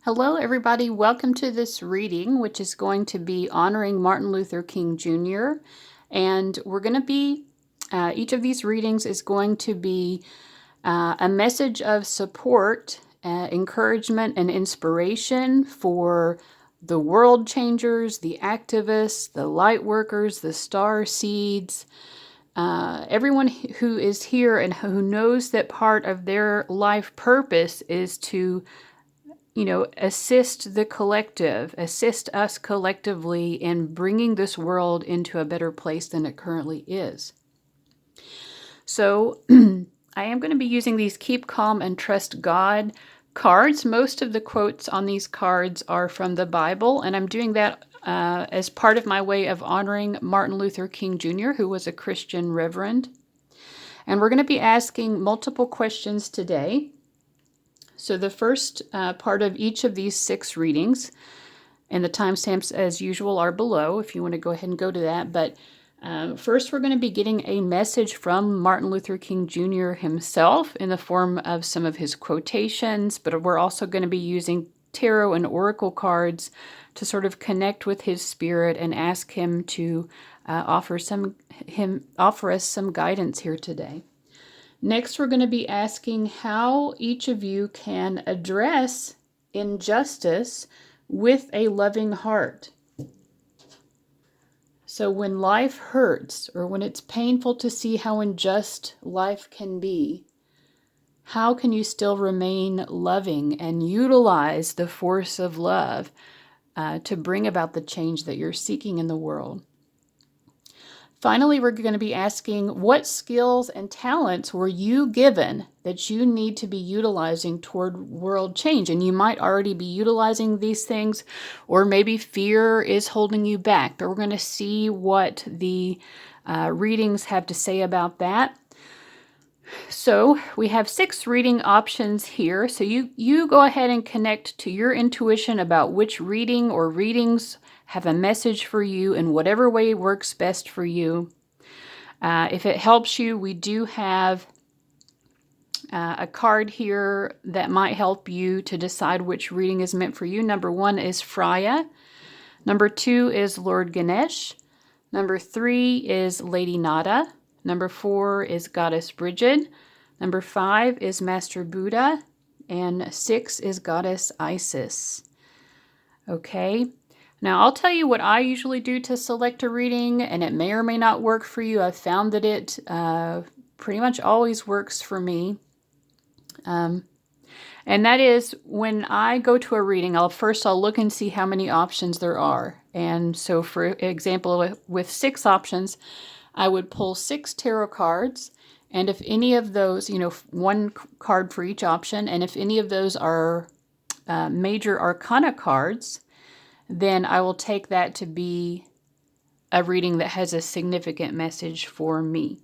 Hello, everybody. Welcome to this reading, which is going to be honoring Martin Luther King Jr. And we're going to be, each of these readings is going to be a message of support, encouragement, and inspiration for the world changers, the activists, the light workers, the starseeds, everyone who is here and who knows that part of their life purpose is to assist the collective, assist us collectively in bringing this world into a better place than it currently is. So I am going to be using these Keep Calm and Trust God cards. Most of the quotes on these cards are from the Bible, and I'm doing that as part of my way of honoring Martin Luther King Jr., who was a Christian reverend. And we're going to be asking multiple questions today. So the first part of each of these 6 readings, and the timestamps as usual are below if you want to go ahead and go to that. But first we're going to be getting a message from Martin Luther King Jr. himself in the form of some of his quotations, but we're also going to be using tarot and oracle cards to sort of connect with his spirit and ask him to offer us some guidance here today. Next, we're going to be asking how each of you can address injustice with a loving heart. So when life hurts, or when it's painful to see how unjust life can be, how can you still remain loving and utilize the force of love to bring about the change that you're seeking in the world? Finally, we're going to be asking what skills and talents were you given that you need to be utilizing toward world change? And you might already be utilizing these things, or maybe fear is holding you back. But we're going to see what the readings have to say about that. So we have 6 reading options here. So you go ahead and connect to your intuition about which reading or readings have a message for you in whatever way works best for you. If it helps you, we do have a card here that might help you to decide which reading is meant for you. Number 1 is Freya. Number 2 is Lord Ganesh. Number 3 is Lady Nada. Number 4 is Goddess Bridget. Number 5 is Master Buddha. And 6 is Goddess Isis. Okay. Now, I'll tell you what I usually do to select a reading, and it may or may not work for you. I've found that it pretty much always works for me. And that is when I go to a reading, I'll look and see how many options there are. And so, for example, with 6 options, I would pull 6 tarot cards. And if any of those, 1 card for each option, and if any of those are major arcana cards, then I will take that to be a reading that has a significant message for me.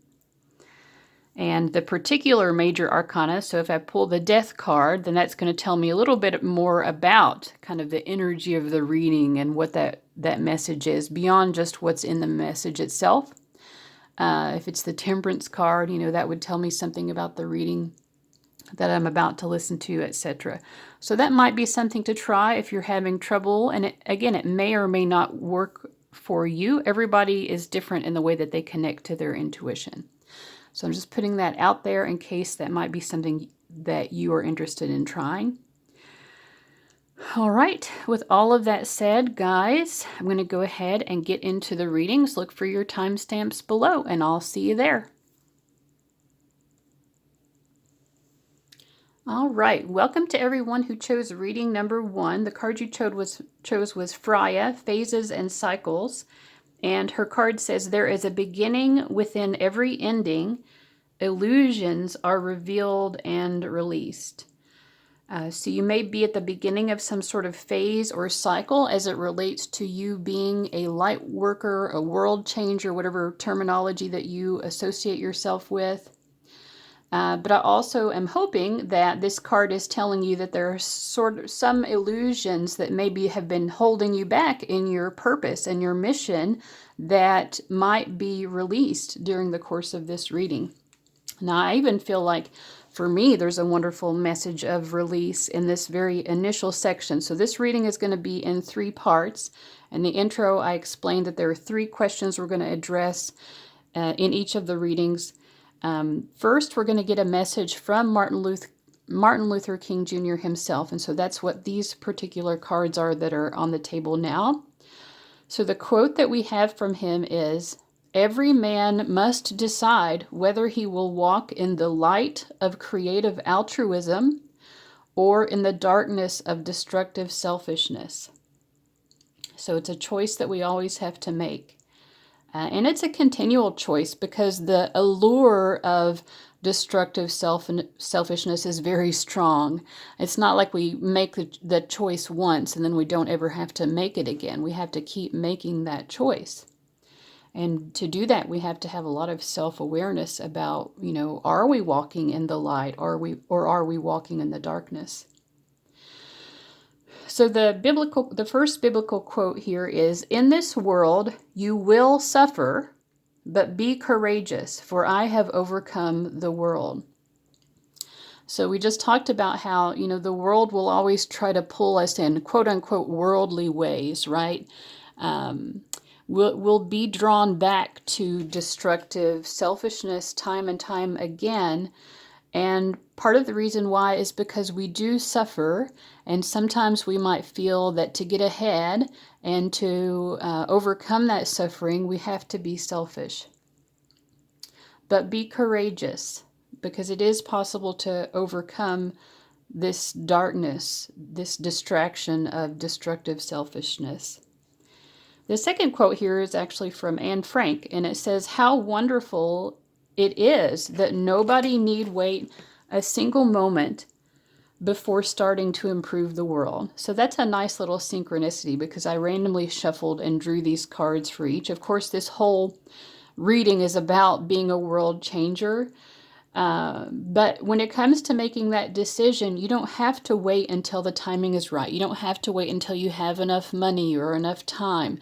And the particular major arcana, so if I pull the Death card, then that's going to tell me a little bit more about kind of the energy of the reading and what that message is beyond just what's in the message itself. If it's the Temperance card, that would tell me something about the reading that I'm about to listen to, etc. So that might be something to try if you're having trouble. And it may or may not work for you. Everybody is different in the way that they connect to their intuition. So I'm just putting that out there in case that might be something that you are interested in trying. All right, with all of that said, guys, I'm going to go ahead and get into the readings. Look for your timestamps below, and I'll see you there. All right, welcome to everyone who chose reading number 1. The card you chose was Freya, Phases and Cycles. And her card says, there is a beginning within every ending. Illusions are revealed and released. So you may be at the beginning of some sort of phase or cycle as it relates to you being a light worker, a world changer, whatever terminology that you associate yourself with. But I also am hoping that this card is telling you that there are sort of some illusions that maybe have been holding you back in your purpose and your mission that might be released during the course of this reading. Now, I even feel like for me, there's a wonderful message of release in this very initial section. So this reading is going to be in 3 parts. In the intro, I explained that there are 3 questions we're going to address in each of the readings. First, we're going to get a message from Martin Luther King Jr. himself. And so that's what these particular cards are that are on the table now. So the quote that we have from him is, "Every man must decide whether he will walk in the light of creative altruism or in the darkness of destructive selfishness." So it's a choice that we always have to make. And it's a continual choice because the allure of destructive selfishness is very strong. It's not like we make the choice once and then we don't ever have to make it again. We have to keep making that choice. And to do that, we have to have a lot of self-awareness about, are we walking in the light, or are we walking in the darkness? So the first biblical quote here is, "In this world you will suffer, but be courageous, for I have overcome the world." So we just talked about how, the world will always try to pull us in quote unquote worldly ways, right? We'll be drawn back to destructive selfishness time and time again. And part of the reason why is because we do suffer, and sometimes we might feel that to get ahead and to overcome that suffering, we have to be selfish. But be courageous, because it is possible to overcome this darkness, this distraction of destructive selfishness. The second quote here is actually from Anne Frank, and it says, "How wonderful it is that nobody need wait a single moment before starting to improve the world." So that's a nice little synchronicity, because I randomly shuffled and drew these cards for each. Of course, this whole reading is about being a world changer. But when it comes to making that decision, you don't have to wait until the timing is right. You don't have to wait until you have enough money or enough time.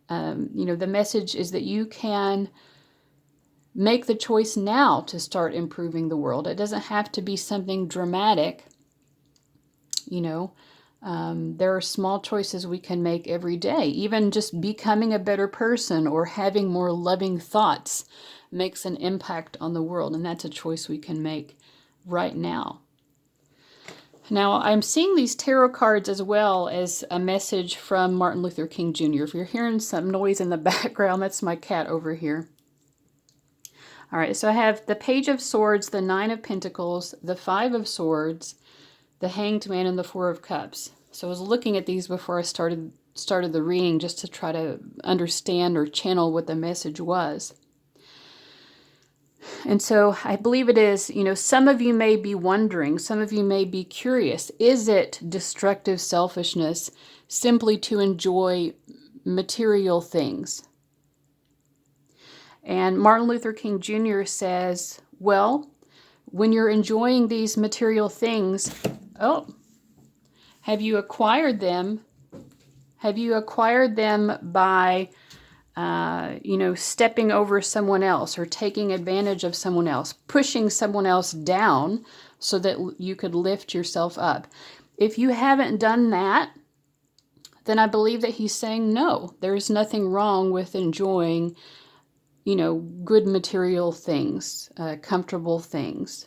The message is that you can make the choice now to start improving the world. It doesn't have to be something dramatic. There are small choices we can make every day. Even just becoming a better person or having more loving thoughts makes an impact on the world, and that's a choice we can make right now. Now, I'm seeing these tarot cards as well as a message from Martin Luther King Jr. If you're hearing some noise in the background, that's my cat over here. All right, so I have the Page of Swords, the 9 of Pentacles, the 5 of Swords, the Hanged Man, and the 4 of Cups. So I was looking at these before I started the reading just to try to understand or channel what the message was. And so I believe it is, some of you may be wondering, some of you may be curious, is it destructive selfishness simply to enjoy material things? And Martin Luther King Jr. says, well, when you're enjoying these material things, have you acquired them? Have you acquired them by stepping over someone else or taking advantage of someone else, pushing someone else down so that you could lift yourself up? If you haven't done that, then I believe that he's saying no, there's nothing wrong with enjoying, good material things, comfortable things,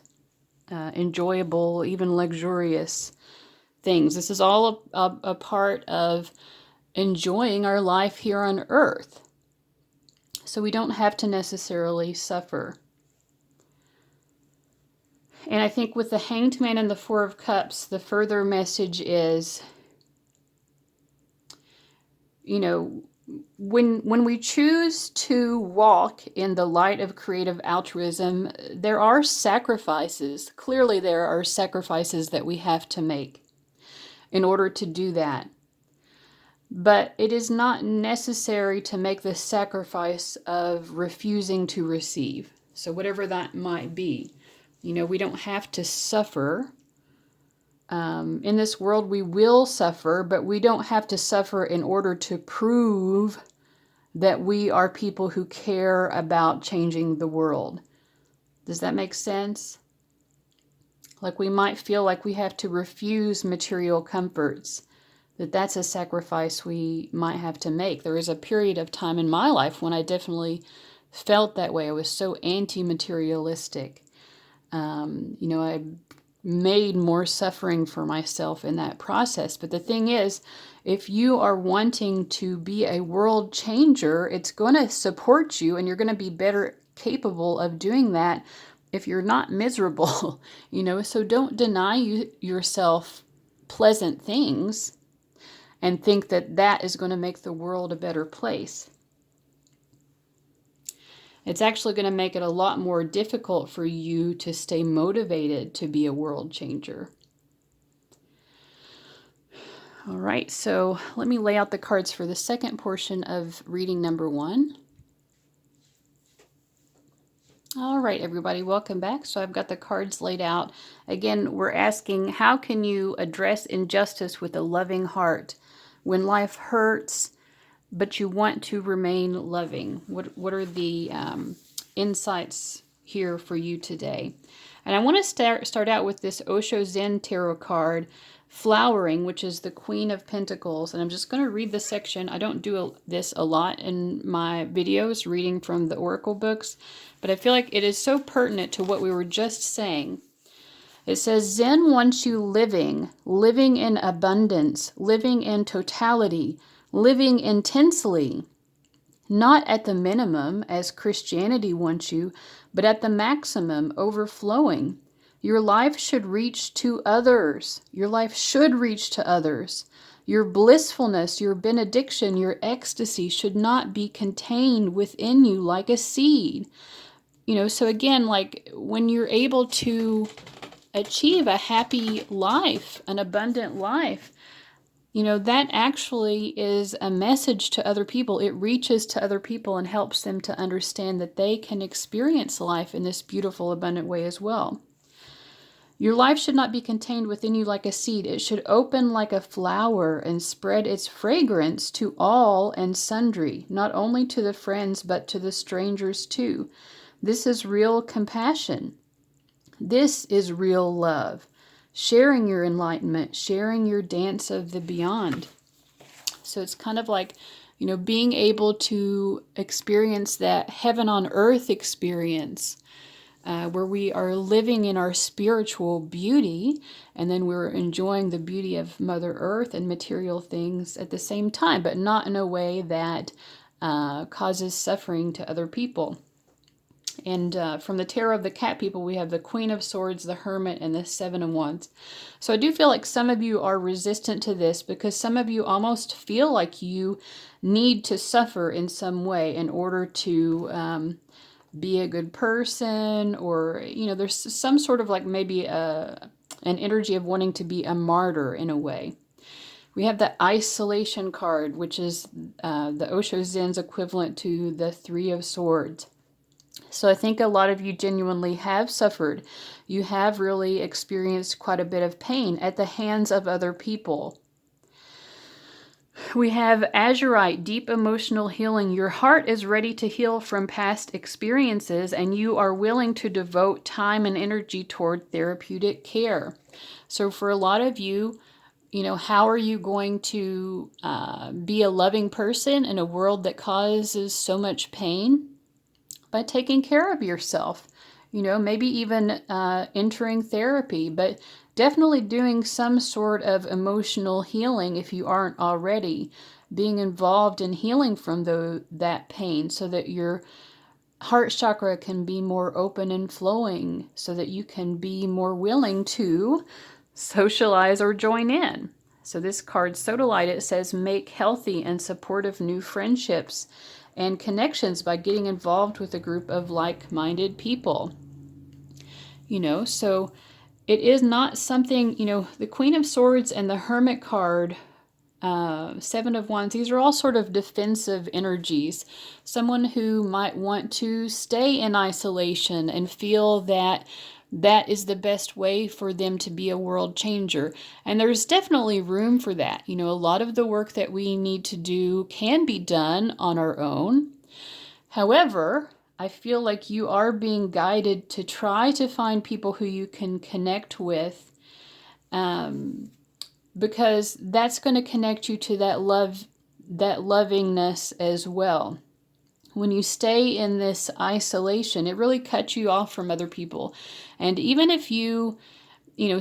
enjoyable, even luxurious things. This is all a part of enjoying our life here on earth. So we don't have to necessarily suffer. And I think with the Hanged Man and the 4 of Cups, the further message is, when we choose to walk in the light of creative altruism, there are sacrifices. Clearly, there are sacrifices that we have to make in order to do that. But it is not necessary to make the sacrifice of refusing to receive. So whatever that might be, we don't have to suffer. In this world, we will suffer, but we don't have to suffer in order to prove that we are people who care about changing the world. Does that make sense? Like we might feel like we have to refuse material comforts, that's a sacrifice we might have to make. There was a period of time in my life when I definitely felt that way. I was so anti-materialistic. I made more suffering for myself in that process. But the thing is, if you are wanting to be a world changer, it's going to support you and you're going to be better capable of doing that if you're not miserable, So don't deny yourself pleasant things and think that that is going to make the world a better place. It's actually going to make it a lot more difficult for you to stay motivated to be a world changer. All right, so let me lay out the cards for the second portion of reading number 1. All right, everybody, welcome back. So I've got the cards laid out. Again, we're asking, how can you address injustice with a loving heart when life hurts, but you want to remain loving? What are the insights here for you today? And I want to start out with this Osho Zen Tarot card, Flowering, which is the Queen of Pentacles. And I'm just going to read the section. I don't do this a lot in my videos, reading from the Oracle books, but I feel like it is so pertinent to what we were just saying. It says, Zen wants you living in abundance, living in totality, living intensely, not at the minimum as Christianity wants you, but at the maximum, overflowing. Your life should reach to others. Your life should reach to others. Your blissfulness, your benediction, your ecstasy should not be contained within you like a seed. So again, like when you're able to achieve a happy life, an abundant life, that actually is a message to other people. It reaches to other people and helps them to understand that they can experience life in this beautiful, abundant way as well. Your life should not be contained within you like a seed. It should open like a flower and spread its fragrance to all and sundry, not only to the friends, but to the strangers too. This is real compassion. This is real love. Sharing your enlightenment, sharing your dance of the beyond. So it's kind of like, being able to experience that heaven on earth experience, where we are living in our spiritual beauty, and then we're enjoying the beauty of Mother Earth and material things at the same time, but not in a way that causes suffering to other people. And from the Tarot of the Cat people, we have the Queen of Swords, the Hermit, and the Seven of Wands. So I do feel like some of you are resistant to this because some of you almost feel like you need to suffer in some way in order to be a good person, or, there's some sort of like maybe an energy of wanting to be a martyr in a way. We have the Isolation card, which is the Osho Zen's equivalent to the Three of Swords. So I think a lot of you genuinely have suffered. You have really experienced quite a bit of pain at the hands of other people. We have Azurite, deep emotional healing. Your heart is ready to heal from past experiences, and you are willing to devote time and energy toward therapeutic care. So for a lot of you, how are you going to be a loving person in a world that causes so much pain? By taking care of yourself, maybe even entering therapy, but definitely doing some sort of emotional healing if you aren't already, being involved in healing from that pain so that your heart chakra can be more open and flowing, so that you can be more willing to socialize or join in. So this card, Sodalite, it says, make healthy and supportive new friendships and connections by getting involved with a group of like-minded people. So it is not something, the Queen of Swords and the Hermit card, Seven of Wands, these are all sort of defensive energies. Someone who might want to stay in isolation and feel that that is the best way for them to be a world changer. And there's definitely room for that. A lot of the work that we need to do can be done on our own. However, I feel like you are being guided to try to find people who you can connect with, because that's going to connect you to that love, that lovingness as well. When you stay in this isolation, it really cuts you off from other people. And even if you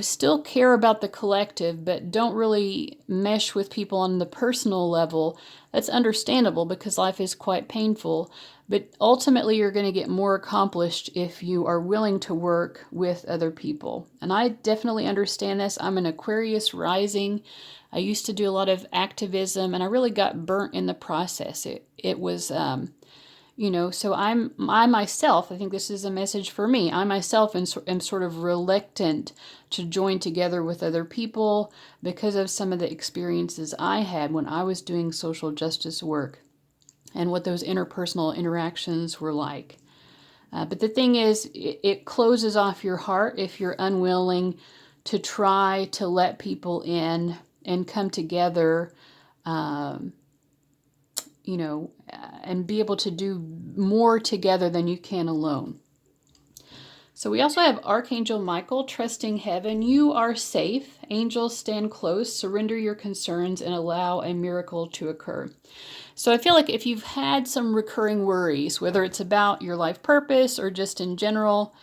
still care about the collective, but don't really mesh with people on the personal level, that's understandable because life is quite painful. But ultimately, you're going to get more accomplished if you are willing to work with other people. And I definitely understand this. I'm an Aquarius rising. I used to do a lot of activism, and I really got burnt in the process. It was so I myself, I think this is a message for me. I myself am sort of reluctant to join together with other people because of some of the experiences I had when I was doing social justice work and what those interpersonal interactions were like. But the thing is, it closes off your heart if you're unwilling to try to let people in and come together, and be able to do more together than you can alone. So we also have Archangel Michael, trusting heaven. You are safe. Angels, stand close. Surrender your concerns and allow a miracle to occur. So I feel like if you've had some recurring worries, whether it's about your life purpose or just in general,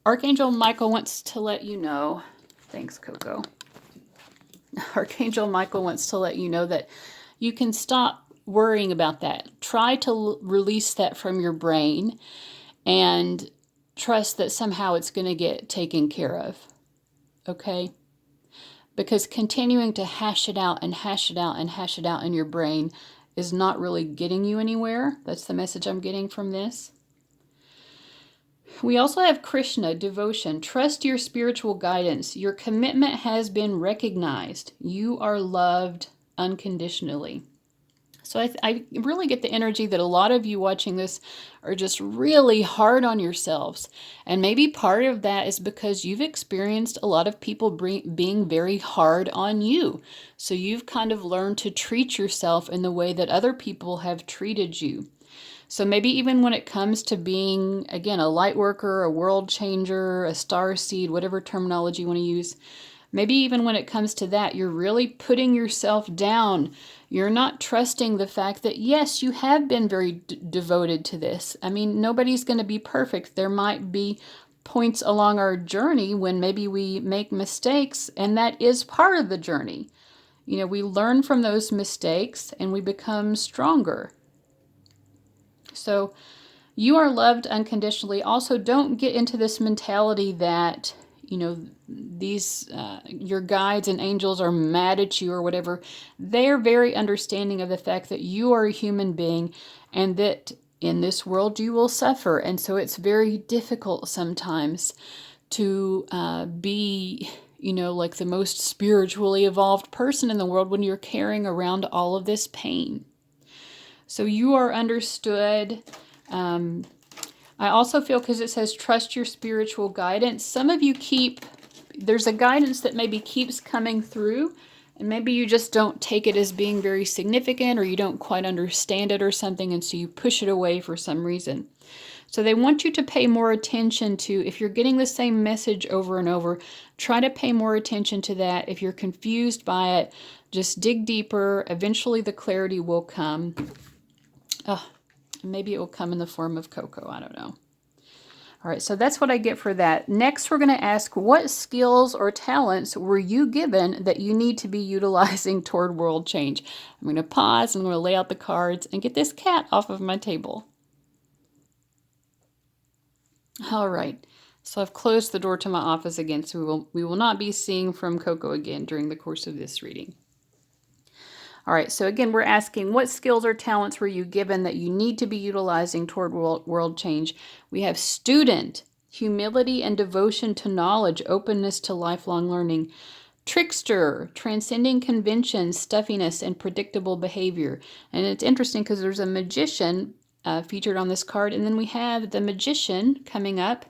Archangel Michael wants to let you know. Thanks, Coco. Archangel Michael wants to let you know that you can stop worrying about that. Try to release that from your brain and trust that somehow it's going to get taken care of. Okay? Because continuing to hash it out and hash it out and hash it out in your brain is not really getting you anywhere. That's the message I'm getting from this. We also have Krishna, devotion. Trust your spiritual guidance. Your commitment has been recognized. You are loved unconditionally. So I really get the energy that a lot of you watching this are just really hard on yourselves. And maybe part of that is because you've experienced a lot of people being very hard on you. So you've kind of learned to treat yourself in the way that other people have treated you. So maybe even when it comes to being, again, a light worker, a world changer, a starseed, whatever terminology you want to use, maybe even when it comes to that, you're really putting yourself down. You're not trusting the fact that, yes, you have been very devoted to this. I mean, nobody's going to be perfect. There might be points along our journey when maybe we make mistakes, and that is part of the journey. We learn from those mistakes and we become stronger. So you are loved unconditionally. Also, don't get into this mentality that these your guides and angels are mad at you or whatever. They're very understanding of the fact that you are a human being and that in this world you will suffer. And so it's very difficult sometimes to be like the most spiritually evolved person in the world when you're carrying around all of this pain. So you are understood. I also feel, because it says trust your spiritual guidance, some of you there's a guidance that maybe keeps coming through, and maybe you just don't take it as being very significant, or you don't quite understand it or something, and so you push it away for some reason. So they want you to pay more attention to, if you're getting the same message over and over, try to pay more attention to that. If you're confused by it, just dig deeper. Eventually the clarity will come. Maybe it will come in the form of Coco. I don't know. All right, so that's what I get for that. Next, we're going to ask, what skills or talents were you given that you need to be utilizing toward world change? I'm going to pause. I'm going to lay out the cards and get this cat off of my table. All right, so I've closed the door to my office again, so we will not be seeing from Coco again during the course of this reading. All right, so again, we're asking, what skills or talents were you given that you need to be utilizing toward world change? We have student, humility and devotion to knowledge, openness to lifelong learning. Trickster, transcending conventions, stuffiness, and predictable behavior. And it's interesting because there's a magician featured on this card, and then we have the magician coming up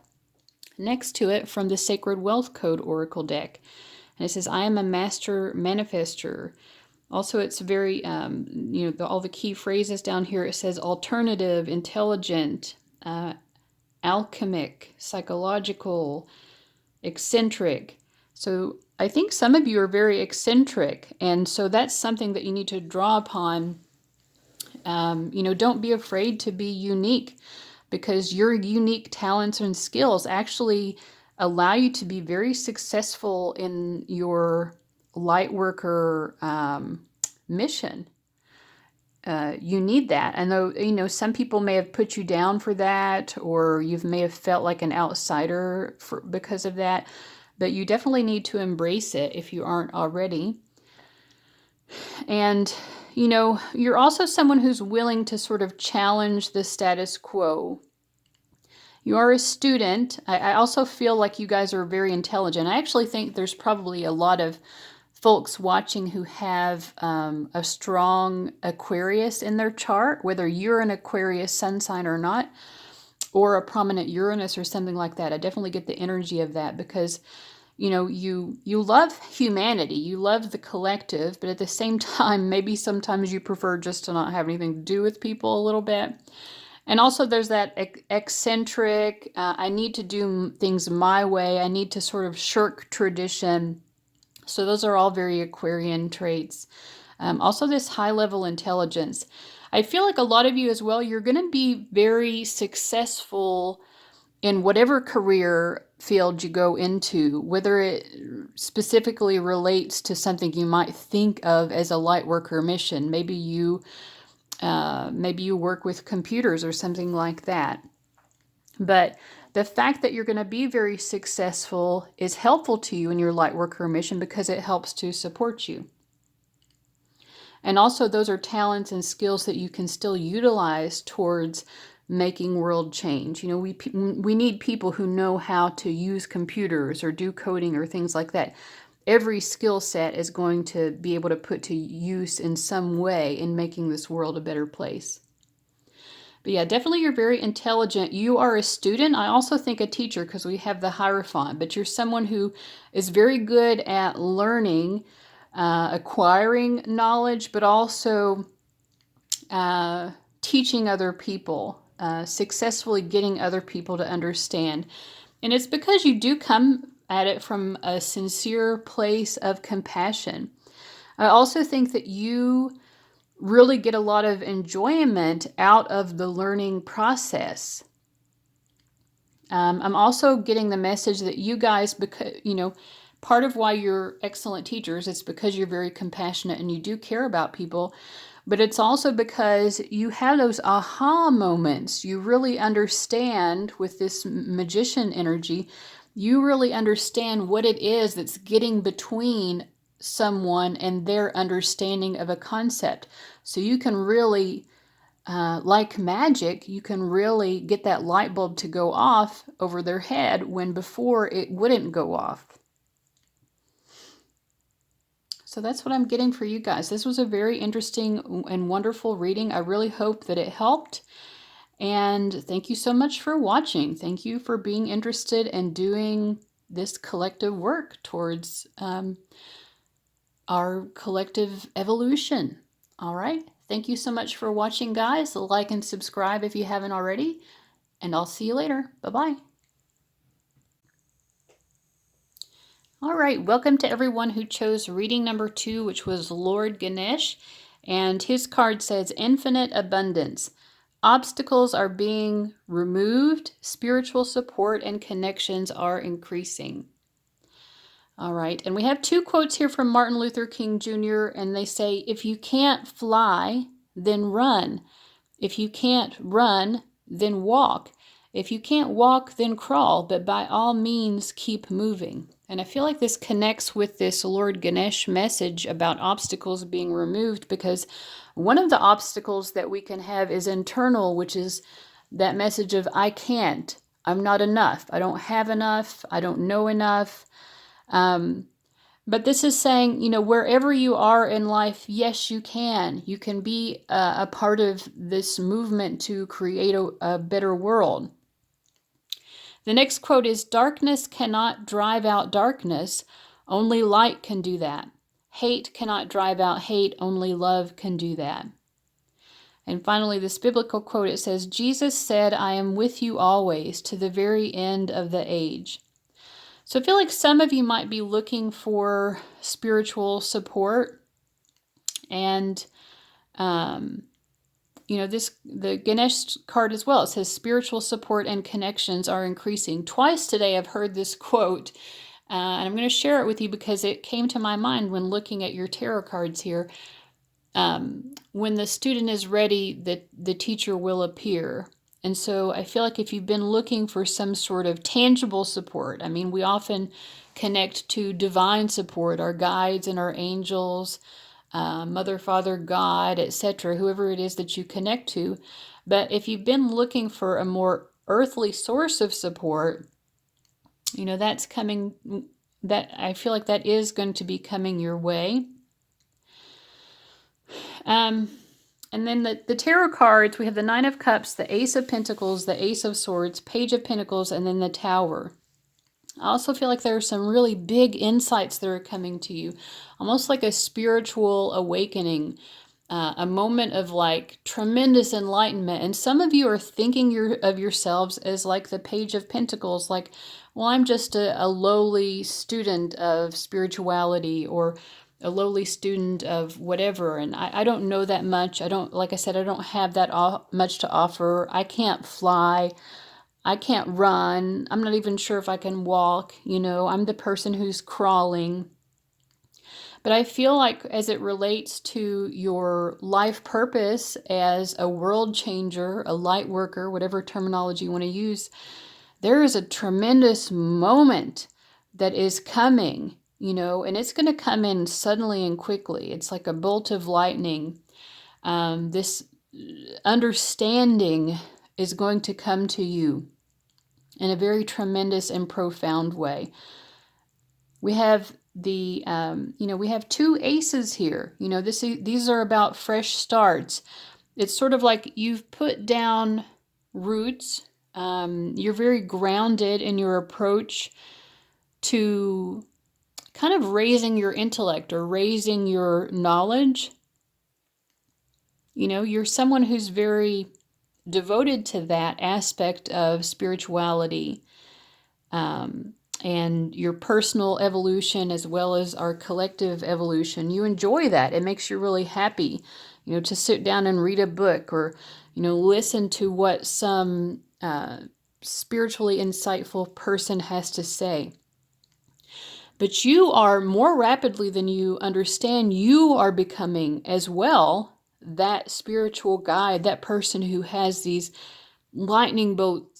next to it from the Sacred Wealth Code Oracle deck. And it says, I am a master manifester. Also, it's very, all the key phrases down here. It says alternative, intelligent, alchemic, psychological, eccentric. So I think some of you are very eccentric, and so that's something that you need to draw upon. Don't be afraid to be unique, because your unique talents and skills actually allow you to be very successful in your lightworker mission. You need that. And though, some people may have put you down for that, or you may have felt like an outsider because of that, but you definitely need to embrace it if you aren't already. And, you're also someone who's willing to sort of challenge the status quo. You are a student. I also feel like you guys are very intelligent. I actually think there's probably a lot of folks watching who have a strong Aquarius in their chart, whether you're an Aquarius sun sign or not, or a prominent Uranus or something like that. I definitely get the energy of that, because you love humanity, you love the collective, but at the same time, maybe sometimes you prefer just to not have anything to do with people a little bit. And also there's that eccentric, I need to do things my way, I need to sort of shirk tradition. So those are all very Aquarian traits. Also this high level intelligence. I feel like a lot of you as well, you're going to be very successful in whatever career field you go into, whether it specifically relates to something you might think of as a light worker mission. Maybe you work with computers or something like that. But the fact that you're going to be very successful is helpful to you in your light worker mission, because it helps to support you. And also those are talents and skills that you can still utilize towards making world change. We need people who know how to use computers or do coding or things like that. Every skill set is going to be able to put to use in some way in making this world a better place. But yeah, definitely you're very intelligent. You are a student. I also think a teacher, because we have the Hierophant, but you're someone who is very good at learning, acquiring knowledge, but also teaching other people, successfully getting other people to understand. And it's because you do come at it from a sincere place of compassion. I also think that you really get a lot of enjoyment out of the learning process. I'm also getting the message that you guys, because, part of why you're excellent teachers, it's because you're very compassionate and you do care about people. But it's also because you have those aha moments. You really understand, with this magician energy, you really understand what it is that's getting between someone and their understanding of a concept. So you can really, like magic, you can really get that light bulb to go off over their head when before it wouldn't go off. So that's what I'm getting for you guys. This was a very interesting and wonderful reading. I really hope that it helped. And thank you so much for watching. Thank you for being interested in doing this collective work towards our collective evolution. All right. Thank you so much for watching, guys. Like and subscribe if you haven't already. And I'll see you later. Bye-bye. All right, welcome to everyone who chose reading number 2, which was Lord Ganesh, and his card says Infinite Abundance. Obstacles are being removed, spiritual support and connections are increasing. All right, and we have 2 quotes here from Martin Luther King Jr., and they say, if you can't fly, then run. If you can't run, then walk. If you can't walk, then crawl, but by all means, keep moving. And I feel like this connects with this Lord Ganesh message about obstacles being removed, because one of the obstacles that we can have is internal, which is that message of I can't, I'm not enough, I don't have enough, I don't know enough. But this is saying, wherever you are in life, yes, you can. You can be a part of this movement to create a better world. The next quote is, darkness cannot drive out darkness. Only light can do that. Hate cannot drive out hate, only love can do that. And finally, this biblical quote, it says, Jesus said, I am with you always to the very end of the age. So I feel like some of you might be looking for spiritual support. And, the Ganesh card as well, it says spiritual support and connections are increasing. Twice today I've heard this quote, and I'm going to share it with you because it came to my mind when looking at your tarot cards here. When the student is ready, the teacher will appear. And so I feel like if you've been looking for some sort of tangible support, I mean, we often connect to divine support, our guides and our angels, Mother, Father, God, etc., whoever it is that you connect to. But if you've been looking for a more earthly source of support, that's coming, that I feel like that is going to be coming your way. And then the tarot cards, we have the Nine of Cups, the Ace of Pentacles, the Ace of Swords, Page of Pentacles, and then the Tower. I also feel like there are some really big insights that are coming to you, almost like a spiritual awakening, a moment of like tremendous enlightenment. And some of you are thinking of yourselves as like the Page of Pentacles, like, well, I'm just a lowly student of spirituality, or a lowly student of whatever, and I don't know that much. Like I said, I don't have that much to offer. I can't fly. I can't run. I'm not even sure if I can walk. I'm the person who's crawling. But I feel like as it relates to your life purpose as a world changer, a light worker, whatever terminology you want to use, there is a tremendous moment that is coming, and it's going to come in suddenly and quickly. It's like a bolt of lightning. This understanding is going to come to you in a very tremendous and profound way. We have we have two aces here. These are about fresh starts. It's sort of like you've put down roots. You're very grounded in your approach to kind of raising your intellect or raising your knowledge. You're someone who's very devoted to that aspect of spirituality, and your personal evolution as well as our collective evolution. You enjoy that. It makes you really happy, to sit down and read a book, or, listen to what some spiritually insightful person has to say. But you are, more rapidly than you understand, you are becoming as well that spiritual guide, that person who has these lightning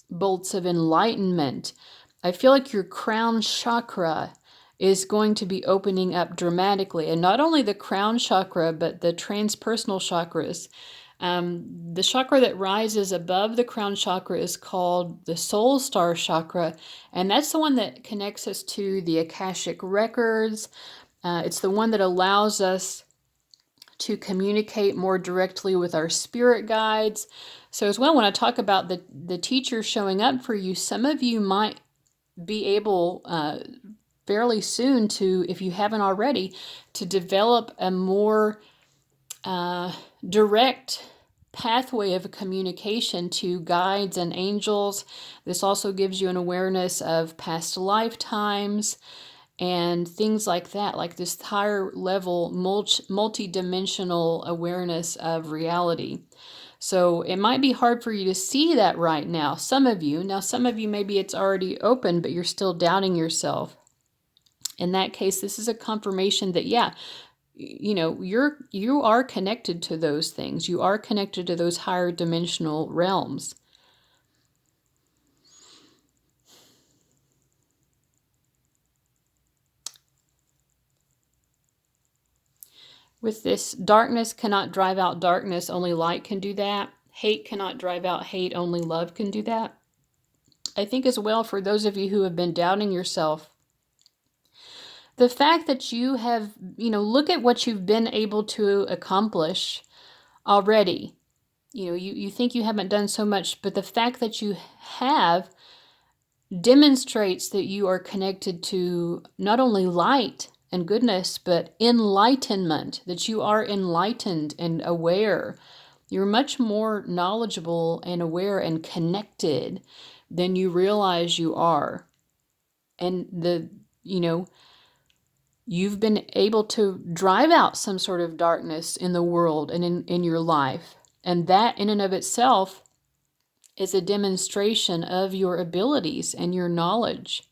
bolts of enlightenment. I feel like your crown chakra is going to be opening up dramatically. And not only the crown chakra, but the transpersonal chakras. The chakra that rises above the crown chakra is called the soul star chakra, and that's the one that connects us to the Akashic records. It's the one that allows us to communicate more directly with our spirit guides. So as well, when I talk about the teacher showing up for you, some of you might be able fairly soon to, if you haven't already, to develop a more direct pathway of communication to guides and angels. This also gives you an awareness of past lifetimes and things like that, like this higher level multi-dimensional awareness of reality. So it might be hard for you to see that right now. Some of you maybe it's already open, but you're still doubting yourself. In that case, this is a confirmation that, you are connected to those things. You are connected to those higher dimensional realms. With this, darkness cannot drive out darkness, only light can do that. Hate cannot drive out hate, only love can do that. I think as well, for those of you who have been doubting yourself, the fact that you have, look at what you've been able to accomplish already. You think you haven't done so much, but the fact that you have demonstrates that you are connected to not only light and goodness, but enlightenment, that you are enlightened and aware. You're much more knowledgeable and aware and connected than you realize you are. And you've been able to drive out some sort of darkness in the world and in your life. And that in and of itself is a demonstration of your abilities and your knowledge.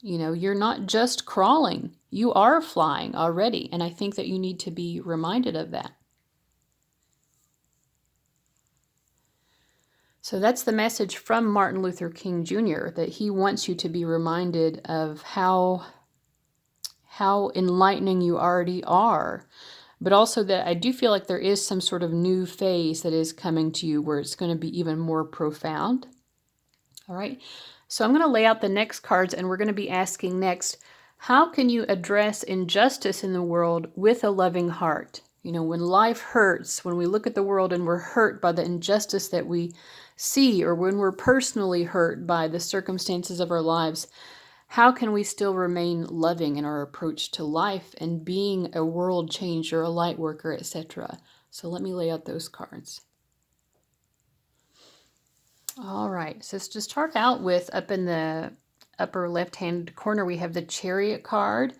You're not just crawling, you are flying already. And I think that you need to be reminded of that. So that's the message from Martin Luther King Jr., that he wants you to be reminded of how enlightening you already are. But also that I do feel like there is some sort of new phase that is coming to you where it's going to be even more profound. All right. So I'm going to lay out the next cards, and we're going to be asking next, how can you address injustice in the world with a loving heart? When life hurts, when we look at the world and we're hurt by the injustice that we see, or when we're personally hurt by the circumstances of our lives, how can we still remain loving in our approach to life and being a world changer, a light worker, etc.? So let me lay out those cards. All right, so to start out with, up in the upper left-hand corner, we have the Chariot card.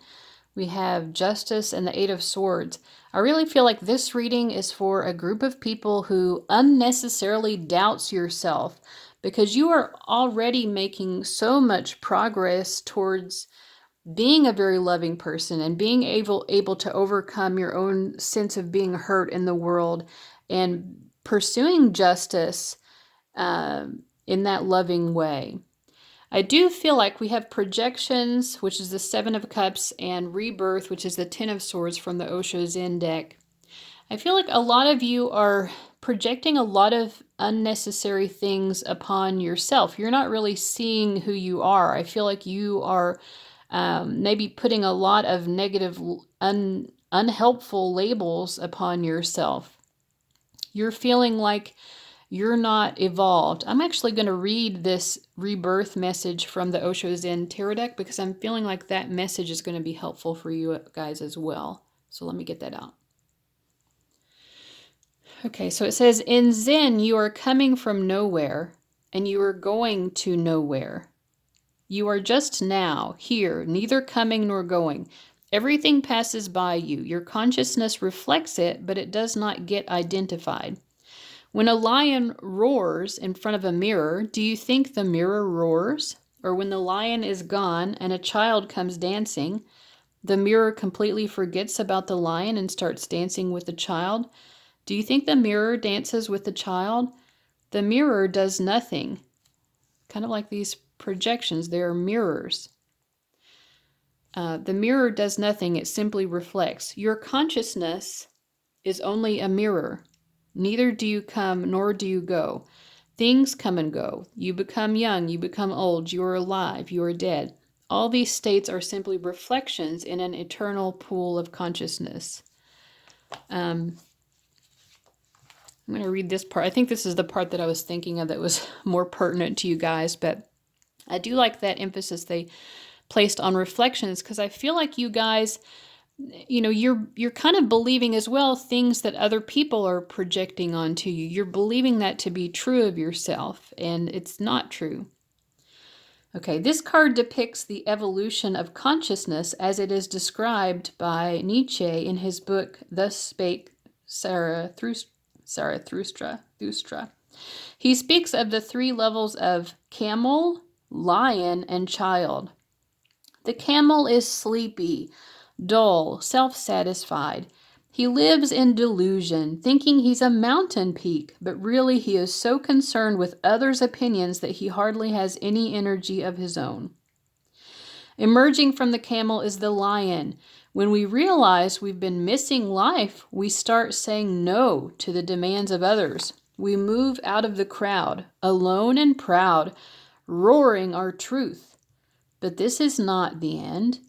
We have Justice and the Eight of Swords. I really feel like this reading is for a group of people who unnecessarily doubts yourself, because you are already making so much progress towards being a very loving person and being able to overcome your own sense of being hurt in the world and pursuing justice in that loving way. I do feel like we have projections, which is the Seven of Cups, and rebirth, which is the Ten of Swords from the Osho Zen deck. I feel like a lot of you are projecting a lot of unnecessary things upon yourself. You're not really seeing who you are. I feel like you are maybe putting a lot of negative, unhelpful labels upon yourself. You're feeling like you're not evolved. I'm actually going to read this rebirth message from the Osho Zen Tarot deck, because I'm feeling like that message is going to be helpful for you guys as well. So let me get that out. Okay, so it says, in Zen, you are coming from nowhere and you are going to nowhere. You are just now, here, neither coming nor going. Everything passes by you. Your consciousness reflects it, but it does not get identified. When a lion roars in front of a mirror, do you think the mirror roars? Or when the lion is gone and a child comes dancing, the mirror completely forgets about the lion and starts dancing with the child? Do you think the mirror dances with the child? The mirror does nothing. Kind of like these projections, they are mirrors. The mirror does nothing, it simply reflects. Your consciousness is only a mirror. Neither do you come nor do you go. Things come and go. You become young, you become old, you are alive, you are dead. All these states are simply reflections in an eternal pool of consciousness. I'm going to read this part. I think this is the part that I was thinking of that was more pertinent to you guys, but I do like that emphasis they placed on reflections, because I feel like you guys, you're kind of believing as well things that other people are projecting onto you. You're believing that to be true of yourself, and it's not true. Okay, this card depicts the evolution of consciousness as it is described by Nietzsche in his book, Thus Spake Zarathustra. He speaks of the three levels of camel, lion, and child. The camel is sleepy, dull, self-satisfied. He lives in delusion, thinking he's a mountain peak, but really he is so concerned with others' opinions that he hardly has any energy of his own. Emerging from the camel is the lion. When we realize we've been missing life, we start saying no to the demands of others. We move out of the crowd, alone and proud, roaring our truth. But this is not the end.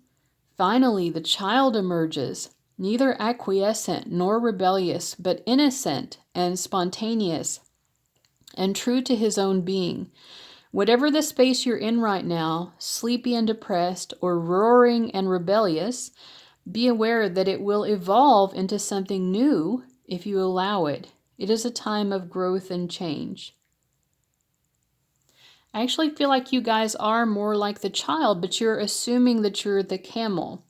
Finally, the child emerges, neither acquiescent nor rebellious, but innocent and spontaneous and true to his own being. Whatever the space you're in right now, sleepy and depressed or roaring and rebellious, be aware that it will evolve into something new if you allow it. It is a time of growth and change. I actually feel like you guys are more like the child, but you're assuming that you're the camel.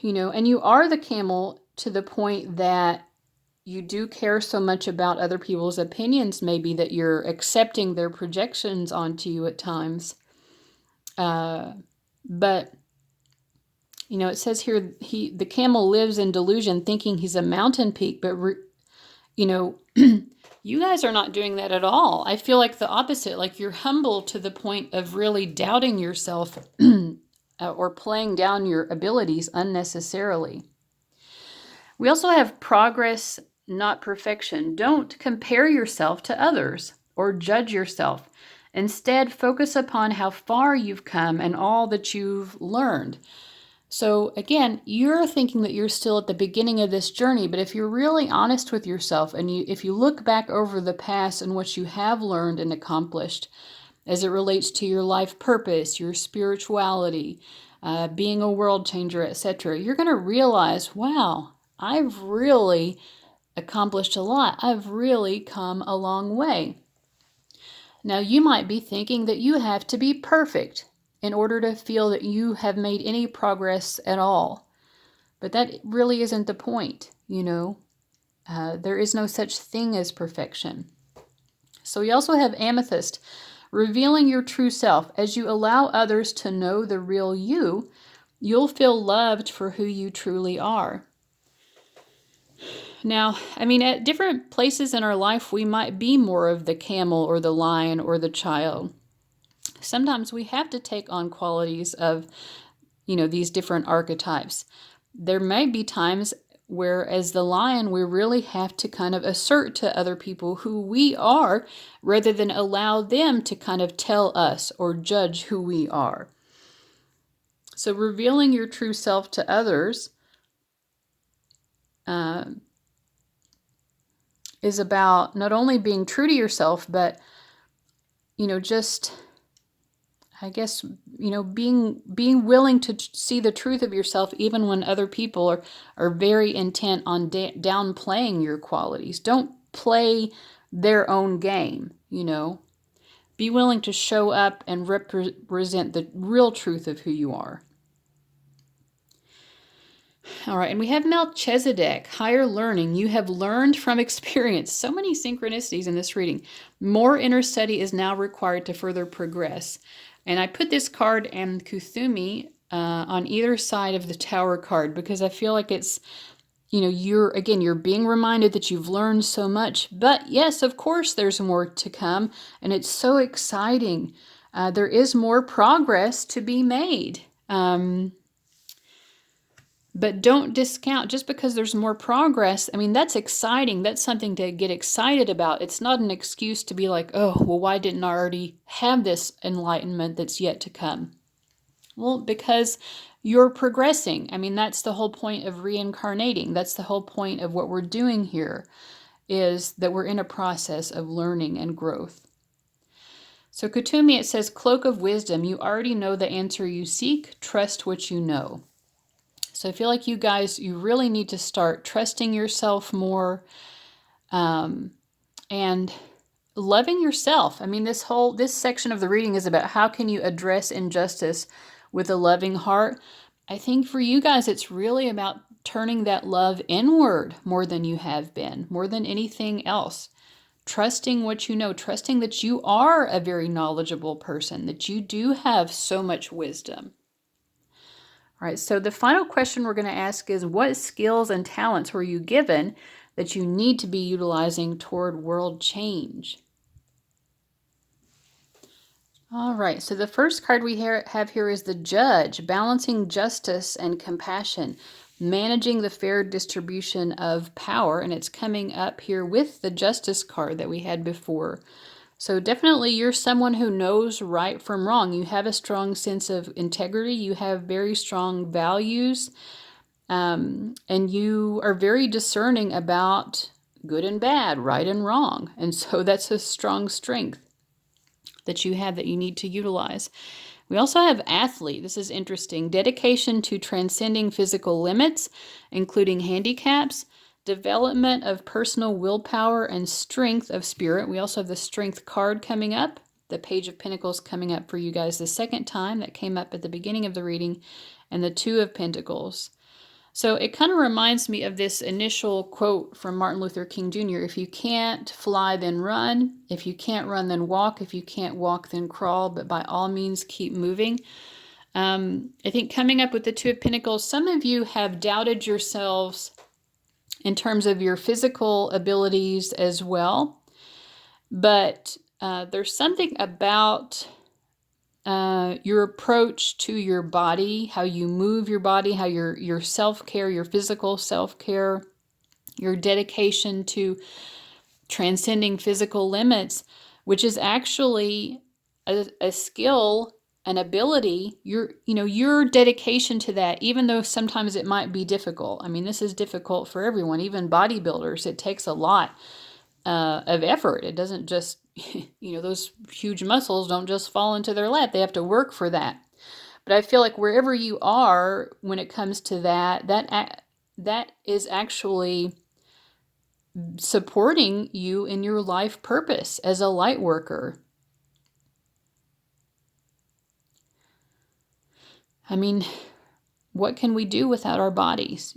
You know, and you are the camel to the point that you do care so much about other people's opinions, maybe, that you're accepting their projections onto you at times. But, you know, it says here, the camel lives in delusion, thinking he's a mountain peak, but, you know, you guys are not doing that at all. I feel like the opposite, like you're humble to the point of really doubting yourself or playing down your abilities unnecessarily. We also have progress, not perfection. Don't compare yourself to others or judge yourself. Instead, focus upon how far you've come and all that you've learned. So again, you're thinking that you're still at the beginning of this journey, but if you're really honest with yourself and if you look back over the past and what you have learned and accomplished as it relates to your life purpose, your spirituality, being a world changer, etc., you're going to realize, wow, I've really accomplished a lot. I've really come a long way. Now, you might be thinking that you have to be perfect in order to feel that you have made any progress at all. But that really isn't the point, you know. There is no such thing as perfection. So we also have amethyst, revealing your true self. As you allow others to know the real you, you'll feel loved for who you truly are. Now, I mean, at different places in our life, we might be more of the camel or the lion or the child. Sometimes we have to take on qualities of, you know, these different archetypes. There may be times where, as the lion, we really have to kind of assert to other people who we are rather than allow them to kind of tell us or judge who we are. So revealing your true self to others is about not only being true to yourself, but, you know, just, I guess, you know, being willing to see the truth of yourself even when other people are very intent on downplaying your qualities. Don't play their own game, you know. Be willing to show up and represent the real truth of who you are. All right, and we have Melchizedek, higher learning. You have learned from experience. So many synchronicities in this reading. More inner study is now required to further progress. And I put this card and Kuthumi on either side of the Tower card because I feel like it's, you know, you're being reminded that you've learned so much. But yes, of course, there's more to come. And it's so exciting. There is more progress to be made. But don't discount just because there's more progress. I mean, that's exciting. That's something to get excited about. It's not an excuse to be like, oh, well, why didn't I already have this enlightenment that's yet to come? Well, because you're progressing. I mean, that's the whole point of reincarnating. That's the whole point of what we're doing here, is that we're in a process of learning and growth. So Kutumi, it says, cloak of wisdom. You already know the answer you seek. Trust what you know. So I feel like you guys, you really need to start trusting yourself more and loving yourself. I mean, this section of the reading is about how can you address injustice with a loving heart. I think for you guys, it's really about turning that love inward more than you have been, more than anything else. Trusting what you know, trusting that you are a very knowledgeable person, that you do have so much wisdom. All right, so the final question we're going to ask is, what skills and talents were you given that you need to be utilizing toward world change? All right, so the first card we have here is the Judge, balancing justice and compassion, managing the fair distribution of power, and it's coming up here with the Justice card that we had before. So definitely you're someone who knows right from wrong. You have a strong sense of integrity. You have very strong values. And you are very discerning about good and bad, right and wrong. And so that's a strong strength. that you have that you need to utilize. We also have athlete. This is interesting. Dedication to transcending physical limits, including handicaps, development of personal willpower and strength of spirit. We also have the strength card coming up, the Page of Pentacles coming up for you guys the second time. That came up at the beginning of the reading, and the Two of Pentacles. So it kind of reminds me of this initial quote from Martin Luther King Jr. If you can't fly, then run. If you can't run, then walk. If you can't walk, then crawl. But by all means, keep moving. I think coming up with the Two of Pentacles, some of you have doubted yourselves in terms of your physical abilities as well. But there's something about your approach to your body, how you move your body, how your self-care, your physical self-care, your dedication to transcending physical limits, which is actually a skill, an ability, your dedication to that, even though sometimes it might be difficult. I mean, this is difficult for everyone, even bodybuilders. It takes a lot of effort. It doesn't just, those huge muscles don't just fall into their lap. They have to work for that. But I feel like wherever you are when it comes to that is actually supporting you in your life purpose as a light worker. I mean, what can we do without our bodies,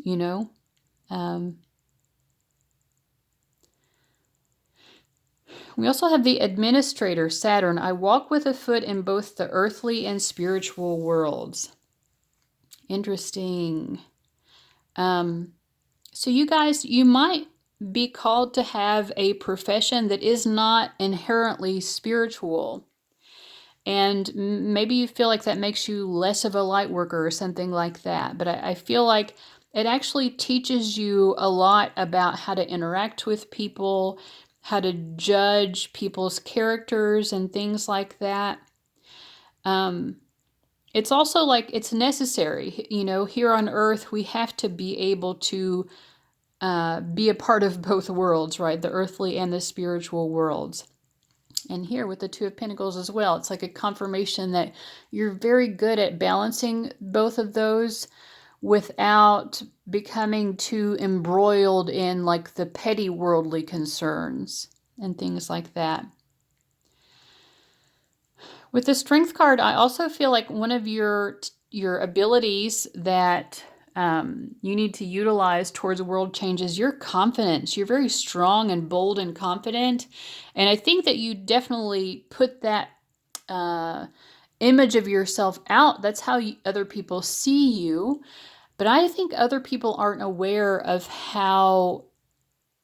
We also have the administrator, Saturn. I walk with a foot in both the earthly and spiritual worlds. Interesting. So you guys, you might be called to have a profession that is not inherently spiritual. And maybe you feel like that makes you less of a light worker or something like that. But I feel like it actually teaches you a lot about how to interact with people, how to judge people's characters and things like that. It's also like it's necessary. Here on Earth, we have to be able to be a part of both worlds, right? The earthly and the spiritual worlds. And here with the Two of Pentacles as well, it's like a confirmation that you're very good at balancing both of those without becoming too embroiled in like the petty worldly concerns and things like that. With the Strength card, I also feel like one of your abilities that you need to utilize towards world change is your confidence. You're very strong and bold and confident. And I think that you definitely put that image of yourself out. That's how other people see you. But I think other people aren't aware of how,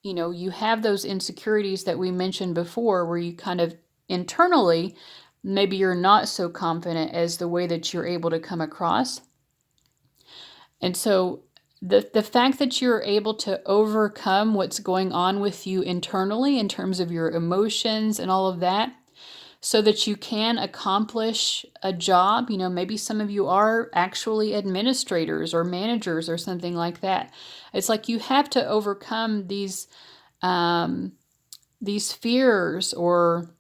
you have those insecurities that we mentioned before, where you kind of internally, maybe you're not so confident as the way that you're able to come across. And so the fact that you're able to overcome what's going on with you internally in terms of your emotions and all of that, so that you can accomplish a job. Maybe some of you are actually administrators or managers or something like that. It's like you have to overcome these fears or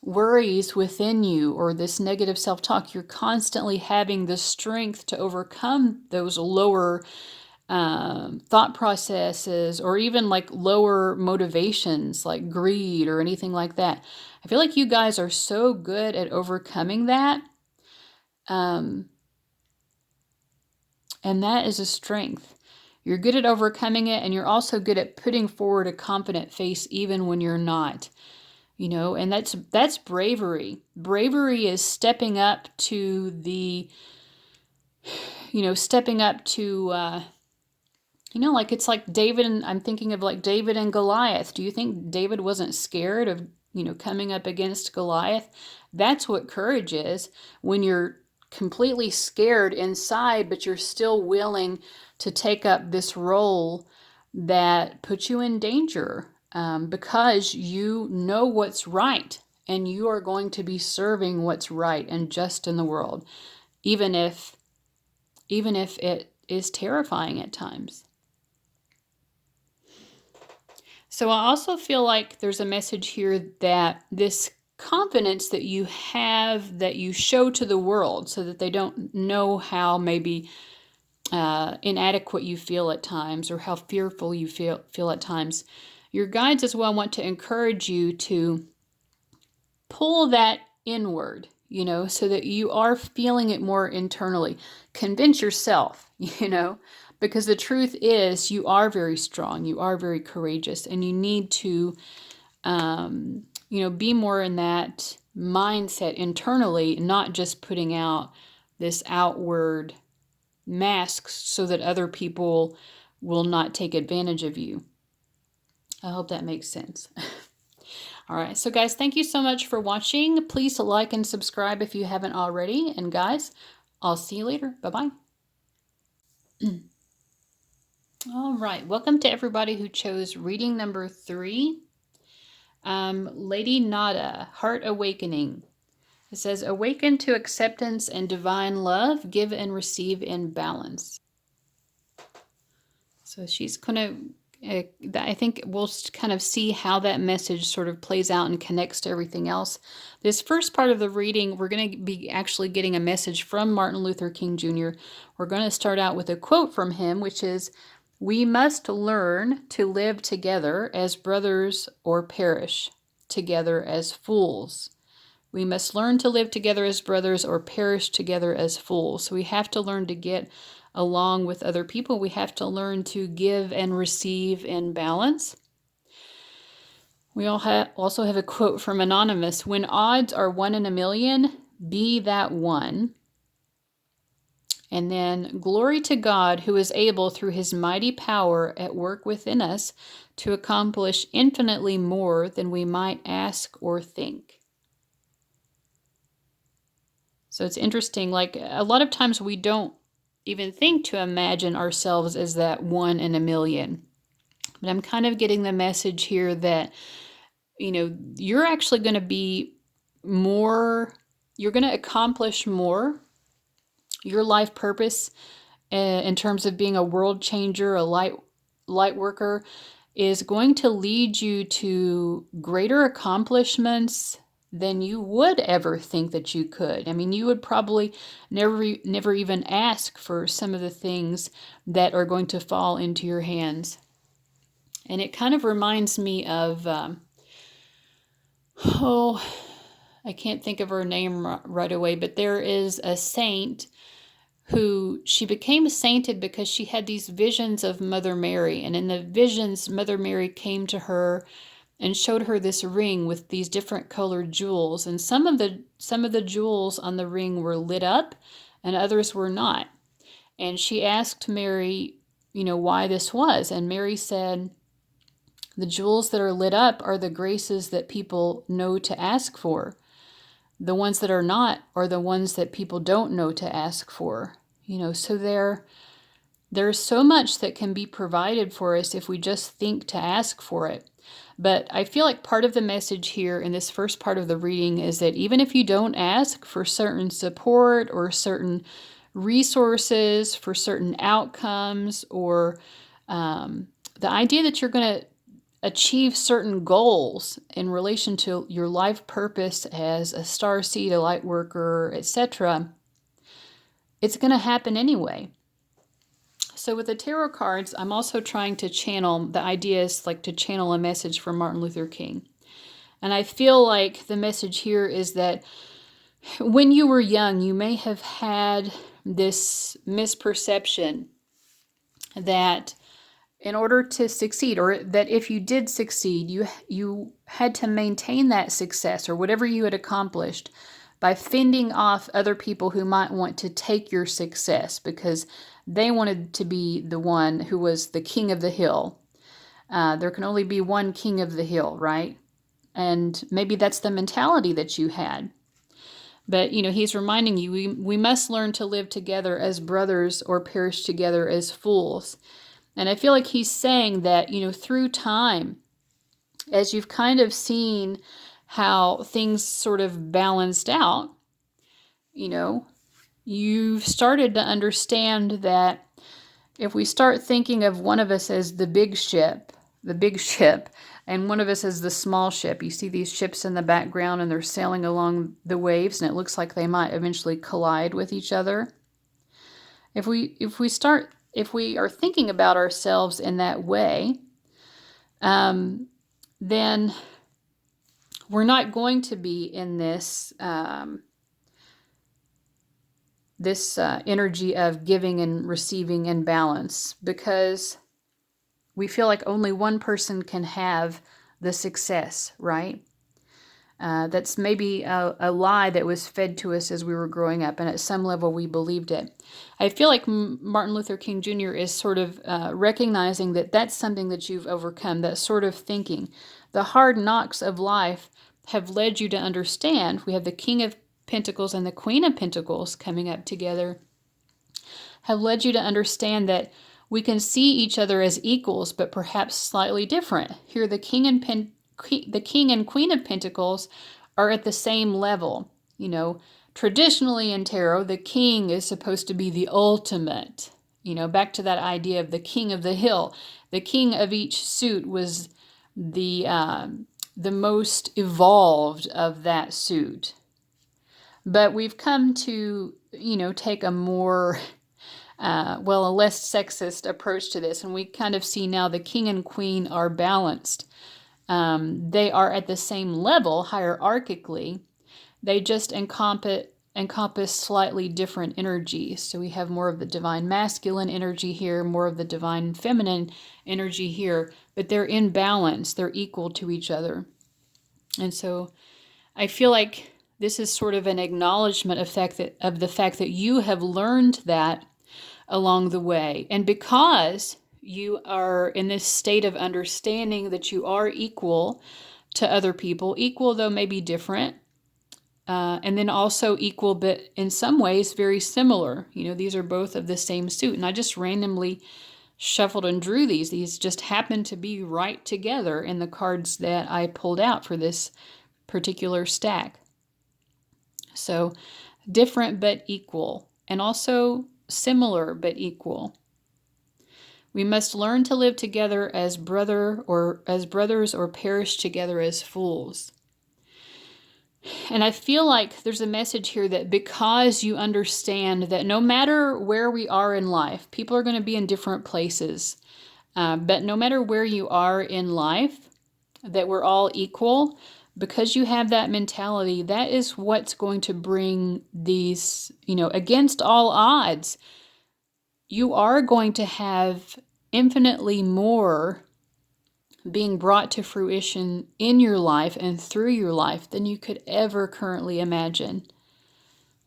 worries within you, or this negative self-talk. You're constantly having the strength to overcome those lower thought processes, or even like lower motivations like greed or anything like that. I feel like you guys are so good at overcoming that. And that is a strength. You're good at overcoming it, and you're also good at putting forward a confident face even when you're not. And that's bravery. Bravery is stepping up to like it's like David, and I'm thinking of like David and Goliath. Do you think David wasn't scared of, coming up against Goliath? That's what courage is, when you're completely scared inside, but you're still willing to take up this role that puts you in danger, because you know what's right, and you are going to be serving what's right and just in the world, even if it is terrifying at times. So I also feel like there's a message here that this confidence that you have, that you show to the world, so that they don't know how maybe inadequate you feel at times, or how fearful you feel at times. Your guides as well want to encourage you to pull that inward, so that you are feeling it more internally. Convince yourself, because the truth is you are very strong, you are very courageous, and you need to, be more in that mindset internally, not just putting out this outward mask so that other people will not take advantage of you. I hope that makes sense. All right, so guys, thank you so much for watching. Please like and subscribe if you haven't already. And guys, I'll see you later. Bye-bye. All right, welcome to everybody who chose reading number 3. Lady Nada, Heart Awakening. It says, awaken to acceptance and divine love, give and receive in balance. So she's going to, I think we'll kind of see how that message sort of plays out and connects to everything else. This first part of the reading, we're going to be actually getting a message from Martin Luther King Jr. We're going to start out with a quote from him, which is, we must learn to live together as brothers or perish together as fools. We must learn to live together as brothers or perish together as fools. So we have to learn to get along with other people. We have to learn to give and receive in balance. We also have a quote from Anonymous. When odds are 1 in a million, be that one. And then, glory to God who is able through his mighty power at work within us to accomplish infinitely more than we might ask or think. So it's interesting, like a lot of times we don't even think to imagine ourselves as that 1 in a million. But I'm kind of getting the message here that, you're actually going to be more, you're going to accomplish more. Your life purpose in terms of being a world changer, a light worker, is going to lead you to greater accomplishments than you would ever think that you could. I mean, you would probably never even ask for some of the things that are going to fall into your hands. And it kind of reminds me of, I can't think of her name right away, but there is a saint who, she became sainted because she had these visions of Mother Mary. And in the visions, Mother Mary came to her and showed her this ring with these different colored jewels. And some of the jewels on the ring were lit up and others were not. And she asked Mary, why this was. And Mary said, the jewels that are lit up are the graces that people know to ask for. The ones that are not are the ones that people don't know to ask for. So there's so much that can be provided for us if we just think to ask for it. But I feel like part of the message here in this first part of the reading is that even if you don't ask for certain support or certain resources, for certain outcomes, or the idea that you're going to achieve certain goals in relation to your life purpose as a starseed, a light worker, etc., it's going to happen anyway. So with the tarot cards, I'm also trying to channel, the idea is like to channel a message from Martin Luther King. And I feel like the message here is that when you were young, you may have had this misperception that in order to succeed, or that if you did succeed, you had to maintain that success or whatever you had accomplished by fending off other people who might want to take your success because they wanted to be the one who was the king of the hill. There can only be one king of the hill, right? And maybe that's the mentality that you had. But, he's reminding you, we must learn to live together as brothers or perish together as fools. And I feel like he's saying that, through time, as you've kind of seen how things sort of balanced out, you've started to understand that if we start thinking of one of us as the big ship, And one of us is the small ship. You see these ships in the background and they're sailing along the waves, and it looks like they might eventually collide with each other. If we are thinking about ourselves in that way, then we're not going to be in this energy of giving and receiving in balance, because we feel like only one person can have the success, right? That's maybe a lie that was fed to us as we were growing up, and at some level we believed it. I feel like Martin Luther King Jr. is sort of recognizing that that's something that you've overcome, that sort of thinking. The hard knocks of life have led you to understand. We have the King of Pentacles and the Queen of Pentacles coming up together, have led you to understand that we can see each other as equals, but perhaps slightly different. Here, the King and Queen of Pentacles are at the same level. You know, traditionally in tarot, the king is supposed to be the ultimate. You know, back to that idea of the king of the hill. The king of each suit was the most evolved of that suit. But we've come to, take a more, a less sexist approach to this. And we kind of see now the king and queen are balanced. They are at the same level hierarchically. They just encompass slightly different energies. So we have more of the divine masculine energy here, more of the divine feminine energy here, but they're in balance. They're equal to each other. And so I feel like this is sort of an acknowledgement of the fact that you have learned that along the way. And because you are in this state of understanding that you are equal to other people, equal though maybe different, and then also equal but in some ways very similar. These are both of the same suit. And I just randomly shuffled and drew these. These just happened to be right together in the cards that I pulled out for this particular stack. So different but equal, and also similar but equal. We must learn to live together as brothers or perish together as fools. And I feel like there's a message here that because you understand that no matter where we are in life, people are going to be in different places. But no matter where you are in life, that we're all equal. Because you have that mentality, that is what's going to bring these, against all odds, you are going to have infinitely more being brought to fruition in your life and through your life than you could ever currently imagine.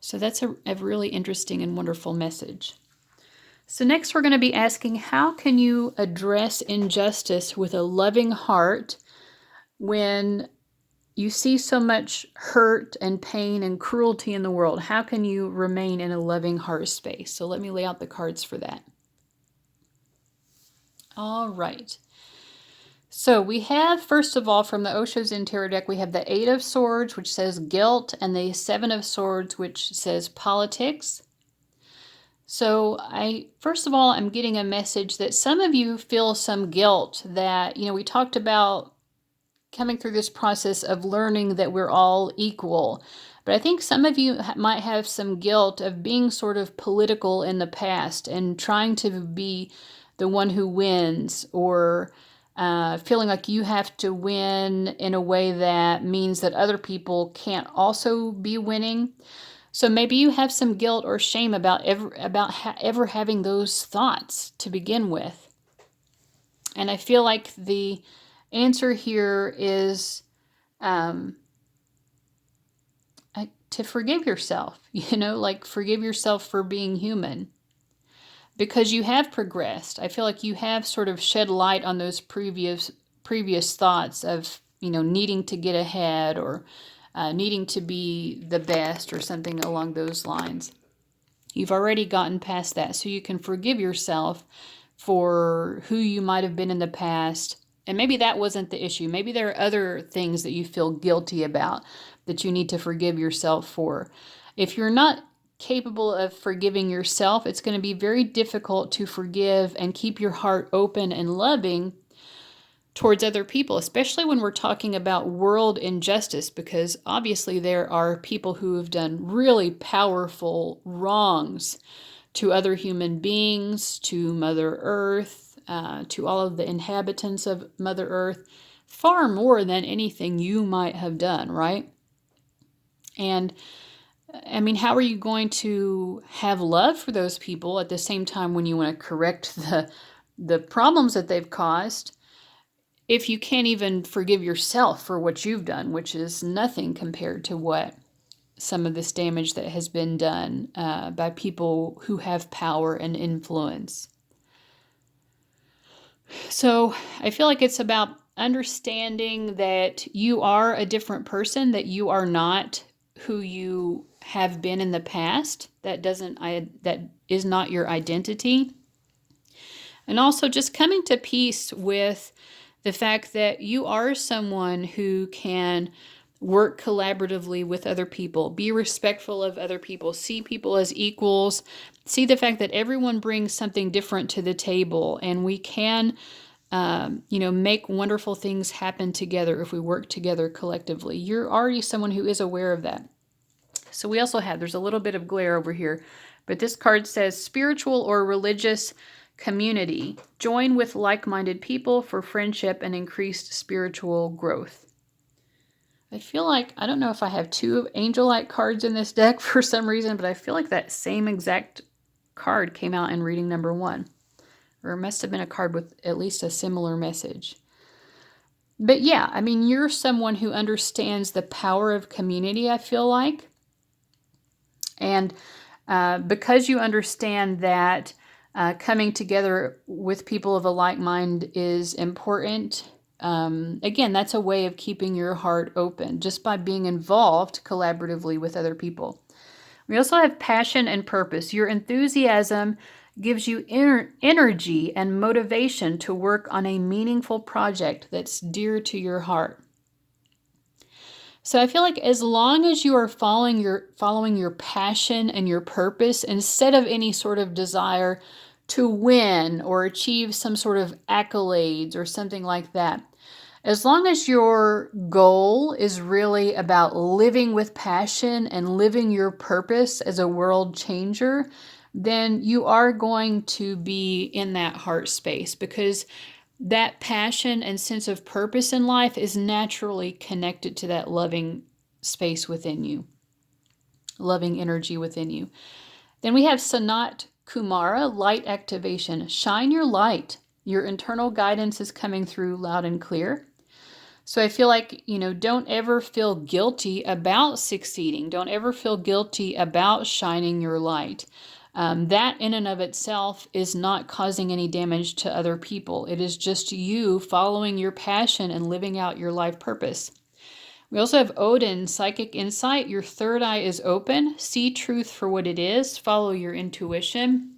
So that's a really interesting and wonderful message. So next we're going to be asking, how can you address injustice with a loving heart when you see so much hurt and pain and cruelty in the world? How can you remain in a loving heart space? So let me lay out the cards for that. All right. So we have, first of all, from the Osho Zen Tarot deck, we have the Eight of Swords, which says guilt, and the Seven of Swords, which says politics. So first of all, I'm getting a message that some of you feel some guilt that, we talked about coming through this process of learning that we're all equal. But I think some of you might have some guilt of being sort of political in the past and trying to be the one who wins, or feeling like you have to win in a way that means that other people can't also be winning. So maybe you have some guilt or shame about ever having those thoughts to begin with. And I feel like the answer here is to forgive yourself, forgive yourself for being human, because you have progressed. I feel like you have sort of shed light on those previous thoughts of, needing to get ahead, or needing to be the best, or something along those lines. You've already gotten past that, so you can forgive yourself for who you might have been in the past. And maybe that wasn't the issue. Maybe there are other things that you feel guilty about that you need to forgive yourself for. If you're not capable of forgiving yourself, it's going to be very difficult to forgive and keep your heart open and loving towards other people, especially when we're talking about world injustice, because obviously there are people who have done really powerful wrongs to other human beings, to Mother Earth, to all of the inhabitants of Mother Earth, far more than anything you might have done, right? And I mean, how are you going to have love for those people at the same time when you want to correct the problems that they've caused, if you can't even forgive yourself for what you've done, which is nothing compared to what some of this damage that has been done by people who have power and influence. So I feel like it's about understanding that you are a different person, that you are not who you have been in the past. That is not your identity. And also just coming to peace with the fact that you are someone who can work collaboratively with other people, be respectful of other people, see people as equals, see the fact that everyone brings something different to the table, and we can make wonderful things happen together if we work together collectively. You're already someone who is aware of that. So we also have, there's a little bit of glare over here, but this card says spiritual or religious community. Join with like-minded people for friendship and increased spiritual growth. I feel like, I don't know if I have two angel-like cards in this deck for some reason, but I feel like that same exact card came out in reading number 1. Or it must have been a card with at least a similar message. But yeah, I mean, you're someone who understands the power of community, I feel like. And because you understand that coming together with people of a like mind is important, again, that's a way of keeping your heart open, just by being involved collaboratively with other people. We also have passion and purpose. Your enthusiasm gives you energy and motivation to work on a meaningful project that's dear to your heart. So I feel like as long as you are following your passion and your purpose, instead of any sort of desire to win or achieve some sort of accolades or something like that, as long as your goal is really about living with passion and living your purpose as a world changer, then you are going to be in that heart space, because that passion and sense of purpose in life is naturally connected to that loving space within you, loving energy within you. Then we have Sanat Kumara, light activation. Shine your light. Your internal guidance is coming through loud and clear. So I feel like, don't ever feel guilty about succeeding. Don't ever feel guilty about shining your light. That in and of itself is not causing any damage to other people. It is just you following your passion and living out your life purpose. We also have Odin, psychic insight. Your third eye is open. See truth for what it is. Follow your intuition.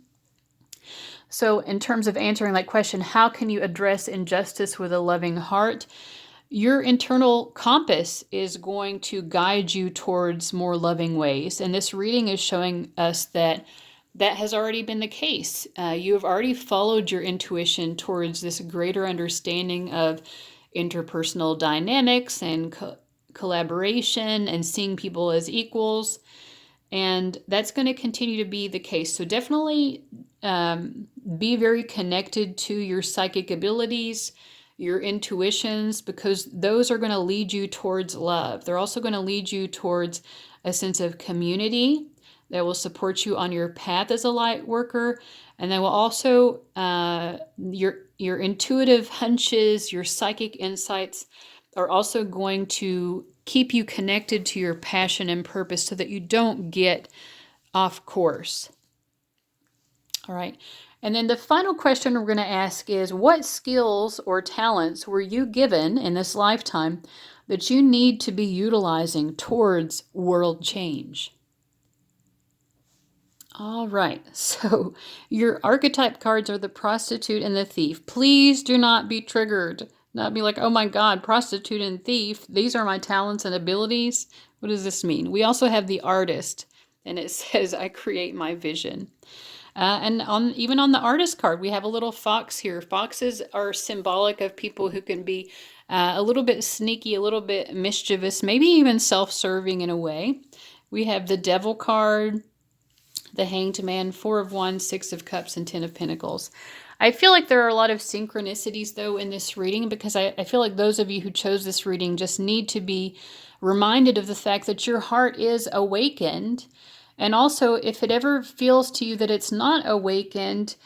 So in terms of answering that question, how can you address injustice with a loving heart? Your internal compass is going to guide you towards more loving ways. And this reading is showing us that has already been the case. You have already followed your intuition towards this greater understanding of interpersonal dynamics and collaboration and seeing people as equals. And that's going to continue to be the case. So definitely be very connected to your psychic abilities, your intuitions, because those are going to lead you towards love. They're also going to lead you towards a sense of community that will support you on your path as a light worker. And they will also, your intuitive hunches, your psychic insights are also going to keep you connected to your passion and purpose so that you don't get off course. All right. And then the final question we're going to ask is, what skills or talents were you given in this lifetime that you need to be utilizing towards world change? All right, so your archetype cards are the prostitute and the thief. Please do not be triggered. Not be like, oh my God, prostitute and thief. These are my talents and abilities. What does this mean? We also have the artist, and it says, I create my vision. And even on the artist card, we have a little fox here. Foxes are symbolic of people who can be a little bit sneaky, a little bit mischievous, maybe even self-serving in a way. We have the Devil card, the Hanged Man, Four of Wands, Six of Cups, and Ten of Pentacles. I feel like there are a lot of synchronicities, though, in this reading, because I feel like those of you who chose this reading just need to be reminded of the fact that your heart is awakened. And also, if it ever feels to you that it's not awakened,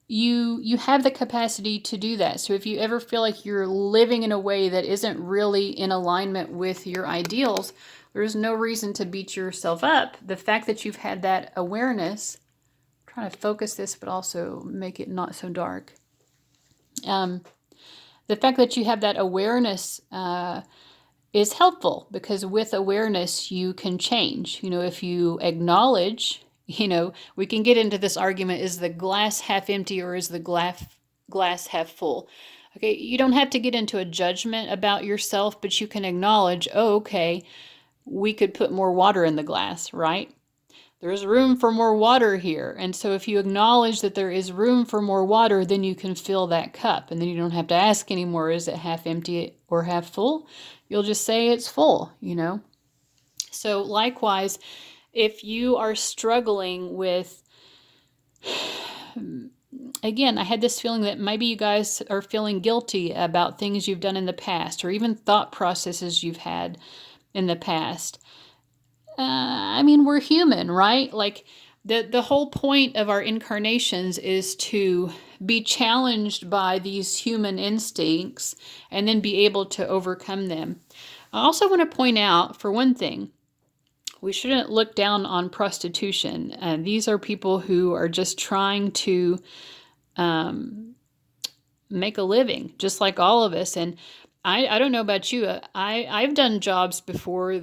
you have the capacity to do that. So if you ever feel like you're living in a way that isn't really in alignment with your ideals, there's no reason to beat yourself up. The fact that you've had that awareness, I'm trying to focus this but also make it not so dark. The fact that you have that awareness is helpful, because with awareness you can change. If you acknowledge, we can get into this argument, is the glass half empty or is the glass half full? Okay, you don't have to get into a judgment about yourself, but you can acknowledge, oh, okay, we could put more water in the glass, right? There's room for more water here. And so if you acknowledge that there is room for more water, then you can fill that cup. And then you don't have to ask anymore, is it half empty or half full? You'll just say it's full, So likewise, if you are struggling with, again, I had this feeling that maybe you guys are feeling guilty about things you've done in the past, or even thought processes you've had in the past. We're human, right? Like the whole point of our incarnations is to be challenged by these human instincts and then be able to overcome them. I also want to point out, for one thing, we shouldn't look down on prostitution. These are people who are just trying to make a living, just like all of us. And I don't know about you. I've done jobs before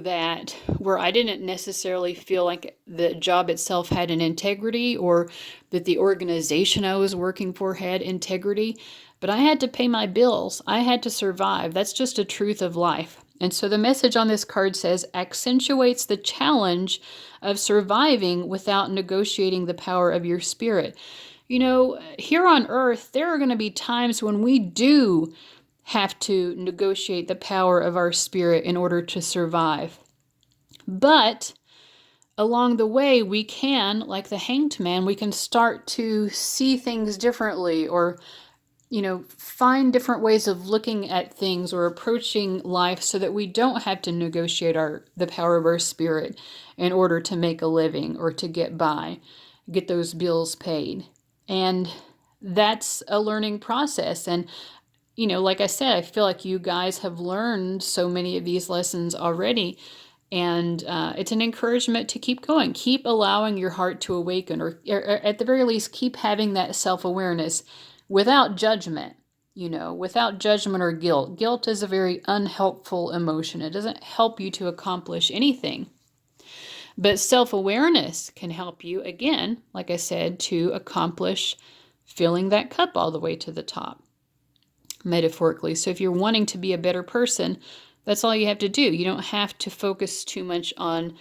where I didn't necessarily feel like the job itself had an integrity, or that the organization I was working for had integrity, but I had to pay my bills. I had to survive. That's just a truth of life. And so the message on this card says, accentuates the challenge of surviving without negotiating the power of your spirit. Here on earth, there are going to be times when we do have to negotiate the power of our spirit in order to survive. But along the way, we can, like the Hanged Man, we can start to see things differently, or find different ways of looking at things or approaching life, so that we don't have to negotiate the power of our spirit in order to make a living or to get by, get those bills paid. And that's a learning process. And like I said, I feel like you guys have learned so many of these lessons already, and it's an encouragement to keep going. Keep allowing your heart to awaken, or at the very least, keep having that self-awareness without judgment, without judgment or guilt. Guilt is a very unhelpful emotion. It doesn't help you to accomplish anything. But self-awareness can help you, again, like I said, to accomplish filling that cup all the way to the top, metaphorically. So if you're wanting to be a better person, that's all you have to do. You don't have to focus too much on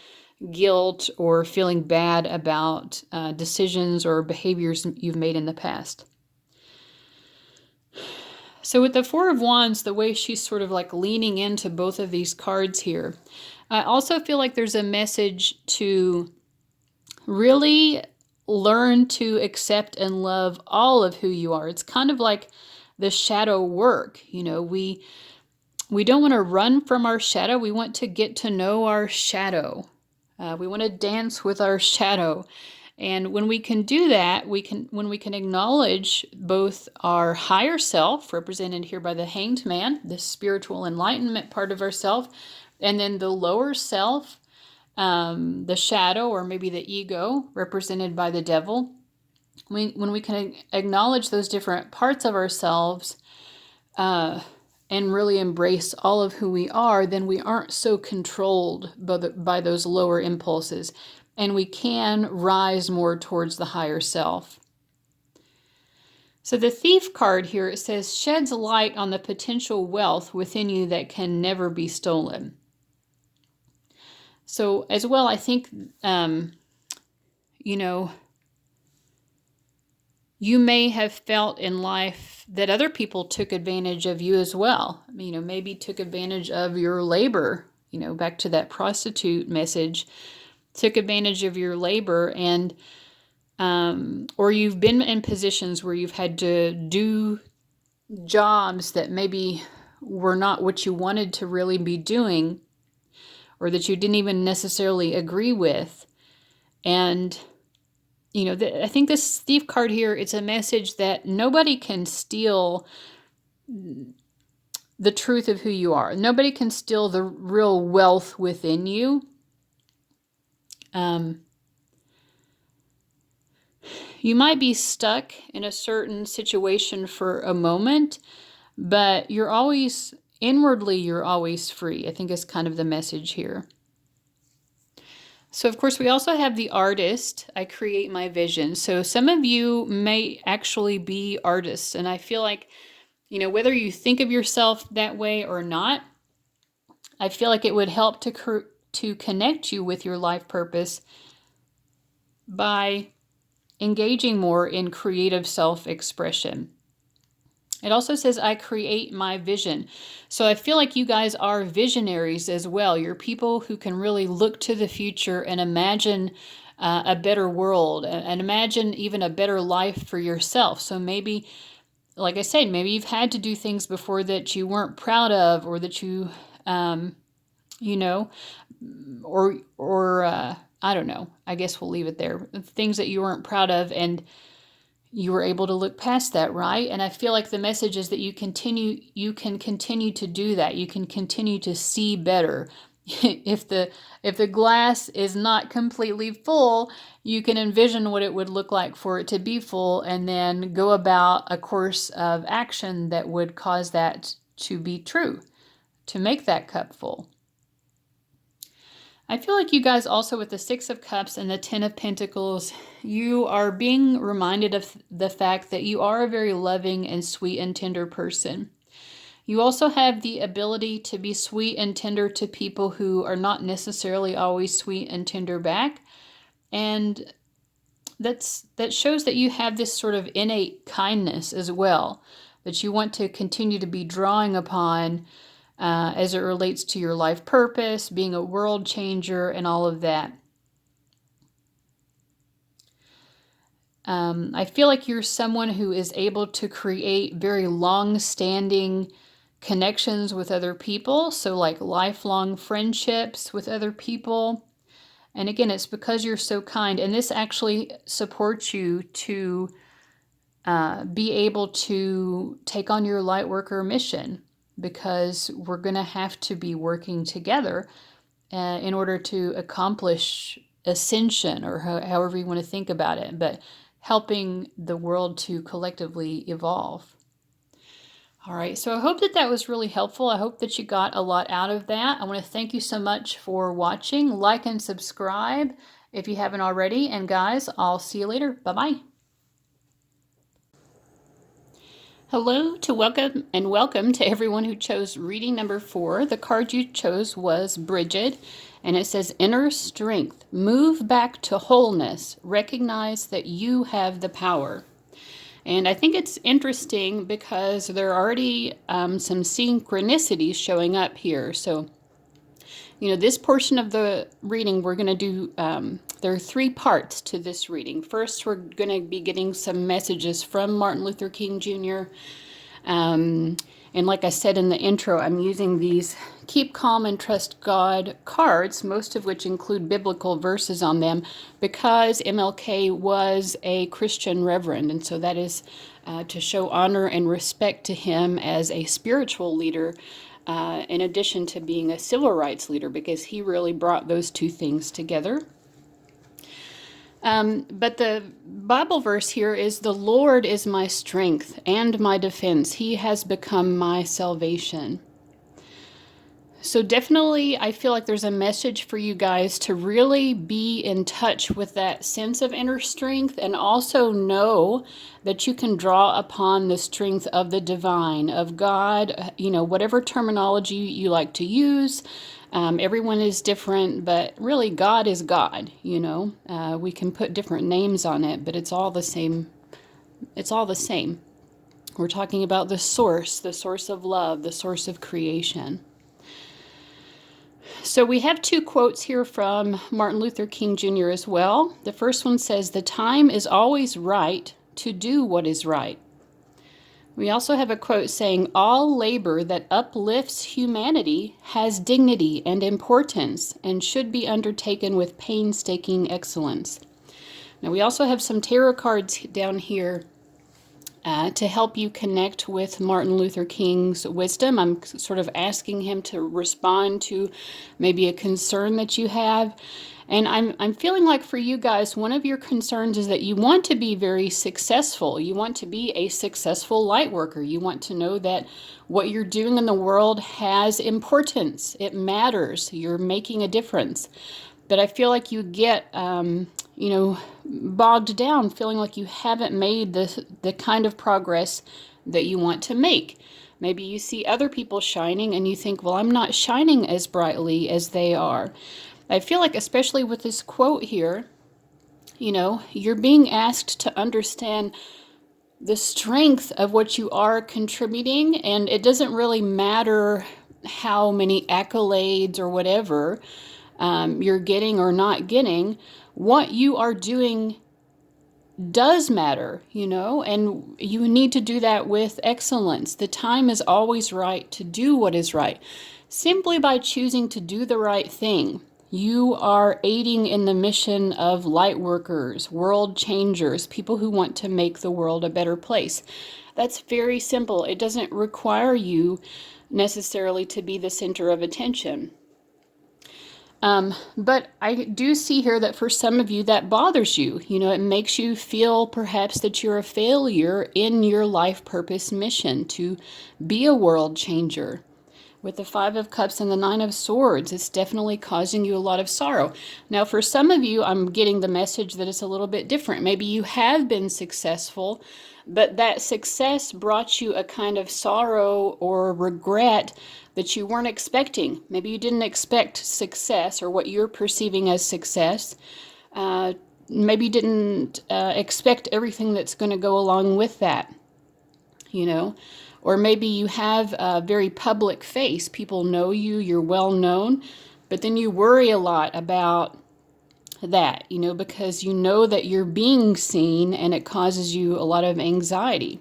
guilt or feeling bad about decisions or behaviors you've made in the past. So with the Four of Wands, the way she's sort of like leaning into both of these cards here, I also feel like there's a message to really learn to accept and love all of who you are. It's kind of like the shadow work. We don't want to run from our shadow. We want to get to know our shadow. We want to dance with our shadow. And when we can do that, when we can acknowledge both our higher self, represented here by the Hanged Man, the spiritual enlightenment part of ourself, and then the lower self, the shadow, or maybe the ego, represented by the devil. When we can acknowledge those different parts of ourselves and really embrace all of who we are, then we aren't so controlled by those lower impulses, and we can rise more towards the higher self. So the Thief card here, it says, sheds light on the potential wealth within you that can never be stolen. So as well, I think, you know, you may have felt in life that other people took advantage of you as well. You know, maybe took advantage of your labor, you know, back to that prostitute message, took advantage of your labor, and or you've been in positions where you've had to do jobs that maybe were not what you wanted to really be doing, or that you didn't even necessarily agree with. And you know, I think this thief card here, it's a message that nobody can steal the truth of who you are. Nobody can steal the real wealth within you. You might be stuck in a certain situation for a moment, but you're always, inwardly, you're always free. I think is kind of the message here. So, of course, we also have the artist. I create my vision. So some of you may actually be artists. And I feel like, you know, whether you think of yourself that way or not, I feel like it would help to connect you with your life purpose by engaging more in creative self-expression. It also says, I create my vision. So I feel like you guys are visionaries as well. You're people who can really look to the future and imagine a better world and imagine even a better life for yourself. So maybe, like I said, maybe you've had to do things before that you weren't proud of, or that you, you know, or I don't know. I guess we'll leave it there. Things that you weren't proud of, and you were able to look past that, right? And I feel like the message is that you can continue to do that. You can continue to see better. If the glass is not completely full, you can envision what it would look like for it to be full, and then go about a course of action that would cause that to be true, to make that cup full. I feel like you guys also, with the Six of Cups and the Ten of Pentacles, you are being reminded of the fact that you are a very loving and sweet and tender person. You also have the ability to be sweet and tender to people who are not necessarily always sweet and tender back. And that shows that you have this sort of innate kindness as well, that you want to continue to be drawing upon as it relates to your life purpose, being a world changer, and all of that. I feel like you're someone who is able to create very long-standing connections with other people, so like lifelong friendships with other people. And again, it's because you're so kind, and this actually supports you to be able to take on your Lightworker mission, because we're going to have to be working together in order to accomplish ascension, or however you want to think about it, but helping the world to collectively evolve. All right, so I hope that was really helpful. I hope that you got a lot out of that. I want to thank you so much for watching. Like and subscribe if you haven't already. And guys, I'll see you later. Bye-bye. Hello to welcome to everyone who chose reading number 4. The card you chose was Bridget, and it says inner strength. Move back to wholeness. Recognize that you have the power. And I think it's interesting because there are already some synchronicities showing up here. So, you know, this portion of the reading we're going to do, there are 3 parts to this reading. First, we're going to be getting some messages from Martin Luther King Jr. And like I said in the intro, I'm using these Keep Calm and Trust God cards, most of which include biblical verses on them, because MLK was a Christian reverend. And so that is to show honor and respect to him as a spiritual leader, in addition to being a civil rights leader, because he really brought those 2 things together. But the Bible verse here is, the Lord is my strength and my defense. He has become my salvation. So definitely, I feel like there's a message for you guys to really be in touch with that sense of inner strength, and also know that you can draw upon the strength of the divine, of God, you know, whatever terminology you like to use. Everyone is different, but really God is God, you know. We can put different names on it, but it's all the same. It's all the same. We're talking about the source of love, the source of creation. So we have two quotes here from Martin Luther King Jr. as well. The first one says, "The time is always right to do what is right." We also have a quote saying, "All labor that uplifts humanity has dignity and importance and should be undertaken with painstaking excellence." Now we also have some tarot cards down here to help you connect with Martin Luther King's wisdom. I'm sort of asking him to respond to maybe a concern that you have. And I'm feeling like for you guys, one of your concerns is that you want to be very successful. You want to be a successful light worker. You want to know that what you're doing in the world has importance. It matters. You're making a difference. But I feel like you get, bogged down, feeling like you haven't made the kind of progress that you want to make. Maybe you see other people shining and you think, well, I'm not shining as brightly as they are. I feel like, especially with this quote here, you're being asked to understand the strength of what you are contributing, and it doesn't really matter how many accolades or whatever you're getting or not getting. What you are doing does matter, and you need to do that with excellence. The time is always right to do what is right. Simply by choosing to do the right thing, you are aiding in the mission of light workers, world changers, people who want to make the world a better place. That's very simple. It doesn't require you necessarily to be the center of attention. But I do see here that for some of you that bothers you. It makes you feel perhaps that you're a failure in your life purpose mission to be a world changer. With the 5 of Cups and the 9 of Swords, it's definitely causing you a lot of sorrow. Now, for some of you, I'm getting the message that it's a little bit different. Maybe you have been successful, but that success brought you a kind of sorrow or regret that you weren't expecting. Maybe you didn't expect success, or what you're perceiving as success. Maybe you didn't expect everything that's going to go along with that, Or maybe you have a very public face. People know you, you're well known, but then you worry a lot about that, because you know that you're being seen and it causes you a lot of anxiety.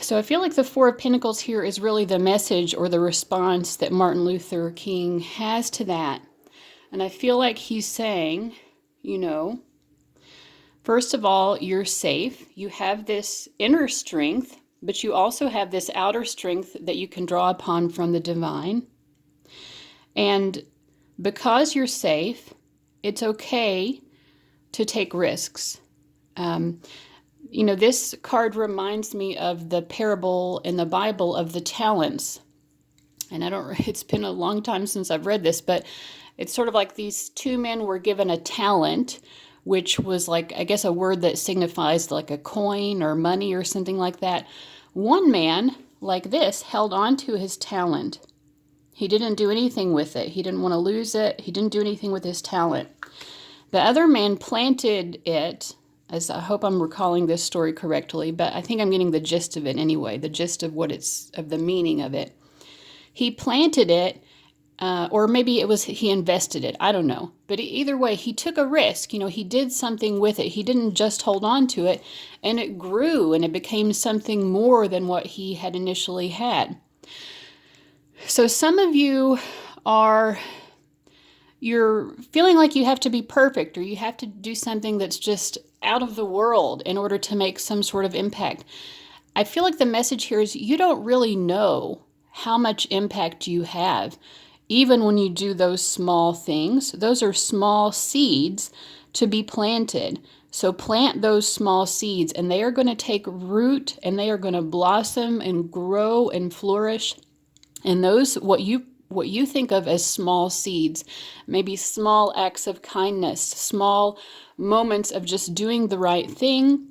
So I feel like the 4 of Pentacles here is really the message or the response that Martin Luther King has to that. And I feel like he's saying, first of all, you're safe. You have this inner strength, but you also have this outer strength that you can draw upon from the divine. And because you're safe, it's okay to take risks. This card reminds me of the parable in the Bible of the talents. And it's been a long time since I've read this, but it's sort of like these 2 men were given a talent, which was like, I guess, a word that signifies like a coin or money or something like that. One man, like this, held on to his talent. He didn't do anything with it. He didn't want to lose it. He didn't do anything with his talent. The other man planted it, as I hope I'm recalling this story correctly, but I think I'm getting the gist of it anyway, the gist of of the meaning of it. He planted it, or maybe it was he invested it. I don't know. But either way, he took a risk. He did something with it. He didn't just hold on to it, and it grew and it became something more than what he had initially had. So some of you you're feeling like you have to be perfect, or you have to do something that's just out of the world in order to make some sort of impact. I feel like the message here is you don't really know how much impact you have, even when you do those small things. Those are small seeds to be planted. So plant those small seeds, and they are going to take root, and they are going to blossom and grow and flourish. And those, what you think of as small seeds, maybe small acts of kindness, small moments of just doing the right thing,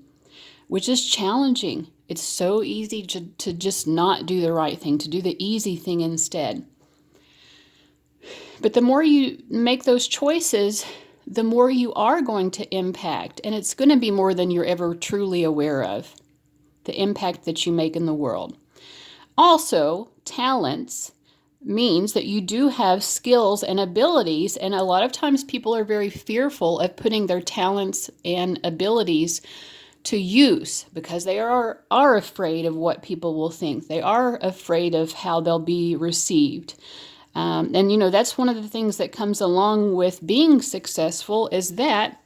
which is challenging. It's so easy to just not do the right thing, to do the easy thing instead. But the more you make those choices, the more you are going to impact. And it's going to be more than you're ever truly aware of, the impact that you make in the world. Also, talents means that you do have skills and abilities, and a lot of times people are very fearful of putting their talents and abilities to use because they are afraid of what people will think. They are afraid of how they'll be received. And that's one of the things that comes along with being successful is that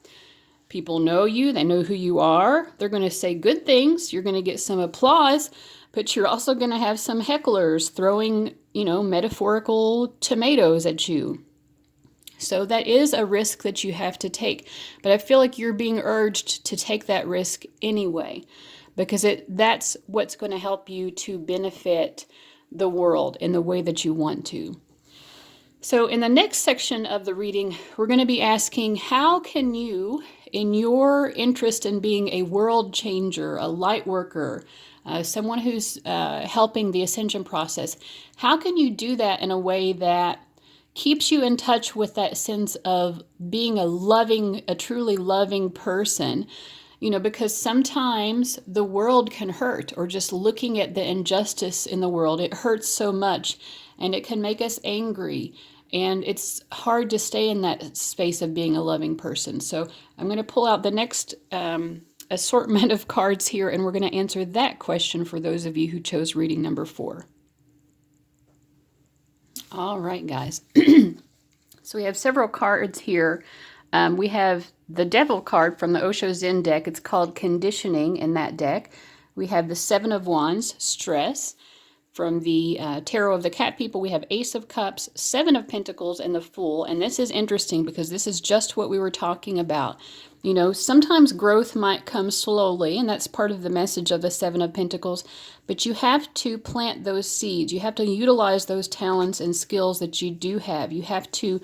people know you, they know who you are, they're going to say good things, you're going to get some applause, but you're also going to have some hecklers throwing, metaphorical tomatoes at you. So that is a risk that you have to take. But I feel like you're being urged to take that risk anyway, because that's what's going to help you to benefit the world in the way that you want to. So in the next section of the reading, we're going to be asking, how can you, in your interest in being a world changer, a light worker, someone who's helping the ascension process, how can you do that in a way that keeps you in touch with that sense of being a truly loving person? Because sometimes the world can hurt, or just looking at the injustice in the world, it hurts so much and it can make us angry. And it's hard to stay in that space of being a loving person. So I'm going to pull out the next assortment of cards here, and we're going to answer that question for those of you who chose reading number 4. All right, guys. So we have several cards here. We have the Devil card from the Osho Zen deck. It's called Conditioning in that deck. We have the 7 of Wands, Stress. From the Tarot of the Cat People, we have Ace of Cups, 7 of Pentacles, and the Fool. And this is interesting because this is just what we were talking about. Sometimes growth might come slowly, and that's part of the message of the 7 of Pentacles. But you have to plant those seeds. You have to utilize those talents and skills that you do have. You have to,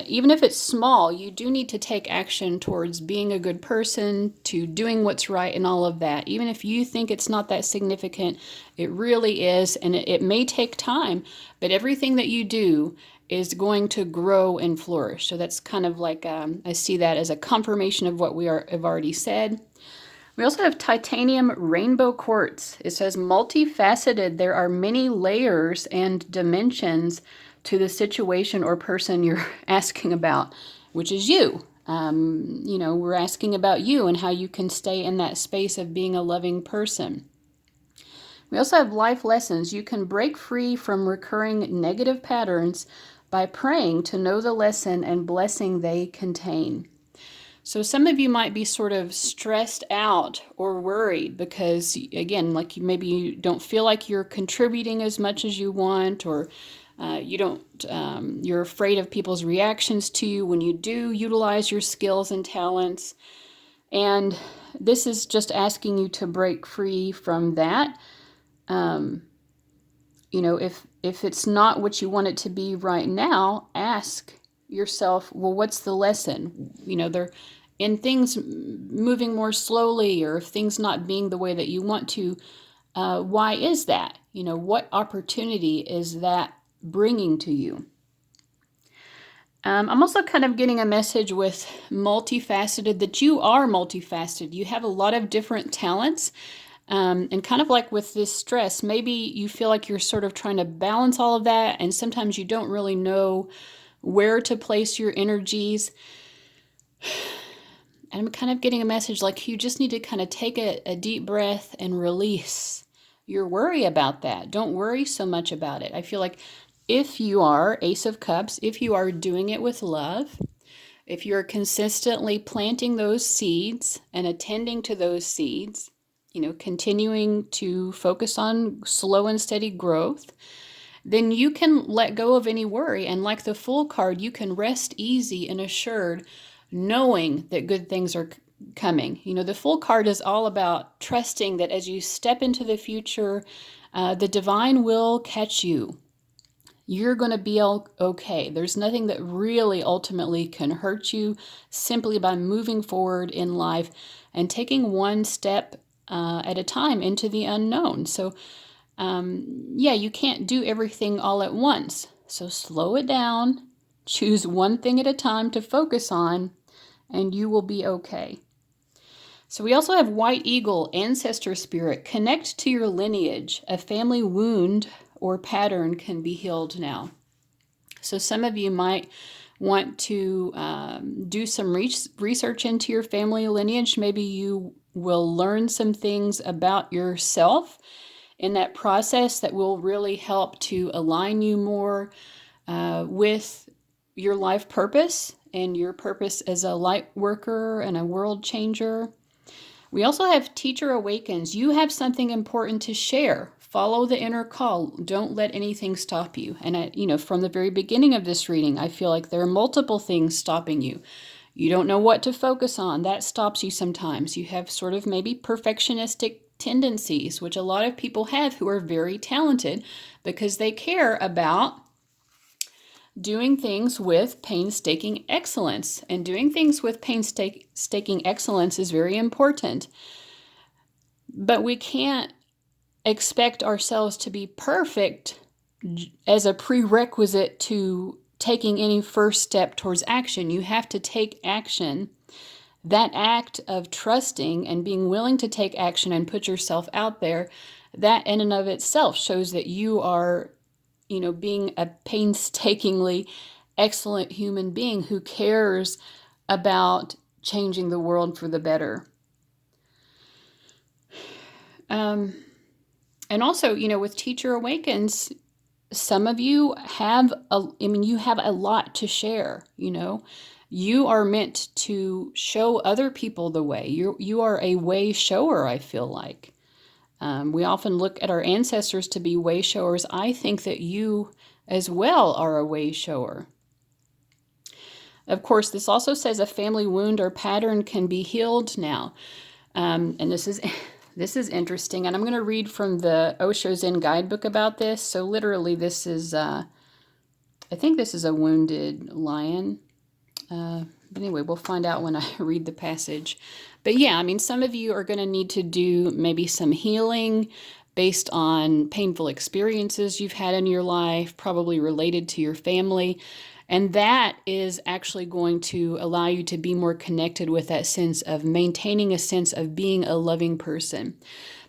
even if it's small, you do need to take action towards being a good person, to doing what's right and all of that. Even if you think it's not that significant, it really is, and it may take time, but everything that you do is going to grow and flourish. So that's kind of like, I see that as a confirmation of what have already said. We also have Titanium Rainbow Quartz. It says multifaceted. There are many layers and dimensions to the situation or person you're asking about, which is you. We're asking about you and how you can stay in that space of being a loving person. We also have life lessons. You can break free from recurring negative patterns by praying to know the lesson and blessing they contain. So some of you might be sort of stressed out or worried because, again, like maybe you don't feel like you're contributing as much as you want, or you're afraid of people's reactions to you when you do utilize your skills and talents. And this is just asking you to break free from that. If it's not what you want it to be right now, ask yourself, well, what's the lesson? They're in things moving more slowly, or if things not being the way that you want to, why is that? What opportunity is that bringing to you? I'm also kind of getting a message with multifaceted, that you are multifaceted. You have a lot of different talents. And kind of like with this stress, maybe you feel like you're sort of trying to balance all of that, and sometimes you don't really know where to place your energies. And I'm kind of getting a message like you just need to kind of take a deep breath and release your worry about that. Don't worry so much about it. I feel like if you are Ace of Cups, if you are doing it with love, if you're consistently planting those seeds and attending to those seeds, continuing to focus on slow and steady growth, then you can let go of any worry. And like the Fool card, you can rest easy and assured, knowing that good things are coming. The Fool card is all about trusting that as you step into the future, the divine will catch you. You're going to be okay. There's nothing that really ultimately can hurt you simply by moving forward in life and taking one step at a time into the unknown. So, you can't do everything all at once. So slow it down, Choose one thing at a time to focus on, and you will be okay. So we also have White Eagle, Ancestor Spirit. Connect to your lineage. A family wound or pattern can be healed now. So some of you might want to do some research into your family lineage. Maybe you will learn some things about yourself in that process that will really help to align you more with your life purpose and your purpose as a light worker and a world changer. We also have Teacher Awakens. You have something important to share. Follow the inner call. Don't let anything stop you. And from the very beginning of this reading, I feel like there are multiple things stopping you. You don't know what to focus on. That stops you sometimes. You have sort of maybe perfectionistic tendencies, which a lot of people have who are very talented because they care about doing things with painstaking excellence. And doing things with painstaking excellence is very important. But we can't expect ourselves to be perfect as a prerequisite to taking any first step towards action. You have to take action. That act of trusting and being willing to take action and put yourself out there, that in and of itself shows that you are being a painstakingly excellent human being who cares about changing the world for the better. And also, with Teacher Awakens, some of you have you have a lot to share. You are meant to show other people the way. You are a way shower, I feel like. We often look at our ancestors to be way showers. I think that you as well are a way shower. Of course, this also says a family wound or pattern can be healed now. And this is interesting. And I'm going to read from the Osho Zen guidebook about this. So literally this is, I think this is a wounded lion. But anyway, we'll find out when I read the passage. But yeah, some of you are going to need to do maybe some healing based on painful experiences you've had in your life, probably related to your family. And that is actually going to allow you to be more connected with that sense of maintaining a sense of being a loving person.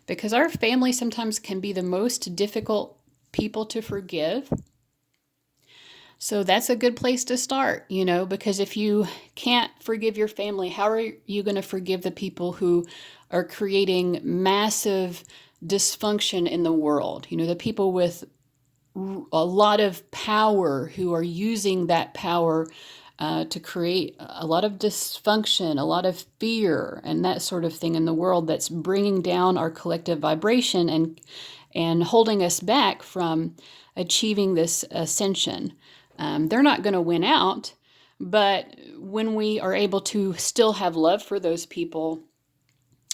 Because our family sometimes can be the most difficult people to forgive. So that's a good place to start, because if you can't forgive your family, how are you going to forgive the people who are creating massive dysfunction in the world? The people with a lot of power who are using that power to create a lot of dysfunction, a lot of fear, and that sort of thing in the world that's bringing down our collective vibration and holding us back from achieving this ascension. They're not going to win out, but when we are able to still have love for those people,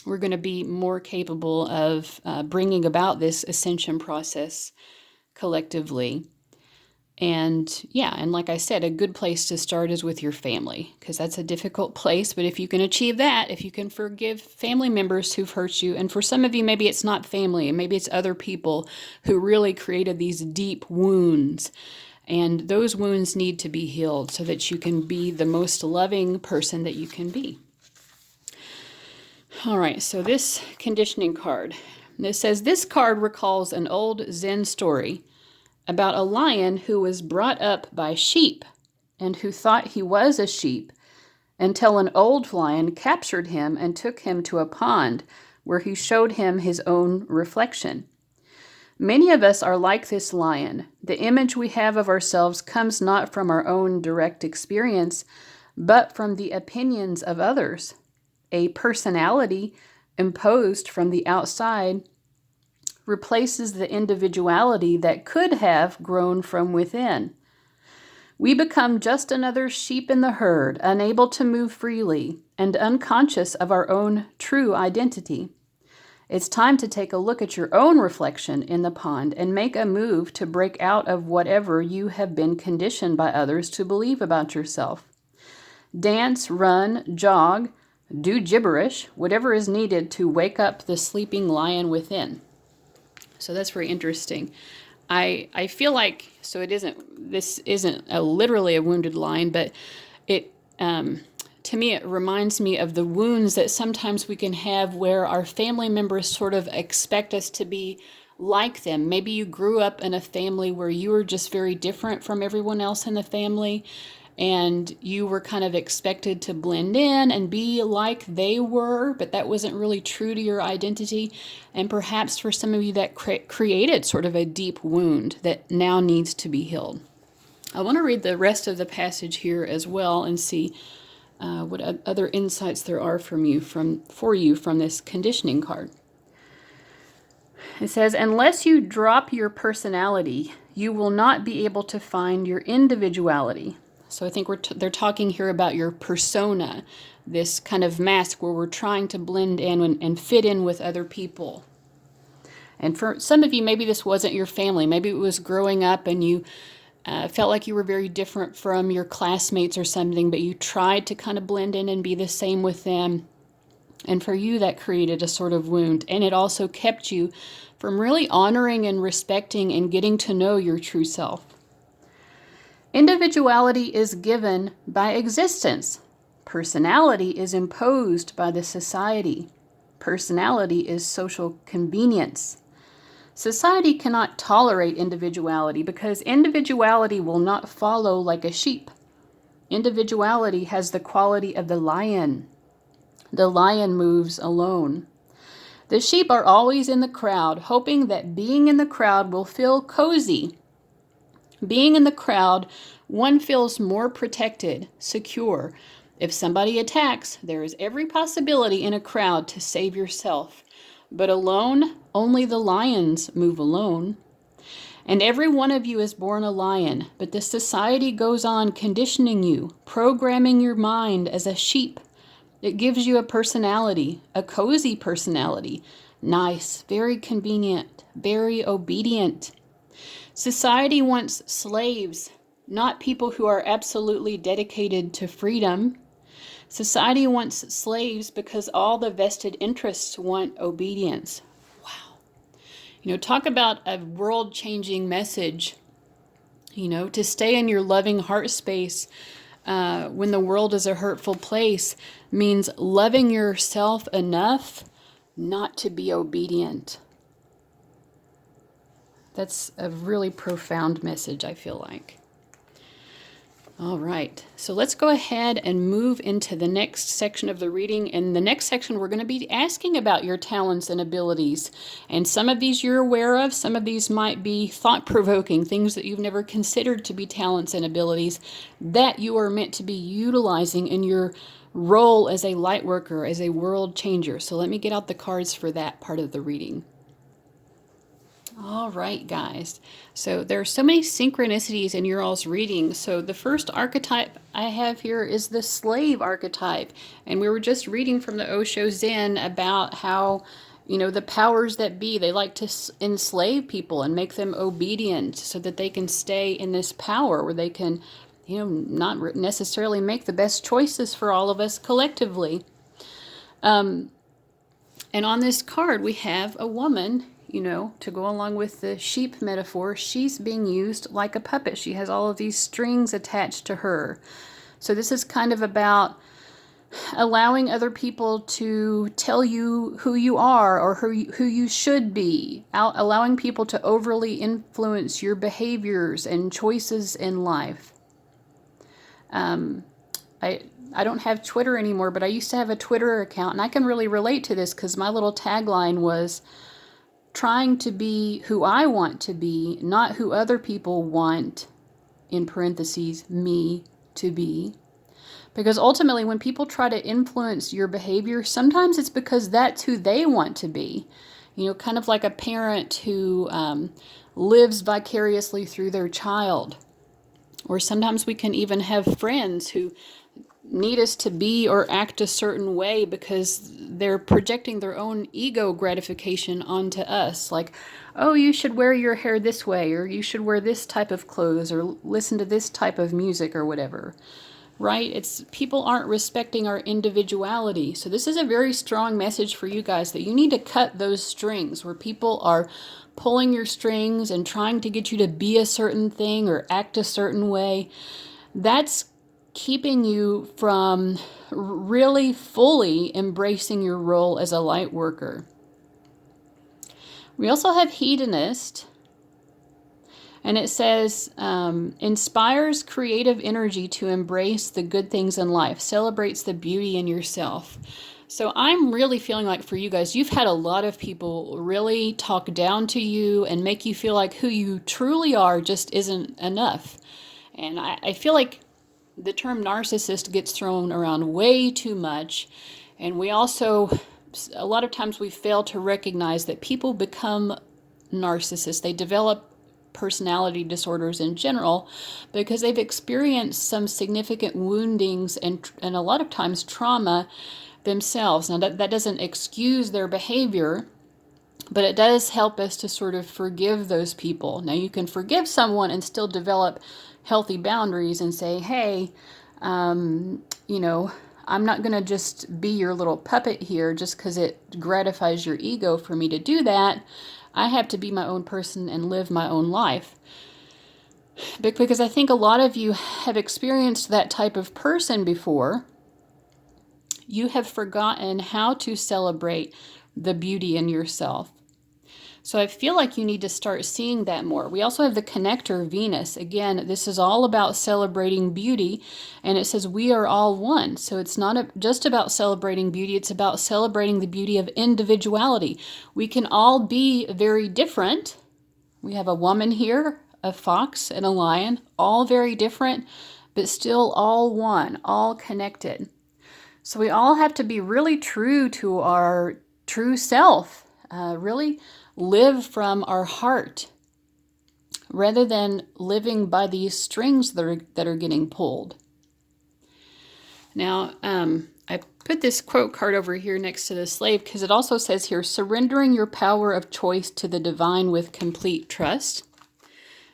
we're going to be more capable of bringing about this ascension process collectively. And like I said, a good place to start is with your family, because that's a difficult place. But if you can achieve that, if you can forgive family members who've hurt you, and for some of you, maybe it's not family, maybe it's other people who really created these deep wounds. And those wounds need to be healed so that you can be the most loving person that you can be. All right, so this conditioning card. It says, this card recalls an old Zen story about a lion who was brought up by sheep and who thought he was a sheep until an old lion captured him and took him to a pond where he showed him his own reflection. Many of us are like this lion. The image we have of ourselves comes not from our own direct experience, but from the opinions of others. A personality imposed from the outside replaces the individuality that could have grown from within. We become just another sheep in the herd, unable to move freely and unconscious of our own true identity. It's time to take a look at your own reflection in the pond and make a move to break out of whatever you have been conditioned by others to believe about yourself. Dance, run, jog, do gibberish, whatever is needed to wake up the sleeping lion within. So that's very interesting. I feel like, so this isn't literally a wounded lion, but it, to me, it reminds me of the wounds that sometimes we can have where our family members sort of expect us to be like them. Maybe you grew up in a family where you were just very different from everyone else in the family, and you were kind of expected to blend in and be like they were, but that wasn't really true to your identity. And perhaps for some of you that created sort of a deep wound that now needs to be healed. I want to read the rest of the passage here as well and see what other insights there are for you from this conditioning card. It says, unless you drop your personality, you will not be able to find your individuality. So I think they're talking here about your persona, this kind of mask where we're trying to blend in and fit in with other people. And for some of you, maybe this wasn't your family. Maybe it was growing up and you felt like you were very different from your classmates or something, but you tried to kind of blend in and be the same with them. And for you, that created a sort of wound. And it also kept you from really honoring and respecting and getting to know your true self. Individuality is given by existence. Personality is imposed by the society. Personality is social convenience. Society cannot tolerate individuality because individuality will not follow like a sheep. Individuality has the quality of the lion. The lion moves alone. The sheep are always in the crowd, hoping that being in the crowd will feel cozy. Being in the crowd, one feels more protected, secure. If somebody attacks, there is every possibility in a crowd to save yourself. But alone, only the lions move alone. And every one of you is born a lion, but the society goes on conditioning you, programming your mind as a sheep. It gives you a personality, a cozy personality. Nice, very convenient, very obedient. Society wants slaves, not people who are absolutely dedicated to freedom. Society wants slaves because all the vested interests want obedience. Wow. Talk about a world-changing message. To stay in your loving heart space when the world is a hurtful place means loving yourself enough not to be obedient. That's a really profound message, I feel like. All right, so let's go ahead and move into the next section of the reading. In the next section, we're going to be asking about your talents and abilities. And some of these you're aware of. Some of these might be thought-provoking, things that you've never considered to be talents and abilities that you are meant to be utilizing in your role as a light worker, as a world changer. So let me get out the cards for that part of the reading. All right, guys. So there are so many synchronicities in your all's reading. So the first archetype I have here is the slave archetype. And we were just reading from the Osho Zen about how, the powers that be, they like to enslave people and make them obedient so that they can stay in this power where they can, not necessarily make the best choices for all of us collectively. And on this card, we have a woman, to go along with the sheep metaphor. She's being used like a puppet. She has all of these strings attached to her. So this is kind of about allowing other people to tell you who you are or who you should be, allowing people to overly influence your behaviors and choices in life. I don't have Twitter anymore, but I used to have a Twitter account, and I can really relate to this because my little tagline was trying to be who I want to be, not who other people want, in parentheses, me to be. Because ultimately, when people try to influence your behavior, sometimes it's because that's who they want to be. Kind of like a parent who lives vicariously through their child. Or sometimes we can even have friends who need us to be or act a certain way because they're projecting their own ego gratification onto us. Like, oh, you should wear your hair this way, or you should wear this type of clothes, or listen to this type of music, or whatever. Right? It's people aren't respecting our individuality. So this is a very strong message for you guys that you need to cut those strings where people are pulling your strings and trying to get you to be a certain thing or act a certain way, that's keeping you from really fully embracing your role as a light worker. We also have hedonist, and it says, inspires creative energy to embrace the good things in life, celebrates the beauty in yourself. So I'm really feeling like for you guys, you've had a lot of people really talk down to you and make you feel like who you truly are just isn't enough. And I feel like the term narcissist gets thrown around way too much. And we also, a lot of times we fail to recognize that people become narcissists. They develop personality disorders in general because they've experienced some significant woundings and a lot of times trauma themselves. Now that doesn't excuse their behavior, but it does help us to sort of forgive those people. Now you can forgive someone and still develop healthy boundaries and say, hey, I'm not going to just be your little puppet here just because it gratifies your ego for me to do that. I have to be my own person and live my own life. Because I think a lot of you have experienced that type of person before. You have forgotten how to celebrate the beauty in yourself. So I feel like you need to start seeing that more. We also have the connector, Venus. Again, this is all about celebrating beauty, and it says we are all one. So it's not just about celebrating beauty, it's about celebrating the beauty of individuality. We can all be very different. We have a woman here, a fox, and a lion, all very different, but still all one, all connected. So we all have to be really true to our true self, really live from our heart rather than living by these strings that are getting pulled. Now, I put this quote card over here next to the slave because it also says here, surrendering your power of choice to the divine with complete trust.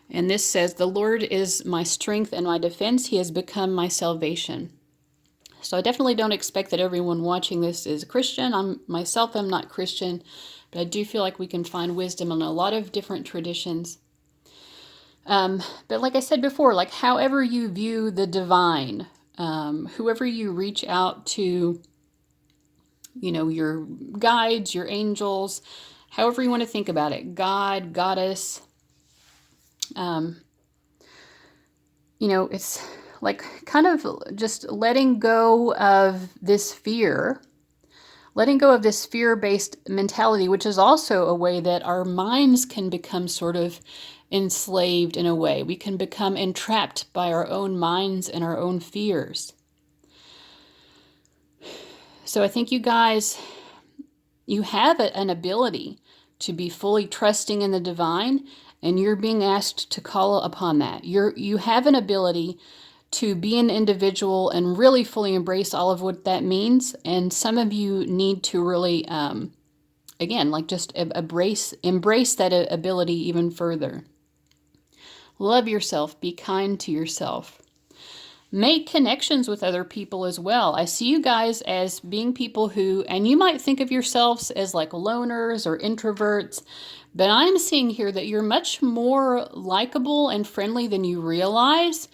And this says, the Lord is my strength and my defense. He has become my salvation. So I definitely don't expect that everyone watching this is Christian. I'm not Christian, but I do feel like we can find wisdom in a lot of different traditions. But like I said before, like however you view the divine, whoever you reach out to, your guides, your angels, however you want to think about it, God, goddess, it's like kind of just letting go of this fear, letting go of this fear-based mentality, which is also a way that our minds can become sort of enslaved in a way. We can become entrapped by our own minds and our own fears. So I think you guys, you have an ability to be fully trusting in the divine, and you're being asked to call upon that. You have an ability to be an individual and really fully embrace all of what that means. And some of you need to really, again, like just embrace that ability even further. Love yourself. Be kind to yourself. Make connections with other people as well. I see you guys as being people who, and you might think of yourselves as like loners or introverts, but I'm seeing here that you're much more likable and friendly than you realize.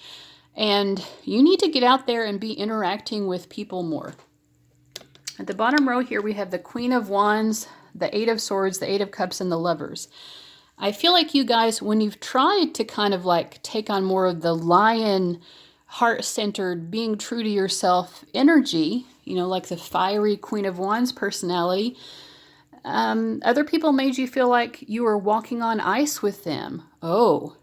And you need to get out there and be interacting with people more. At the bottom row here, we have the Queen of Wands, the Eight of Swords, the Eight of Cups, and the Lovers. I feel like you guys, when you've tried to kind of like take on more of the lion, heart-centered, being true to yourself energy, like the fiery Queen of Wands personality, other people made you feel like you were walking on ice with them. Oh,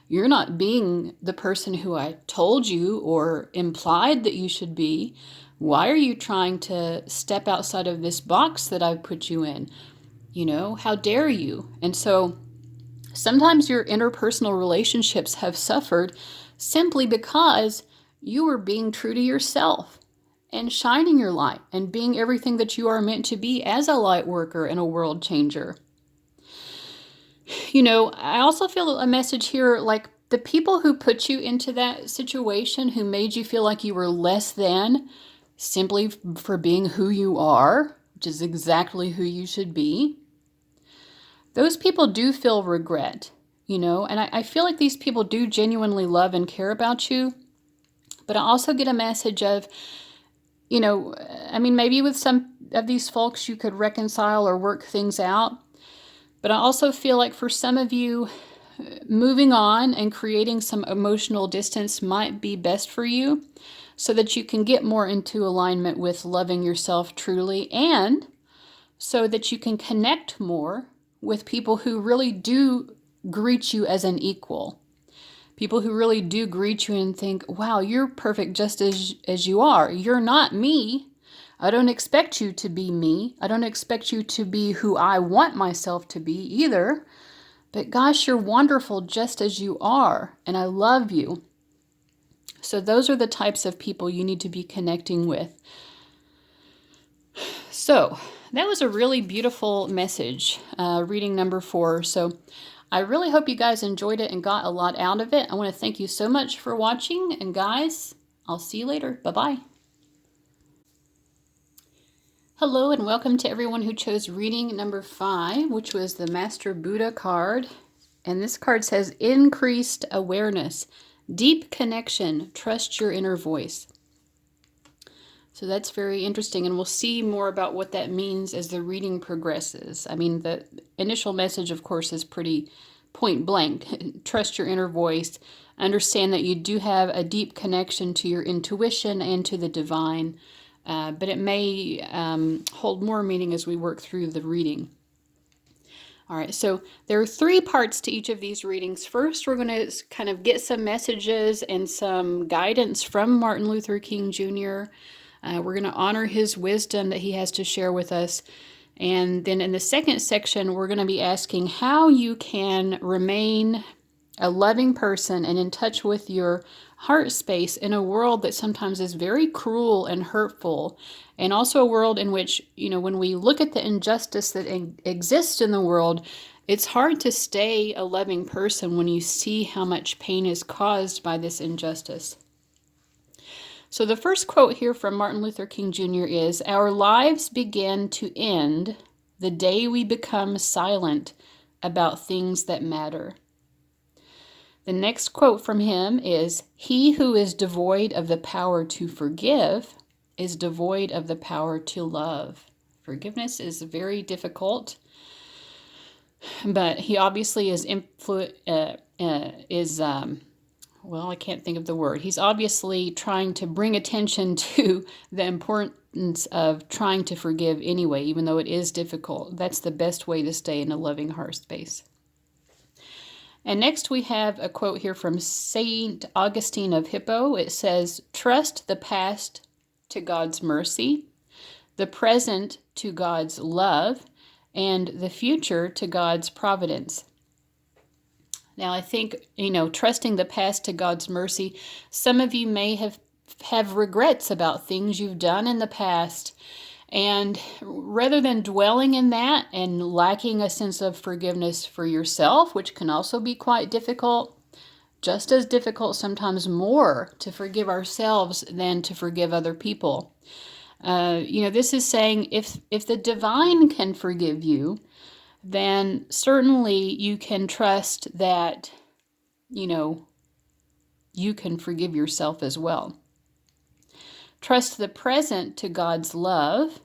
you're not being the person who I told you or implied that you should be. Why are you trying to step outside of this box that I've put you in? How dare you? And so sometimes your interpersonal relationships have suffered simply because you were being true to yourself and shining your light and being everything that you are meant to be as a light worker and a world changer. I also feel a message here, like the people who put you into that situation, who made you feel like you were less than simply for being who you are, which is exactly who you should be. those people do feel regret, you know, and I feel like these people do genuinely love and care about you. But I also get a message of, you know, I mean, maybe with some of these folks you could reconcile or work things out. But I also feel like for some of you, moving on and creating some emotional distance might be best for you so that you can get more into alignment with loving yourself truly, and so that you can connect more with people who really do greet you as an equal. People who really do greet you and think, wow, you're perfect just as you are. You're not me. I don't expect you to be me. I don't expect you to be who I want myself to be either. But gosh, you're wonderful just as you are, and I love you. So those are the types of people you need to be connecting with. So that was a really beautiful message, reading number 4. So I really hope you guys enjoyed it and got a lot out of it. I want to thank you so much for watching, and guys, I'll see you later. Bye-bye. Hello and welcome to everyone who chose reading number 5, which was the Master Buddha card. And this card says, increased awareness, deep connection, trust your inner voice. So that's very interesting, and we'll see more about what that means as the reading progresses. I mean, the initial message, of course, is pretty point blank. Trust your inner voice. Understand that you do have a deep connection to your intuition and to the divine. But it may hold more meaning as we work through the reading. All right, so there are 3 parts to each of these readings. First, we're going to kind of get some messages and some guidance from Martin Luther King Jr. We're going to honor his wisdom that he has to share with us. And then in the second section, we're going to be asking how you can remain a loving person and in touch with your heart space in a world that sometimes is very cruel and hurtful, and also a world in which, you know, when we look at the injustice that exists in the world, it's hard to stay a loving person when you see how much pain is caused by this injustice. So the first quote here from Martin Luther King Jr. is, "Our lives begin to end the day we become silent about things that matter." The next quote from him is, "He who is devoid of the power to forgive is devoid of the power to love." Forgiveness is very difficult, but he obviously is well, I can't think of the word. He's obviously trying to bring attention to the importance of trying to forgive anyway, even though it is difficult. That's the best way to stay in a loving heart space. And next we have a quote here from St. Augustine of Hippo. It says, "Trust the past to God's mercy, the present to God's love, and the future to God's providence." Now I think, you know, trusting the past to God's mercy, some of you may have regrets about things you've done in the past. And rather than dwelling in that and lacking a sense of forgiveness for yourself, which can also be quite difficult, just as difficult, sometimes more, to forgive ourselves than to forgive other people. You know, this is saying if the divine can forgive you, then certainly you can trust that, you know, you can forgive yourself as well. Trust the present to God's love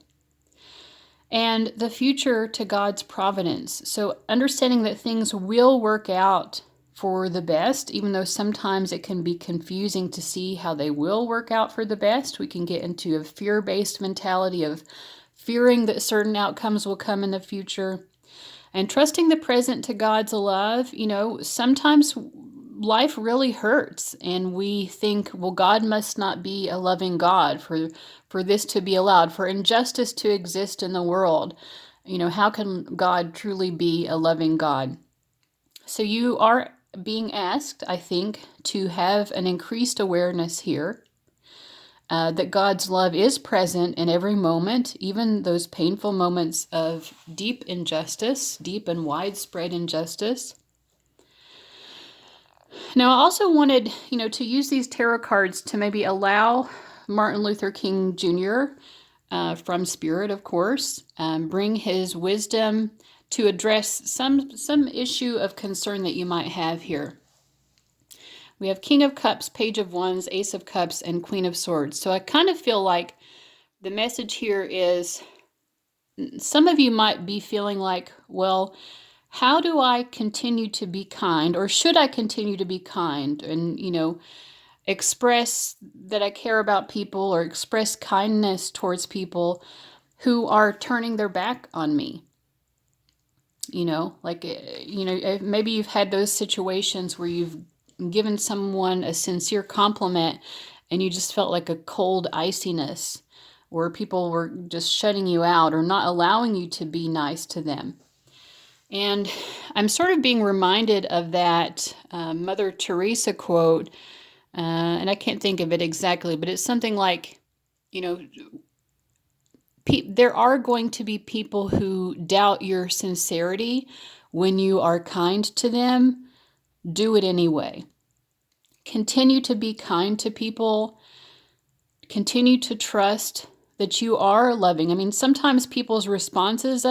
and the future to God's providence. So understanding that things will work out for the best, even though sometimes it can be confusing to see how they will work out for the best. We can get into a fear-based mentality of fearing that certain outcomes will come in the future. And trusting the present to God's love, you know, sometimes life really hurts and we think, well, God must not be a loving God for this to be allowed, for injustice to exist in the world. You know, how can God truly be a loving God? So you are being asked, I think, to have an increased awareness here, that God's love is present in every moment, even those painful moments of deep injustice, deep and widespread injustice. Now, I also wanted, you know, to use these tarot cards to maybe allow Martin Luther King Jr., from Spirit, of course, bring his wisdom to address some issue of concern that you might have here. We have King of Cups, Page of Wands, Ace of Cups, and Queen of Swords. So I kind of feel like the message here is some of you might be feeling like, well, how do I continue to be kind, or should I continue to be kind and, express that I care about people or express kindness towards people who are turning their back on me? Maybe you've had those situations where you've given someone a sincere compliment and you just felt like a cold iciness, where people were just shutting you out or not allowing you to be nice to them. And I'm sort of being reminded of that Mother Teresa quote, and I can't think of it exactly, but it's something like, there are going to be people who doubt your sincerity when you are kind to them. Do it anyway. Continue to be kind to people. Continue to trust that you are loving. I mean, sometimes people's responses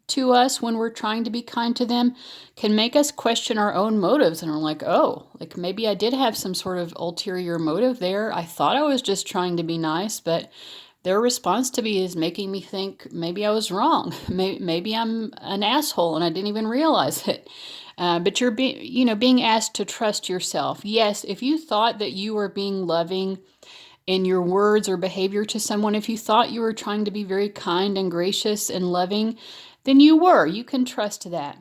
to us when we're trying to be kind to them can make us question our own motives. And we're like, oh, like maybe I did have some sort of ulterior motive there. I thought I was just trying to be nice, but their response to me is making me think maybe I was wrong. Maybe I'm an asshole and I didn't even realize it. But you're being asked to trust yourself. Yes, if you thought that you were being loving in your words or behavior to someone, if you thought you were trying to be very kind and gracious and loving, then you were. You can trust that.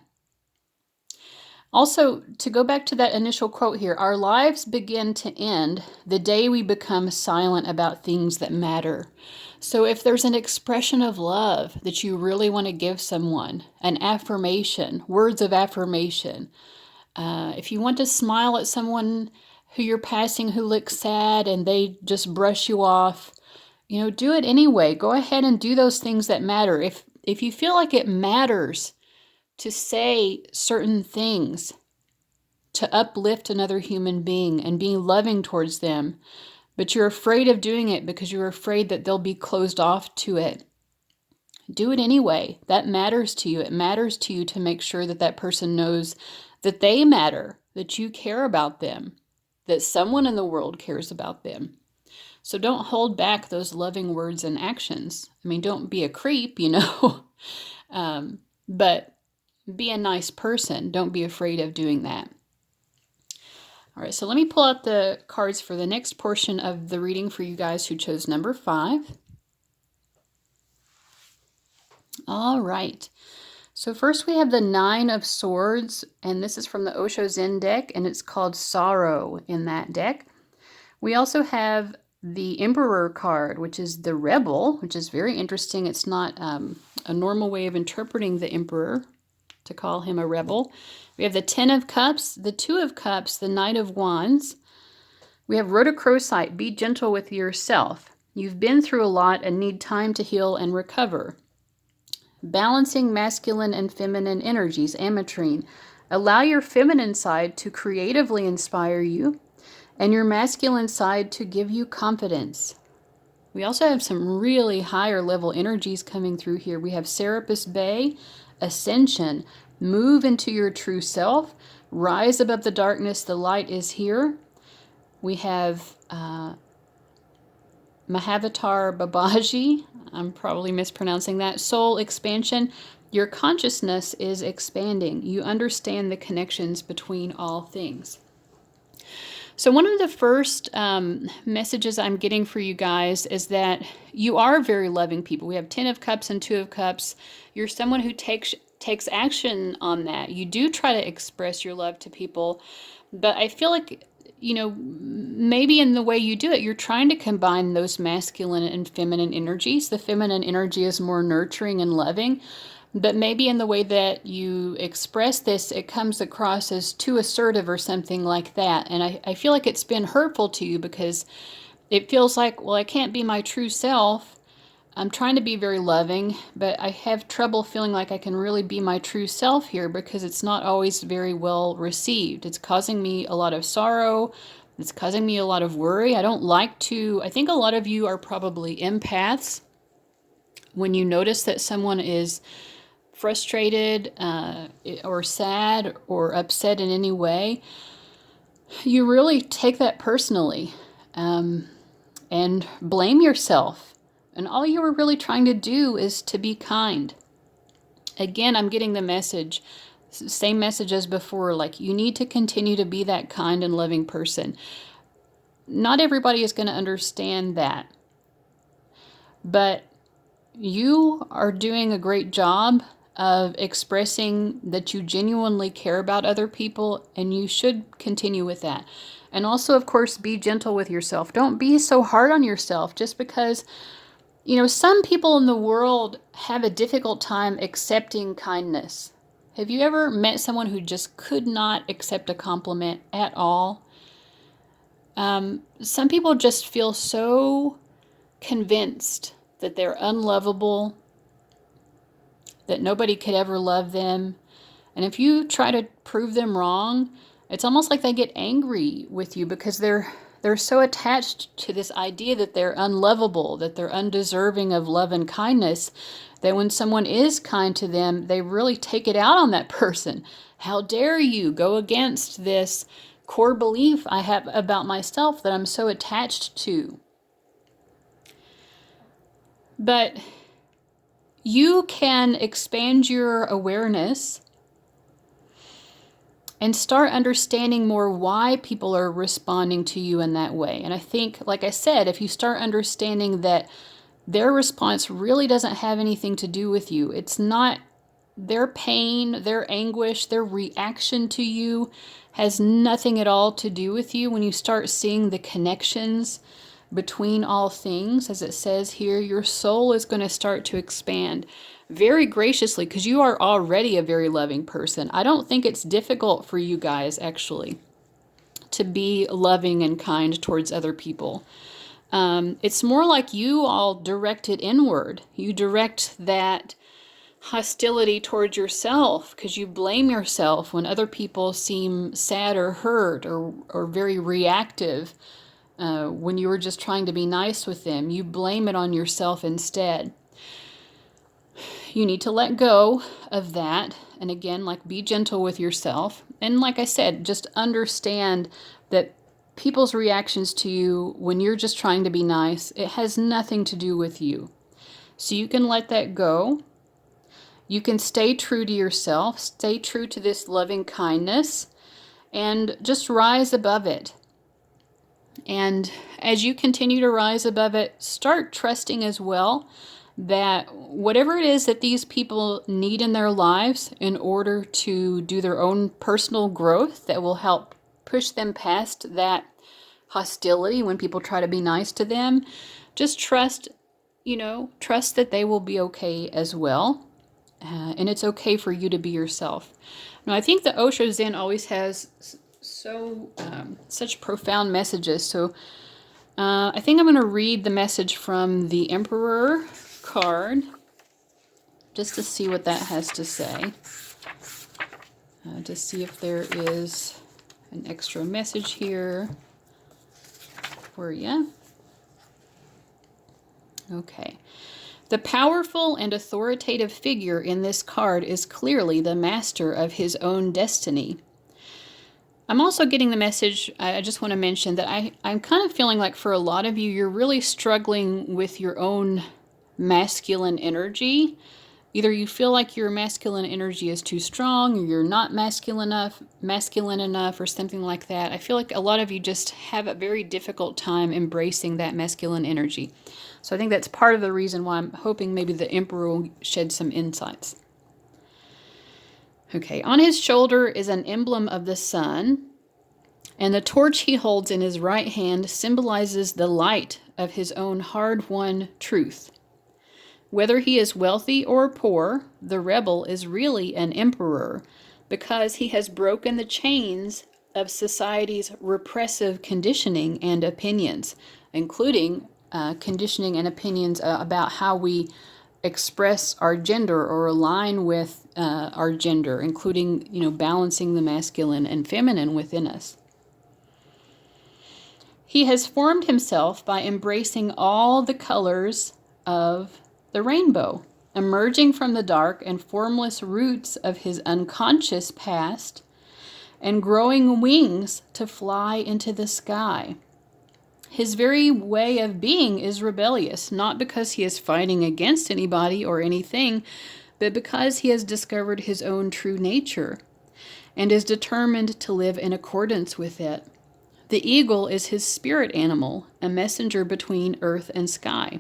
Also, to go back to that initial quote here, our lives begin to end the day we become silent about things that matter. So if there's an expression of love that you really want to give someone, an affirmation, words of affirmation, if you want to smile at someone who you're passing who looks sad and they just brush you off, do it anyway. Go ahead and do those things that matter. If you feel like it matters to say certain things, to uplift another human being and being loving towards them, but you're afraid of doing it because you're afraid that they'll be closed off to it, do it anyway. That matters to you. It matters to you to make sure that that person knows that they matter, that you care about them, that someone in the world cares about them. So don't hold back those loving words and actions. I mean, don't be a creep, but be a nice person. Don't be afraid of doing that. All right, so let me pull out the cards for the next portion of the reading for you guys who chose number 5. All right. So first we have the 9 of Swords, and this is from the Osho Zen deck, and it's called Sorrow in that deck. We also have the Emperor card, which is the Rebel, which is very interesting. It's not a normal way of interpreting the Emperor to call him a rebel. We have the 10 of Cups, the 2 of Cups, the Knight of Wands. We have Rhodochrosite, be gentle with yourself. You've been through a lot and need time to heal and recover. Balancing masculine and feminine energies, Ametrine. Allow your feminine side to creatively inspire you and your masculine side to give you confidence. We also have some really higher level energies coming through here. We have Serapis Bay, Ascension, move into your true self, rise above the darkness, the light is here. We have Mahavatar Babaji, I'm probably mispronouncing that, soul expansion. Your consciousness is expanding. You understand the connections between all things. So one of the first messages I'm getting for you guys is that you are very loving people. We have 10 of Cups and 2 of Cups. You're someone who takes action on that. You do try to express your love to people, but I feel like, maybe in the way you do it, you're trying to combine those masculine and feminine energies. The feminine energy is more nurturing and loving, but maybe in the way that you express this, it comes across as too assertive or something like that. And I feel like it's been hurtful to you because it feels like, well, I can't be my true self. I'm trying to be very loving, but I have trouble feeling like I can really be my true self here because it's not always very well received. It's causing me a lot of sorrow. It's causing me a lot of worry. I think a lot of you are probably empaths. When you notice that someone is frustrated or sad or upset in any way, you really take that personally and blame yourself. And all you were really trying to do is to be kind. Again, I'm getting the message, same message as before, like you need to continue to be that kind and loving person. Not everybody is going to understand that, but you are doing a great job of expressing that you genuinely care about other people, and you should continue with that. And also, of course, be gentle with yourself. Don't be so hard on yourself just because, you know, some people in the world have a difficult time accepting kindness. Have you ever met someone who just could not accept a compliment at all? Some people just feel so convinced that they're unlovable, that nobody could ever love them. And if you try to prove them wrong, it's almost like they get angry with you because they're so attached to this idea that they're unlovable, that they're undeserving of love and kindness, that when someone is kind to them, they really take it out on that person. How dare you go against this core belief I have about myself that I'm so attached to? But you can expand your awareness and start understanding more why people are responding to you in that way. And I think, like I said, if you start understanding that their response really doesn't have anything to do with you, it's not their pain, their anguish, their reaction to you has nothing at all to do with you. When you start seeing the connections between all things, as it says here, your soul is going to start to expand very graciously because you are already a very loving person. I don't think it's difficult for you guys, actually, to be loving and kind towards other people. It's more like you all direct it inward. You direct that hostility towards yourself because you blame yourself when other people seem sad or hurt or very reactive. When you were just trying to be nice with them, you blame it on yourself instead. You need to let go of that. And again, like, be gentle with yourself. And like I said, just understand that people's reactions to you when you're just trying to be nice, it has nothing to do with you. So you can let that go. You can stay true to yourself, stay true to this loving kindness, and just rise above it. And as you continue to rise above it, start trusting as well that whatever it is that these people need in their lives in order to do their own personal growth that will help push them past that hostility when people try to be nice to them, just trust that they will be okay as well. And it's okay for you to be yourself. Now, I think the Osho Zen always has such profound messages. So I think I'm going to read the message from the Emperor card just to see what that has to say. To see if there is an extra message here for you. Okay. The powerful and authoritative figure in this card is clearly the master of his own destiny. I'm also getting the message, I just want to mention that I'm kind of feeling like for a lot of you, you're really struggling with your own masculine energy. Either you feel like your masculine energy is too strong, or you're not masculine enough, or something like that. I feel like a lot of you just have a very difficult time embracing that masculine energy. So I think that's part of the reason why I'm hoping maybe the Emperor will shed some insights. Okay, on his shoulder is an emblem of the sun, and the torch he holds in his right hand symbolizes the light of his own hard-won truth. Whether he is wealthy or poor, the rebel is really an emperor because he has broken the chains of society's repressive conditioning and opinions, including conditioning and opinions about how we express our gender or align with our gender, including, balancing the masculine and feminine within us. He has formed himself by embracing all the colors of the rainbow. emerging from the dark and formless roots of his unconscious past and growing wings to fly into the sky. His very way of being is rebellious, not because he is fighting against anybody or anything, but because he has discovered his own true nature and is determined to live in accordance with it. The eagle is his spirit animal, a messenger between earth and sky.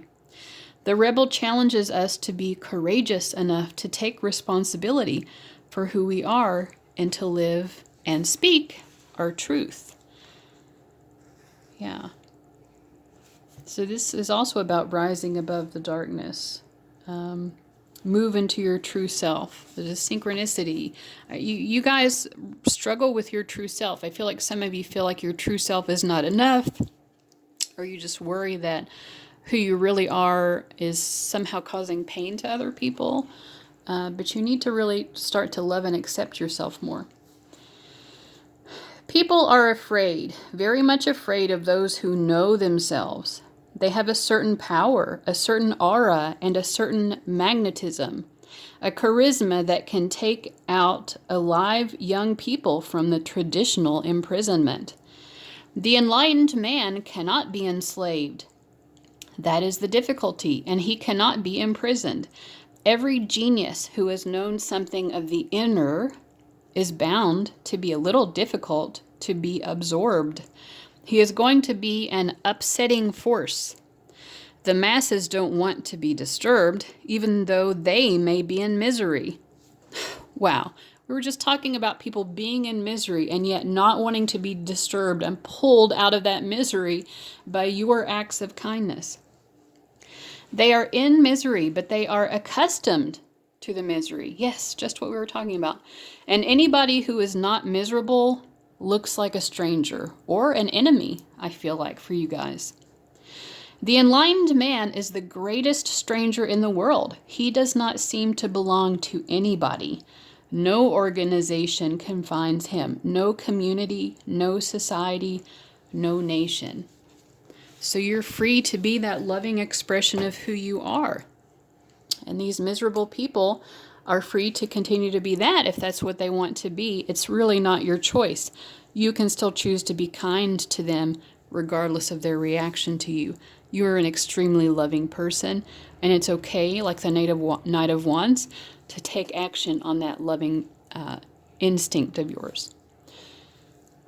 The rebel challenges us to be courageous enough to take responsibility for who we are and to live and speak our truth. Yeah. So this is also about rising above the darkness. Move into your true self. There's a synchronicity. You guys struggle with your true self. I feel like some of you feel like your true self is not enough, or you just worry that who you really are is somehow causing pain to other people. But you need to really start to love and accept yourself more. People are afraid, very much afraid of those who know themselves. They have a certain power, a certain aura, and a certain magnetism, a charisma that can take out alive young people from the traditional imprisonment. The enlightened man cannot be enslaved. That is the difficulty, and he cannot be imprisoned. Every genius who has known something of the inner is bound to be a little difficult to be absorbed. He is going to be an upsetting force. The masses don't want to be disturbed, even though they may be in misery. Wow, we were just talking about people being in misery and yet not wanting to be disturbed and pulled out of that misery by your acts of kindness. They are in misery, but they are accustomed to the misery. Yes, just what we were talking about. And anybody who is not miserable looks like a stranger or an enemy, I feel like, for you guys. The enlightened man is the greatest stranger in the world. He does not seem to belong to anybody. No organization confines him. No community, no society, no nation. So you're free to be that loving expression of who you are. And these miserable people are free to continue to be that if that's what they want to be. It's really not your choice. You can still choose to be kind to them regardless of their reaction to you. You are an extremely loving person, and it's okay, like the Knight of Wands, to take action on that loving instinct of yours.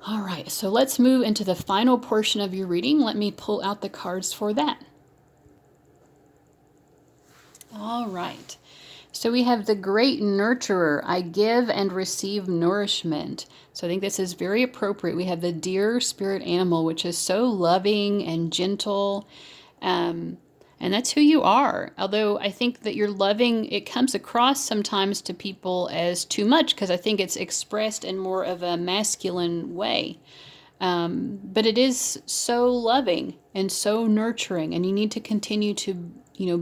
All right, so let's move into the final portion of your reading. Let me pull out the cards for that. All right. So we have the Great Nurturer. I give and receive nourishment. So I think this is very appropriate. We have the deer spirit animal, which is so loving and gentle. And that's who you are. Although I think that you're loving, it comes across sometimes to people as too much because I think it's expressed in more of a masculine way. But it is so loving and so nurturing, and you need to continue to,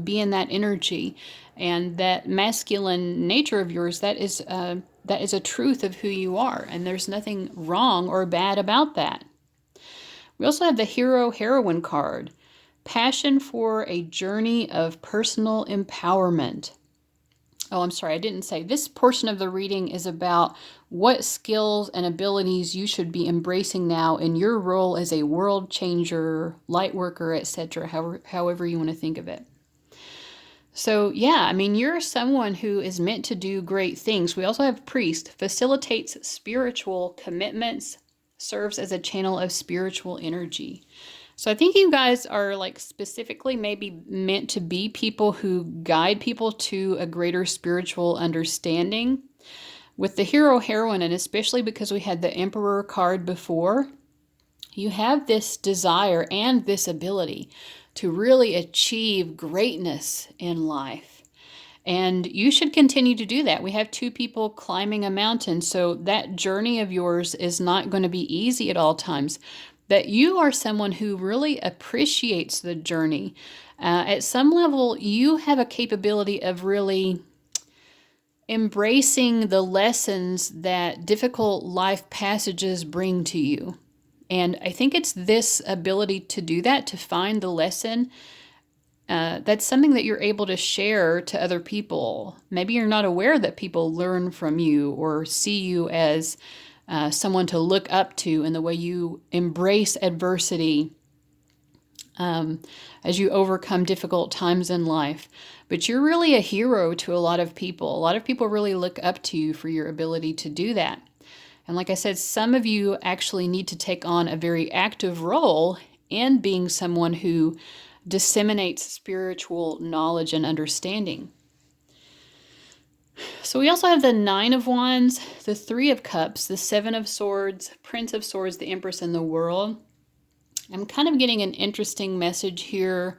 be in that energy. And that masculine nature of yours, that is a truth of who you are, and there's nothing wrong or bad about that. We also have the hero-heroine card. Passion for a journey of personal empowerment. Oh, I'm sorry, I didn't say. This portion of the reading is about what skills and abilities you should be embracing now in your role as a world changer, light worker, etc., however you want to think of it. So, yeah, you're someone who is meant to do great things. We also have priest, facilitates spiritual commitments, serves as a channel of spiritual energy. So I think you guys are specifically maybe meant to be people who guide people to a greater spiritual understanding. With the hero-heroine, and especially because we had the Emperor card before, you have this desire and this ability to really achieve greatness in life. And you should continue to do that. We have two people climbing a mountain, so that journey of yours is not going to be easy at all times. But you are someone who really appreciates the journey. At some level, you have a capability of really embracing the lessons that difficult life passages bring to you. And I think it's this ability to do that, to find the lesson that's something that you're able to share to other people. Maybe you're not aware that people learn from you or see you as someone to look up to in the way you embrace adversity as you overcome difficult times in life. But you're really a hero to a lot of people. A lot of people really look up to you for your ability to do that. And like I said, some of you actually need to take on a very active role in being someone who disseminates spiritual knowledge and understanding. So we also have the Nine of Wands, the Three of Cups, the Seven of Swords, Prince of Swords, the Empress, and the World. I'm kind of getting an interesting message here.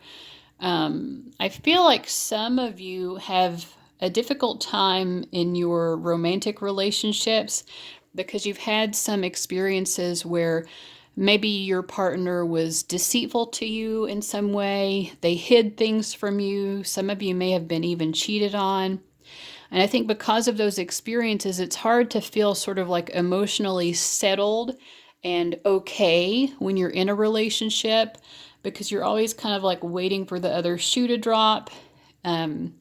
I feel like some of you have a difficult time in your romantic relationships because you've had some experiences where maybe your partner was deceitful to you in some way. They hid things from you. Some of you may have been even cheated on. And I think because of those experiences, it's hard to feel sort of like emotionally settled and okay when you're in a relationship because you're always kind of like waiting for the other shoe to drop. And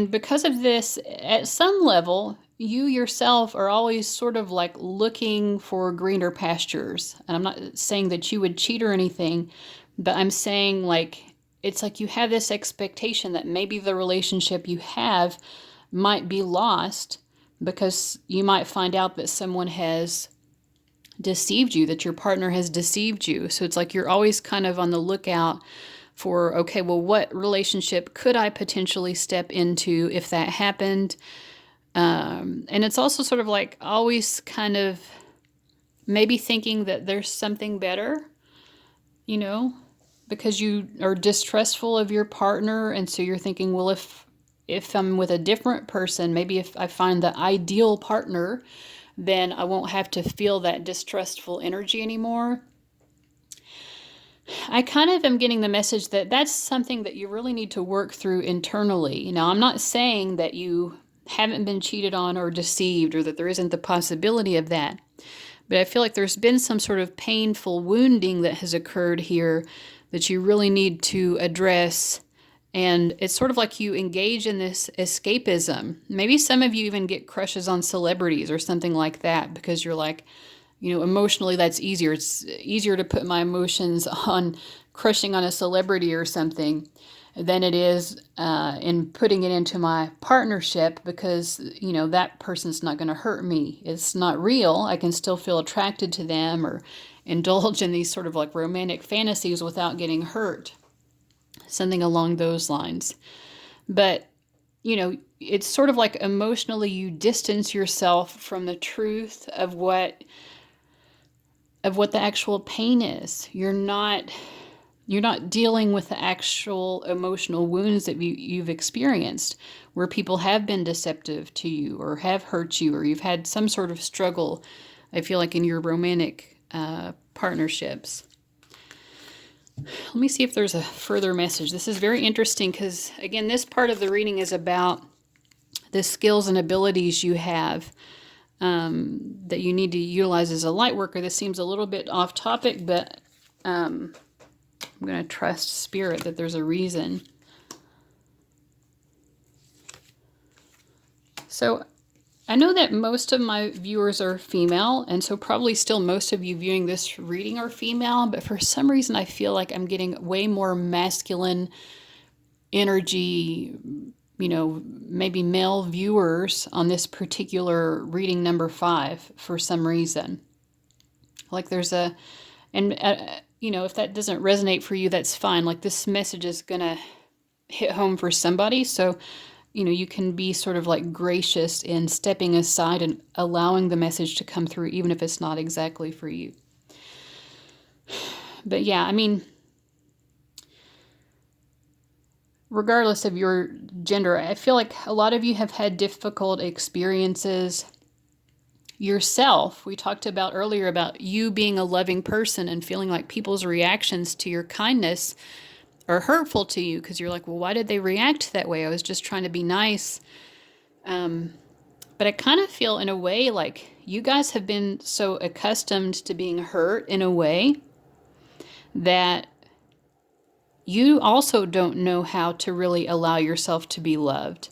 because of this, at some level, you yourself are always sort of like looking for greener pastures. And I'm not saying that you would cheat or anything, but I'm saying like, it's like you have this expectation that maybe the relationship you have might be lost because you might find out that someone has deceived you, that your partner has deceived you. So it's like you're always kind of on the lookout for, okay, well, what relationship could I potentially step into if that happened? And it's also sort of like always kind of maybe thinking that there's something better, you know, because you are distrustful of your partner. And so you're thinking, well, if I'm with a different person, maybe if I find the ideal partner, then I won't have to feel that distrustful energy anymore. I kind of am getting the message that that's something that you really need to work through internally. Now, I'm not saying that you haven't been cheated on or deceived or that there isn't the possibility of that. But I feel like there's been some sort of painful wounding that has occurred here that you really need to address. And it's sort of like you engage in this escapism. Maybe some of you even get crushes on celebrities or something like that because you're like, you know, emotionally that's easier. It's easier to put my emotions on crushing on a celebrity or something than it is in putting it into my partnership because, you know, that person's not going to hurt me. It's not real. I can still feel attracted to them or indulge in these sort of like romantic fantasies without getting hurt. Something along those lines. But, you know, it's sort of like emotionally you distance yourself from the truth of what the actual pain is. You're not dealing with the actual emotional wounds that you've experienced where people have been deceptive to you or have hurt you or you've had some sort of struggle, I feel like, in your romantic partnerships. Let me see if there's a further message. This is very interesting because, again, this part of the reading is about the skills and abilities you have that you need to utilize as a light worker. This seems a little bit off topic, but I'm going to trust Spirit that there's a reason. So I know that most of my viewers are female, and so probably still most of you viewing this reading are female, but for some reason I feel like I'm getting way more masculine energy, you know, maybe male viewers on this particular reading number 5 for some reason. Like there's a, and you know, if that doesn't resonate for you, that's fine. Like this message is going to hit home for somebody. So, you know, you can be sort of like gracious in stepping aside and allowing the message to come through, even if it's not exactly for you. But yeah, I mean, regardless of your gender, I feel like a lot of you have had difficult experiences yourself. We talked about earlier about you being a loving person and feeling like people's reactions to your kindness are hurtful to you because you're like, well, why did they react that way? I was just trying to be nice. But I kind of feel in a way like you guys have been so accustomed to being hurt in a way that you also don't know how to really allow yourself to be loved.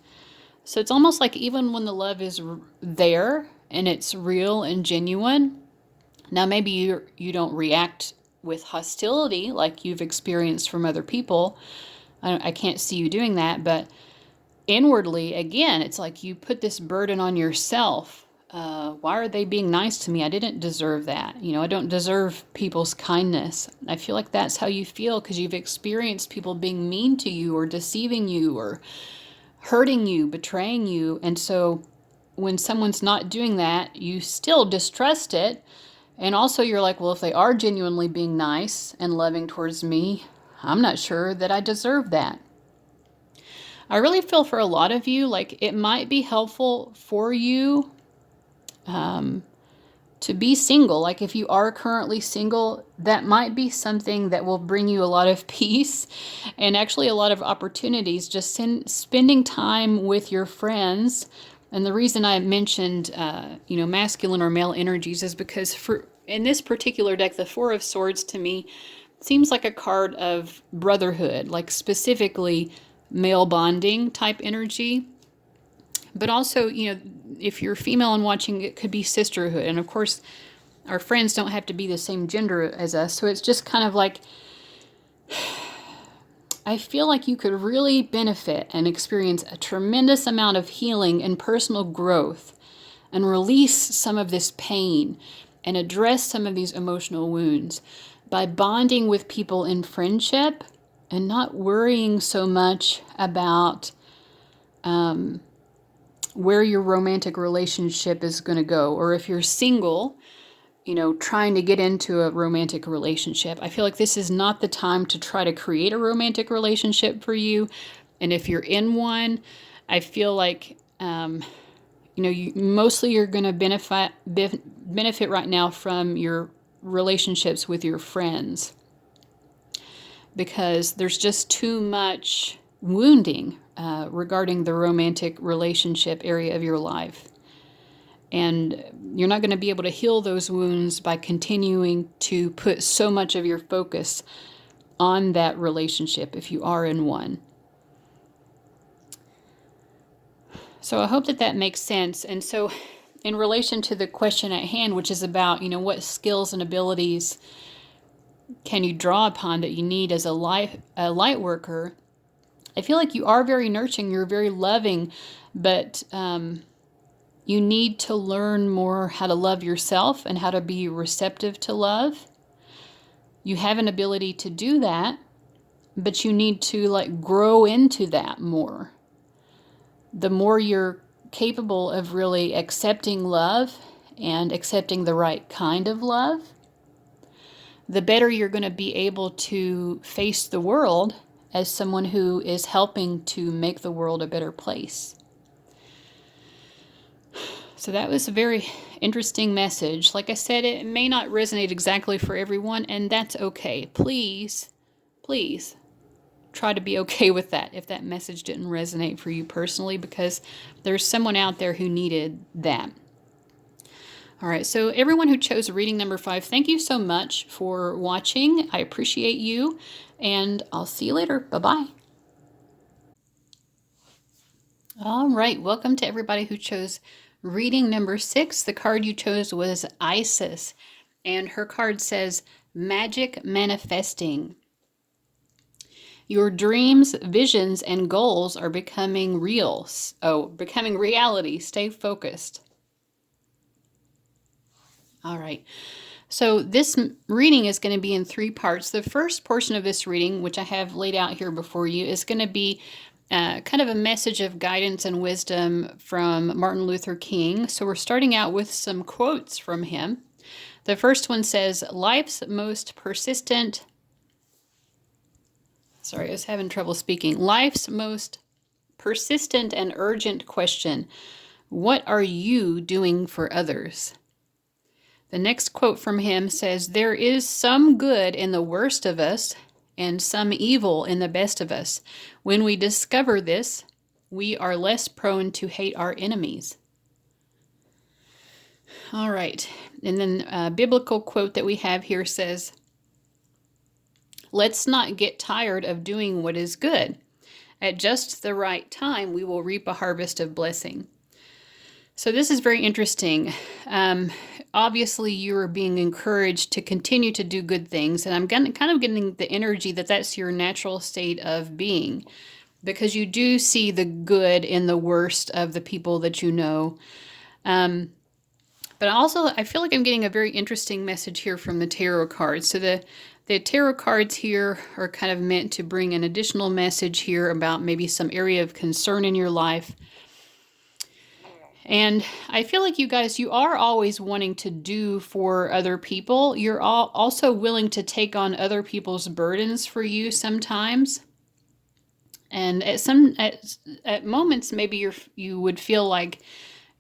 So it's almost like even when the love is there and it's real and genuine, now maybe you don't react with hostility like you've experienced from other people. I can't see you doing that, but inwardly, again, it's like you put this burden on yourself. Why are they being nice to me? I didn't deserve that. I don't deserve people's kindness. I feel like that's how you feel because you've experienced people being mean to you or deceiving you or hurting you, betraying you. And so when someone's not doing that, you still distrust it. And also you're like, well, if they are genuinely being nice and loving towards me, I'm not sure that I deserve that. I really feel for a lot of you, like it might be helpful for you to be single. Like if you are currently single, that might be something that will bring you a lot of peace and actually a lot of opportunities. Just spending time with your friends. And the reason I mentioned, masculine or male energies is because in this particular deck, the Four of Swords to me seems like a card of brotherhood, like specifically male bonding type energy. But also, if you're female and watching, it could be sisterhood. And of course, our friends don't have to be the same gender as us. So it's just kind of like, I feel like you could really benefit and experience a tremendous amount of healing and personal growth and release some of this pain and address some of these emotional wounds by bonding with people in friendship and not worrying so much about where your romantic relationship is going to go. Or if you're single, trying to get into a romantic relationship. I feel like this is not the time to try to create a romantic relationship for you. And if you're in one, I feel like, mostly you're going to benefit right now from your relationships with your friends, because there's just too much wounding regarding the romantic relationship area of your life. And you're not going to be able to heal those wounds by continuing to put so much of your focus on that relationship if you are in one. So I hope that makes sense. And so in relation to the question at hand, which is about, what skills and abilities can you draw upon that you need as a light worker, I feel like you are very nurturing, you're very loving, but you need to learn more how to love yourself and how to be receptive to love. You have an ability to do that, but you need to grow into that more. The more you're capable of really accepting love and accepting the right kind of love, the better you're going to be able to face the world as someone who is helping to make the world a better place. So that was a very interesting message. Like I said, it may not resonate exactly for everyone, and that's okay. Please try to be okay with that if that message didn't resonate for you personally, because there's someone out there who needed that. All right, so everyone who chose reading number 5, thank you so much for watching. I appreciate you, and I'll see you later. Bye-bye. All right, welcome to everybody who chose reading number 6. The card you chose was Isis, and her card says, Magic Manifesting. Your dreams, visions, and goals are becoming becoming reality. Stay focused. All right. So this reading is going to be in 3 parts. The first portion of this reading, which I have laid out here before you, is going to be kind of a message of guidance and wisdom from Martin Luther King. So we're starting out with some quotes from him. The first one says, life's most persistent... Sorry, I was having trouble speaking. Life's most persistent and urgent question, what are you doing for others? The next quote from him says, there is some good in the worst of us and some evil in the best of us. When we discover this, we are less prone to hate our enemies. All right. And then a biblical quote that we have here says, Let's not get tired of doing what is good. At just the right time, we will reap a harvest of blessing. So this is very interesting. Obviously, you are being encouraged to continue to do good things, and I'm kind of getting the energy that that's your natural state of being, because you do see the good in the worst of the people that you know. But also, I feel like I'm getting a very interesting message here from the tarot cards. So the tarot cards here are kind of meant to bring an additional message here about maybe some area of concern in your life. And I feel like you guys, you are always wanting to do for other people. You're also willing to take on other people's burdens for you sometimes. And at moments, maybe you would feel like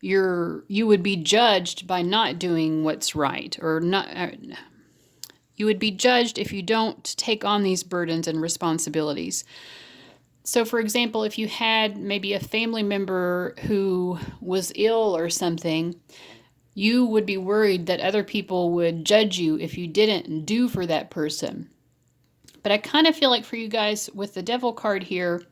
you would be judged by not doing what's right, or not. You would be judged if you don't take on these burdens and responsibilities. So, for example, if you had maybe a family member who was ill or something, you would be worried that other people would judge you if you didn't do for that person. But I kind of feel like for you guys with the Devil card here,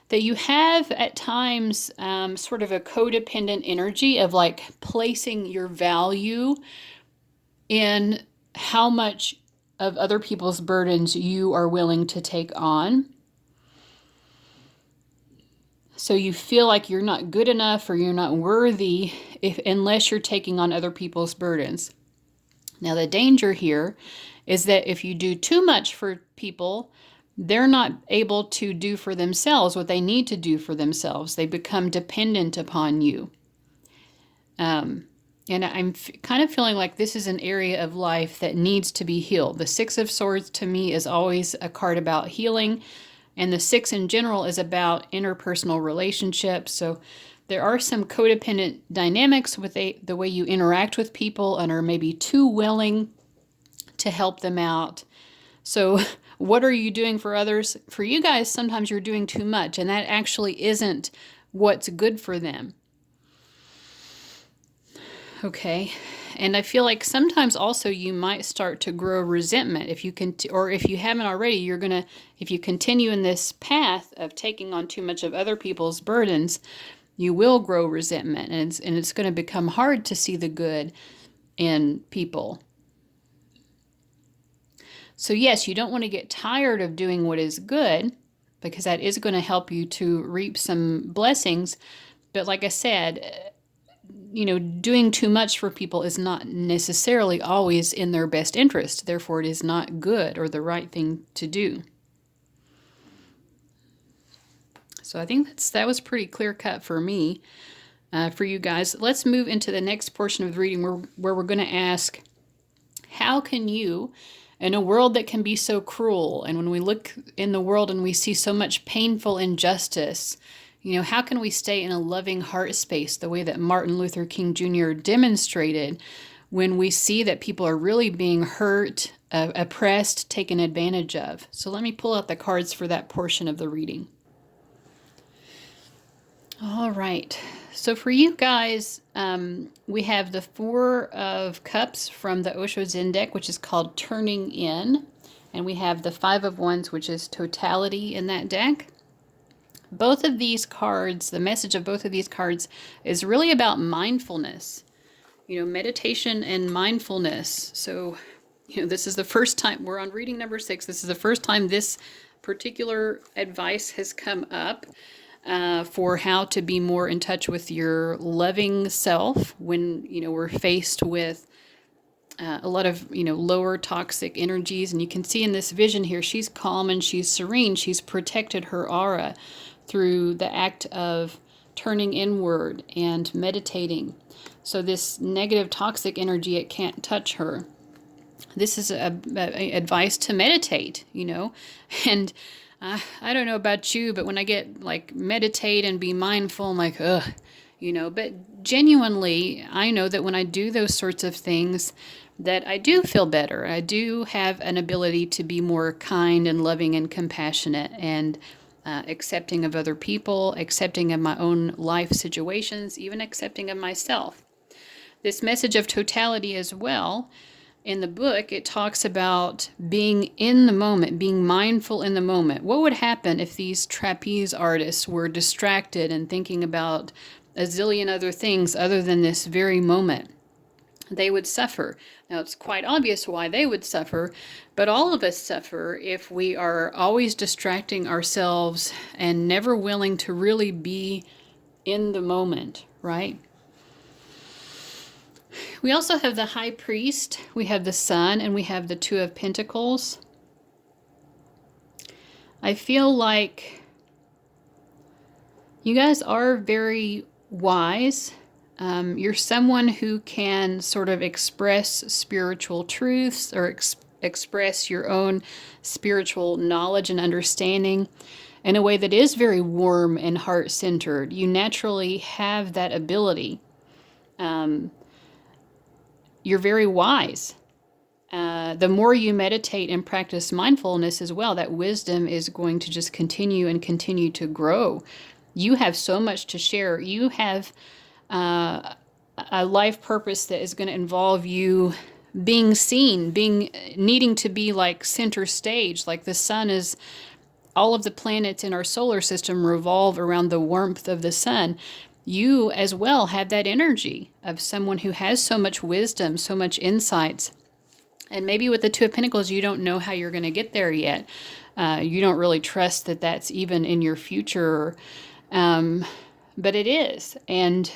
that you have at times sort of a codependent energy of like placing your value in how much of other people's burdens you are willing to take on. So you feel like you're not good enough or you're not worthy unless you're taking on other people's burdens. Now the danger here is that if you do too much for people, they're not able to do for themselves what they need to do for themselves. They become dependent upon you. And I'm kind of feeling like this is an area of life that needs to be healed. The Six of Swords to me is always a card about healing. And the Six in general is about interpersonal relationships. So there are some codependent dynamics with the way you interact with people and are maybe too willing to help them out. So what are you doing for others? For you guys, sometimes you're doing too much, and that actually isn't what's good for them. Okay. And I feel like sometimes also you might start to grow resentment if you can, or if you haven't already, you're going to, if you continue in this path of taking on too much of other people's burdens, you will grow resentment, and it's going to become hard to see the good in people. So yes, you don't want to get tired of doing what is good, because that is going to help you to reap some blessings. But like I said, doing too much for people is not necessarily always in their best interest. Therefore, it is not good or the right thing to do. So I think that was pretty clear cut for me, for you guys. Let's move into the next portion of the reading where we're going to ask, how can you, in a world that can be so cruel, and when we look in the world and we see so much painful injustice, how can we stay in a loving heart space the way that Martin Luther King Jr. demonstrated when we see that people are really being hurt, oppressed, taken advantage of? So let me pull out the cards for that portion of the reading. All right. So for you guys, we have the Four of Cups from the Osho Zen deck, which is called Turning In. And we have the Five of Wands, which is Totality in that deck. Both of these cards, the message of both of these cards is really about mindfulness, meditation and mindfulness. So, this is the first time we're on reading number 6. This is the first time this particular advice has come up for how to be more in touch with your loving self when, we're faced with a lot of, lower toxic energies. And you can see in this vision here, she's calm and she's serene. She's protected her aura through the act of turning inward and meditating. So this negative toxic energy, it can't touch her. This is advice to meditate, and I don't know about you, but when I get like meditate and be mindful, I'm like, ugh, but genuinely, I know that when I do those sorts of things, that I do feel better. I do have an ability to be more kind and loving and compassionate and accepting of other people, accepting of my own life situations, even accepting of myself. This message of totality as well in the book, it talks about being in the moment, being mindful in the moment. What would happen if these trapeze artists were distracted and thinking about a zillion other things other than this very moment? They would suffer. Now, it's quite obvious why they would suffer, but all of us suffer if we are always distracting ourselves and never willing to really be in the moment, right? We also have the High Priest, we have the Sun, and we have the Two of Pentacles. I feel like you guys are very wise. You're someone who can sort of express spiritual truths or express your own spiritual knowledge and understanding in a way that is very warm and heart-centered. You naturally have that ability. You're very wise. The more you meditate and practice mindfulness as well, that wisdom is going to just continue and continue to grow. You have so much to share. You have a life purpose that is going to involve you being seen, needing to be like center stage. Like the sun is, all of the planets in our solar system revolve around the warmth of the sun. You as well have that energy of someone who has so much wisdom, so much insights. And maybe with the Two of Pentacles, you don't know how you're going to get there yet. You don't really trust that that's even in your future. But it is. And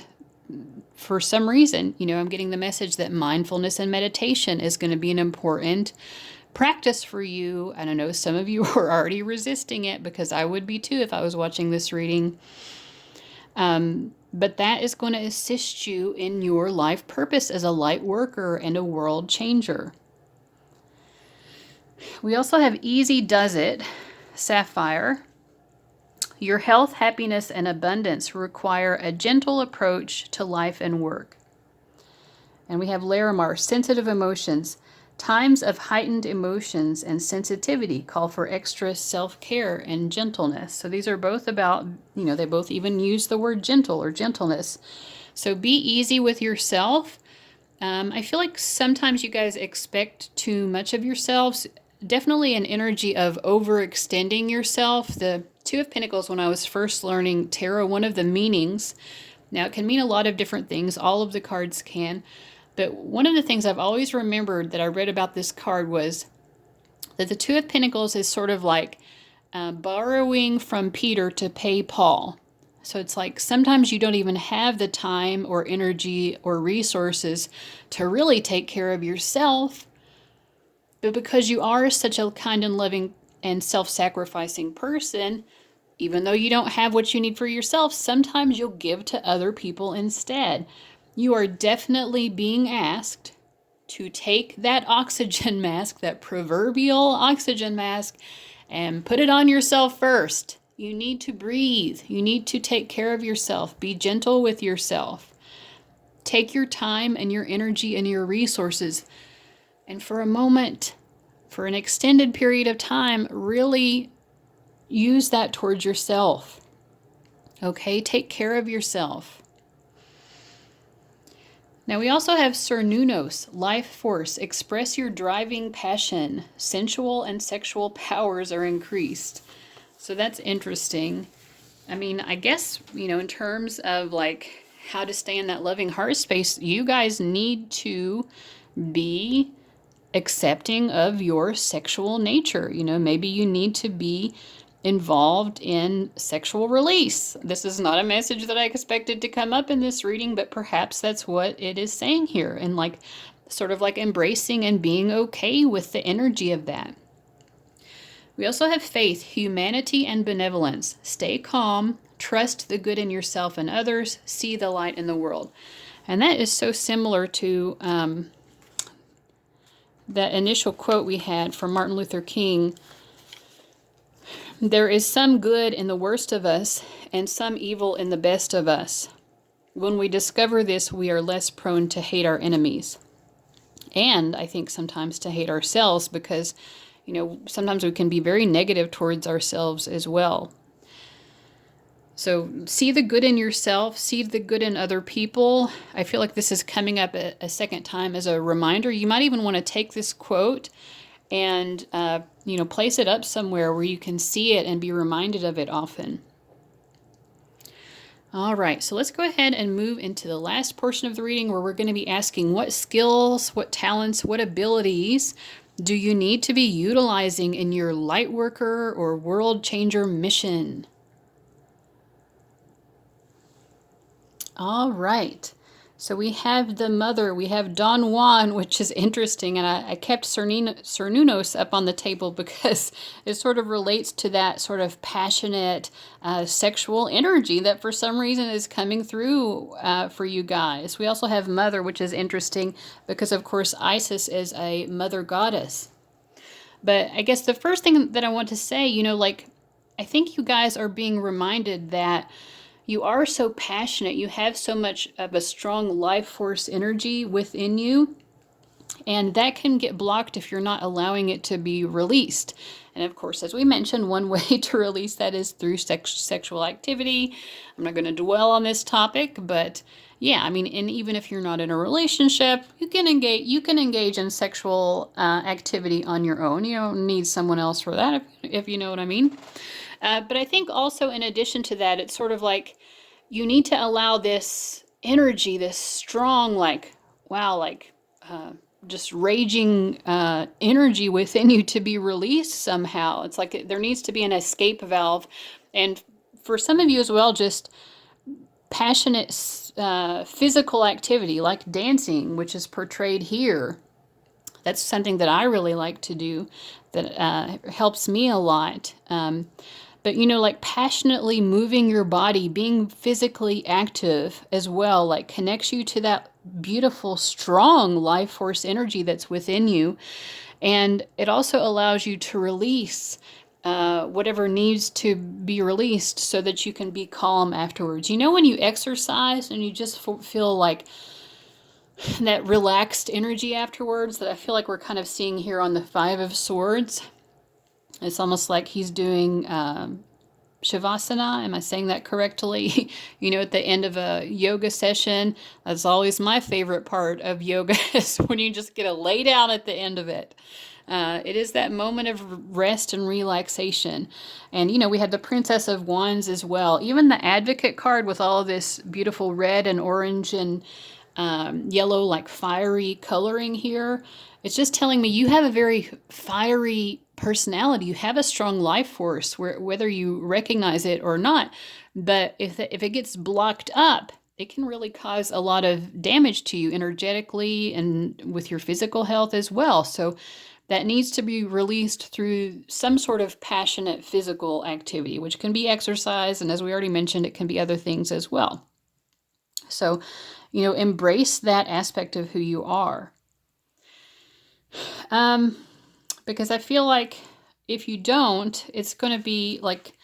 for some reason, I'm getting the message that mindfulness and meditation is going to be an important practice for you. I don't know, some of you are already resisting it, because I would be too if I was watching this reading. But that is going to assist you in your life purpose as a light worker and a world changer. We also have Easy Does It, Sapphire. Your health, happiness, and abundance require a gentle approach to life and work. And we have Larimar, Sensitive Emotions. Times of heightened emotions and sensitivity call for extra self-care and gentleness. So these are both about, they both even use the word gentle or gentleness. So be easy with yourself. I feel like sometimes you guys expect too much of yourselves. Definitely an energy of overextending yourself. The Two of Pentacles, when I was first learning tarot, one of the meanings, now it can mean a lot of different things. All of the cards can. But one of the things I've always remembered that I read about this card was that the Two of Pentacles is sort of like borrowing from Peter to pay Paul. So it's like sometimes you don't even have the time or energy or resources to really take care of yourself. But because you are such a kind and loving and self-sacrificing person, even though you don't have what you need for yourself, sometimes you'll give to other people instead. You are definitely being asked to take that oxygen mask, that proverbial oxygen mask, and put it on yourself first. You need to breathe. You need to take care of yourself. Be gentle with yourself. Take your time and your energy and your resources, and for a moment, for an extended period of time, really use that towards yourself. Okay? Take care of yourself. Now we also have Cernunnos, Life Force. Express your driving passion. Sensual and sexual powers are increased. So that's interesting. I mean, I guess, in terms of like how to stay in that loving heart space, you guys need to be accepting of your sexual nature. Maybe you need to be involved in sexual release. This is not a message that I expected to come up in this reading, but perhaps that's what it is saying here, and like sort of like embracing and being okay with the energy of that. We also have faith, humanity, and benevolence. Stay calm, trust the good in yourself and others, see the light in the world. And that is so similar to that initial quote we had from Martin Luther King. There is some good in the worst of us and some evil in the best of us. When we discover this, we are less prone to hate our enemies. And I think sometimes to hate ourselves, because, sometimes we can be very negative towards ourselves as well. So see the good in yourself, see the good in other people. I feel like this is coming up a second time as a reminder. You might even want to take this quote and, place it up somewhere where you can see it and be reminded of it often. All right, so let's go ahead and move into the last portion of the reading where we're going to be asking what skills, what talents, what abilities do you need to be utilizing in your light worker or world changer mission? All right. So we have the mother, we have Don Juan, which is interesting. And I kept Cernunnos up on the table because it sort of relates to that sort of passionate sexual energy that for some reason is coming through for you guys. We also have mother, which is interesting because, of course, Isis is a mother goddess. But I guess the first thing that I want to say, I think you guys are being reminded that you are so passionate. You have so much of a strong life force energy within you. And that can get blocked if you're not allowing it to be released. And of course, as we mentioned, one way to release that is through sexual activity. I'm not going to dwell on this topic, but yeah, and even if you're not in a relationship, you can engage in sexual activity on your own. You don't need someone else for that, if you know what I mean. But I think also in addition to that, it's sort of like you need to allow this energy, this strong, just raging energy within you to be released somehow. It's like there needs to be an escape valve. And for some of you as well, just passionate physical activity like dancing, which is portrayed here. That's something that I really like to do that helps me a lot. But, like passionately moving your body, being physically active as well, like connects you to that beautiful, strong life force energy that's within you. And it also allows you to release whatever needs to be released so that you can be calm afterwards. When you exercise and you just feel like that relaxed energy afterwards that I feel like we're kind of seeing here on the Five of Swords. It's almost like he's doing Shavasana. Am I saying that correctly? At the end of a yoga session, that's always my favorite part of yoga is when you just get to lay down at the end of it. It is that moment of rest and relaxation. And, we had the Princess of Wands as well. Even the Advocate card with all of this beautiful red and orange and yellow, like fiery coloring here. It's just telling me you have a very fiery personality. You have a strong life force, whether you recognize it or not. But if it gets blocked up, it can really cause a lot of damage to you energetically and with your physical health as well. So that needs to be released through some sort of passionate physical activity, which can be exercise. And as we already mentioned, it can be other things as well. So, embrace that aspect of who you are. Because I feel like if you don't, it's going to be like,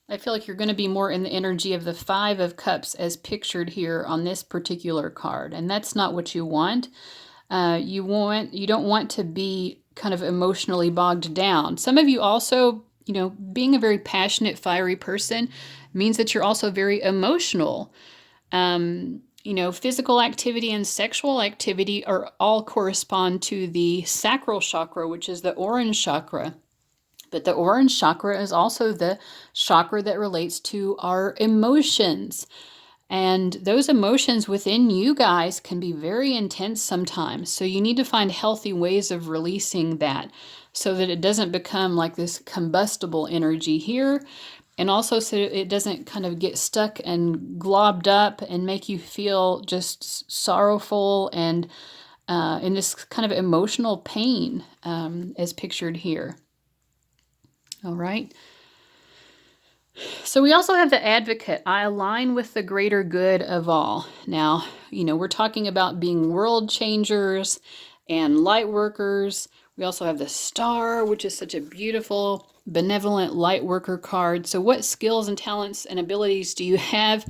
I feel like you're going to be more in the energy of the Five of Cups as pictured here on this particular card. And that's not what you want. You don't want to be kind of emotionally bogged down. Some of you also, being a very passionate, fiery person means that you're also very emotional. Physical activity and sexual activity are all correspond to the sacral chakra, which is the orange chakra. But the orange chakra is also the chakra that relates to our emotions. And those emotions within you guys can be very intense sometimes. So you need to find healthy ways of releasing that so that it doesn't become like this combustible energy here. And also so it doesn't kind of get stuck and globbed up and make you feel just sorrowful and in this kind of emotional pain as pictured here. All right. So we also have the Advocate. I align with the greater good of all. Now, we're talking about being world changers and light workers. We also have the Star, which is such a beautiful, benevolent light worker card. So what skills and talents and abilities do you have?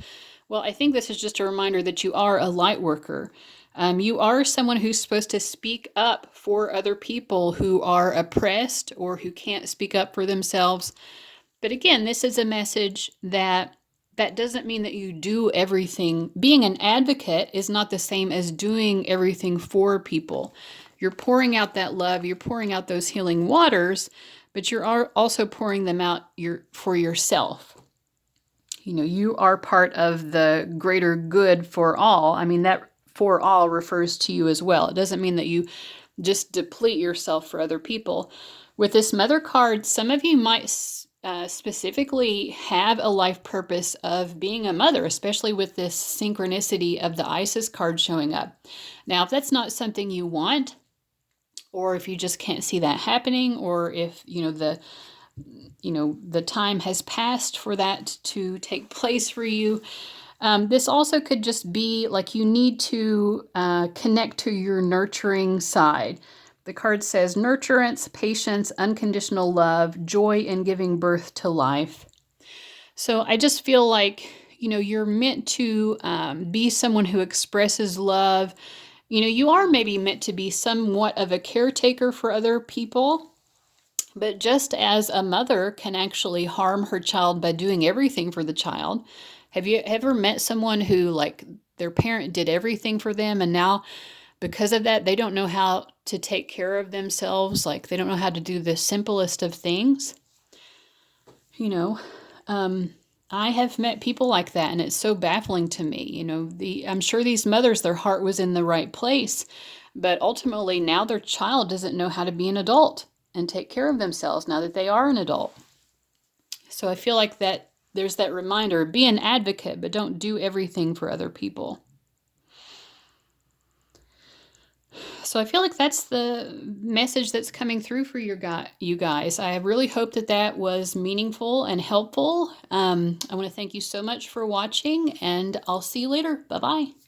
Well, I think this is just a reminder that you are a light worker. You are someone who's supposed to speak up for other people who are oppressed or who can't speak up for themselves. But again, this is a message that that doesn't mean that you do everything. Being an advocate is not the same as doing everything for people. You're pouring out that love, you're pouring out those healing waters, but you're also pouring them out for yourself. You know, you are part of the greater good for all. I mean, that for all refers to you as well. It doesn't mean that you just deplete yourself for other people. With this mother card, some of you might specifically have a life purpose of being a mother, especially with this synchronicity of the Isis card showing up. Now, if that's not something you want, or if you just can't see that happening, or if the time has passed for that to take place for you, this also could just be like you need to connect to your nurturing side. The card says nurturance, patience, unconditional love, joy in giving birth to life. So I just feel like, you're meant to be someone who expresses love. You are maybe meant to be somewhat of a caretaker for other people. But just as a mother can actually harm her child by doing everything for the child, have you ever met someone who, like, their parent did everything for them, and now because of that, they don't know how to take care of themselves? Like, they don't know how to do the simplest of things. I have met people like that, and it's so baffling to me. I'm sure these mothers, their heart was in the right place, but ultimately now their child doesn't know how to be an adult and take care of themselves now that they are an adult. So I feel like that there's that reminder, be an advocate, but don't do everything for other people. So I feel like that's the message that's coming through for you guys. I really hope that was meaningful and helpful. I want to thank you so much for watching, and I'll see you later. Bye-bye.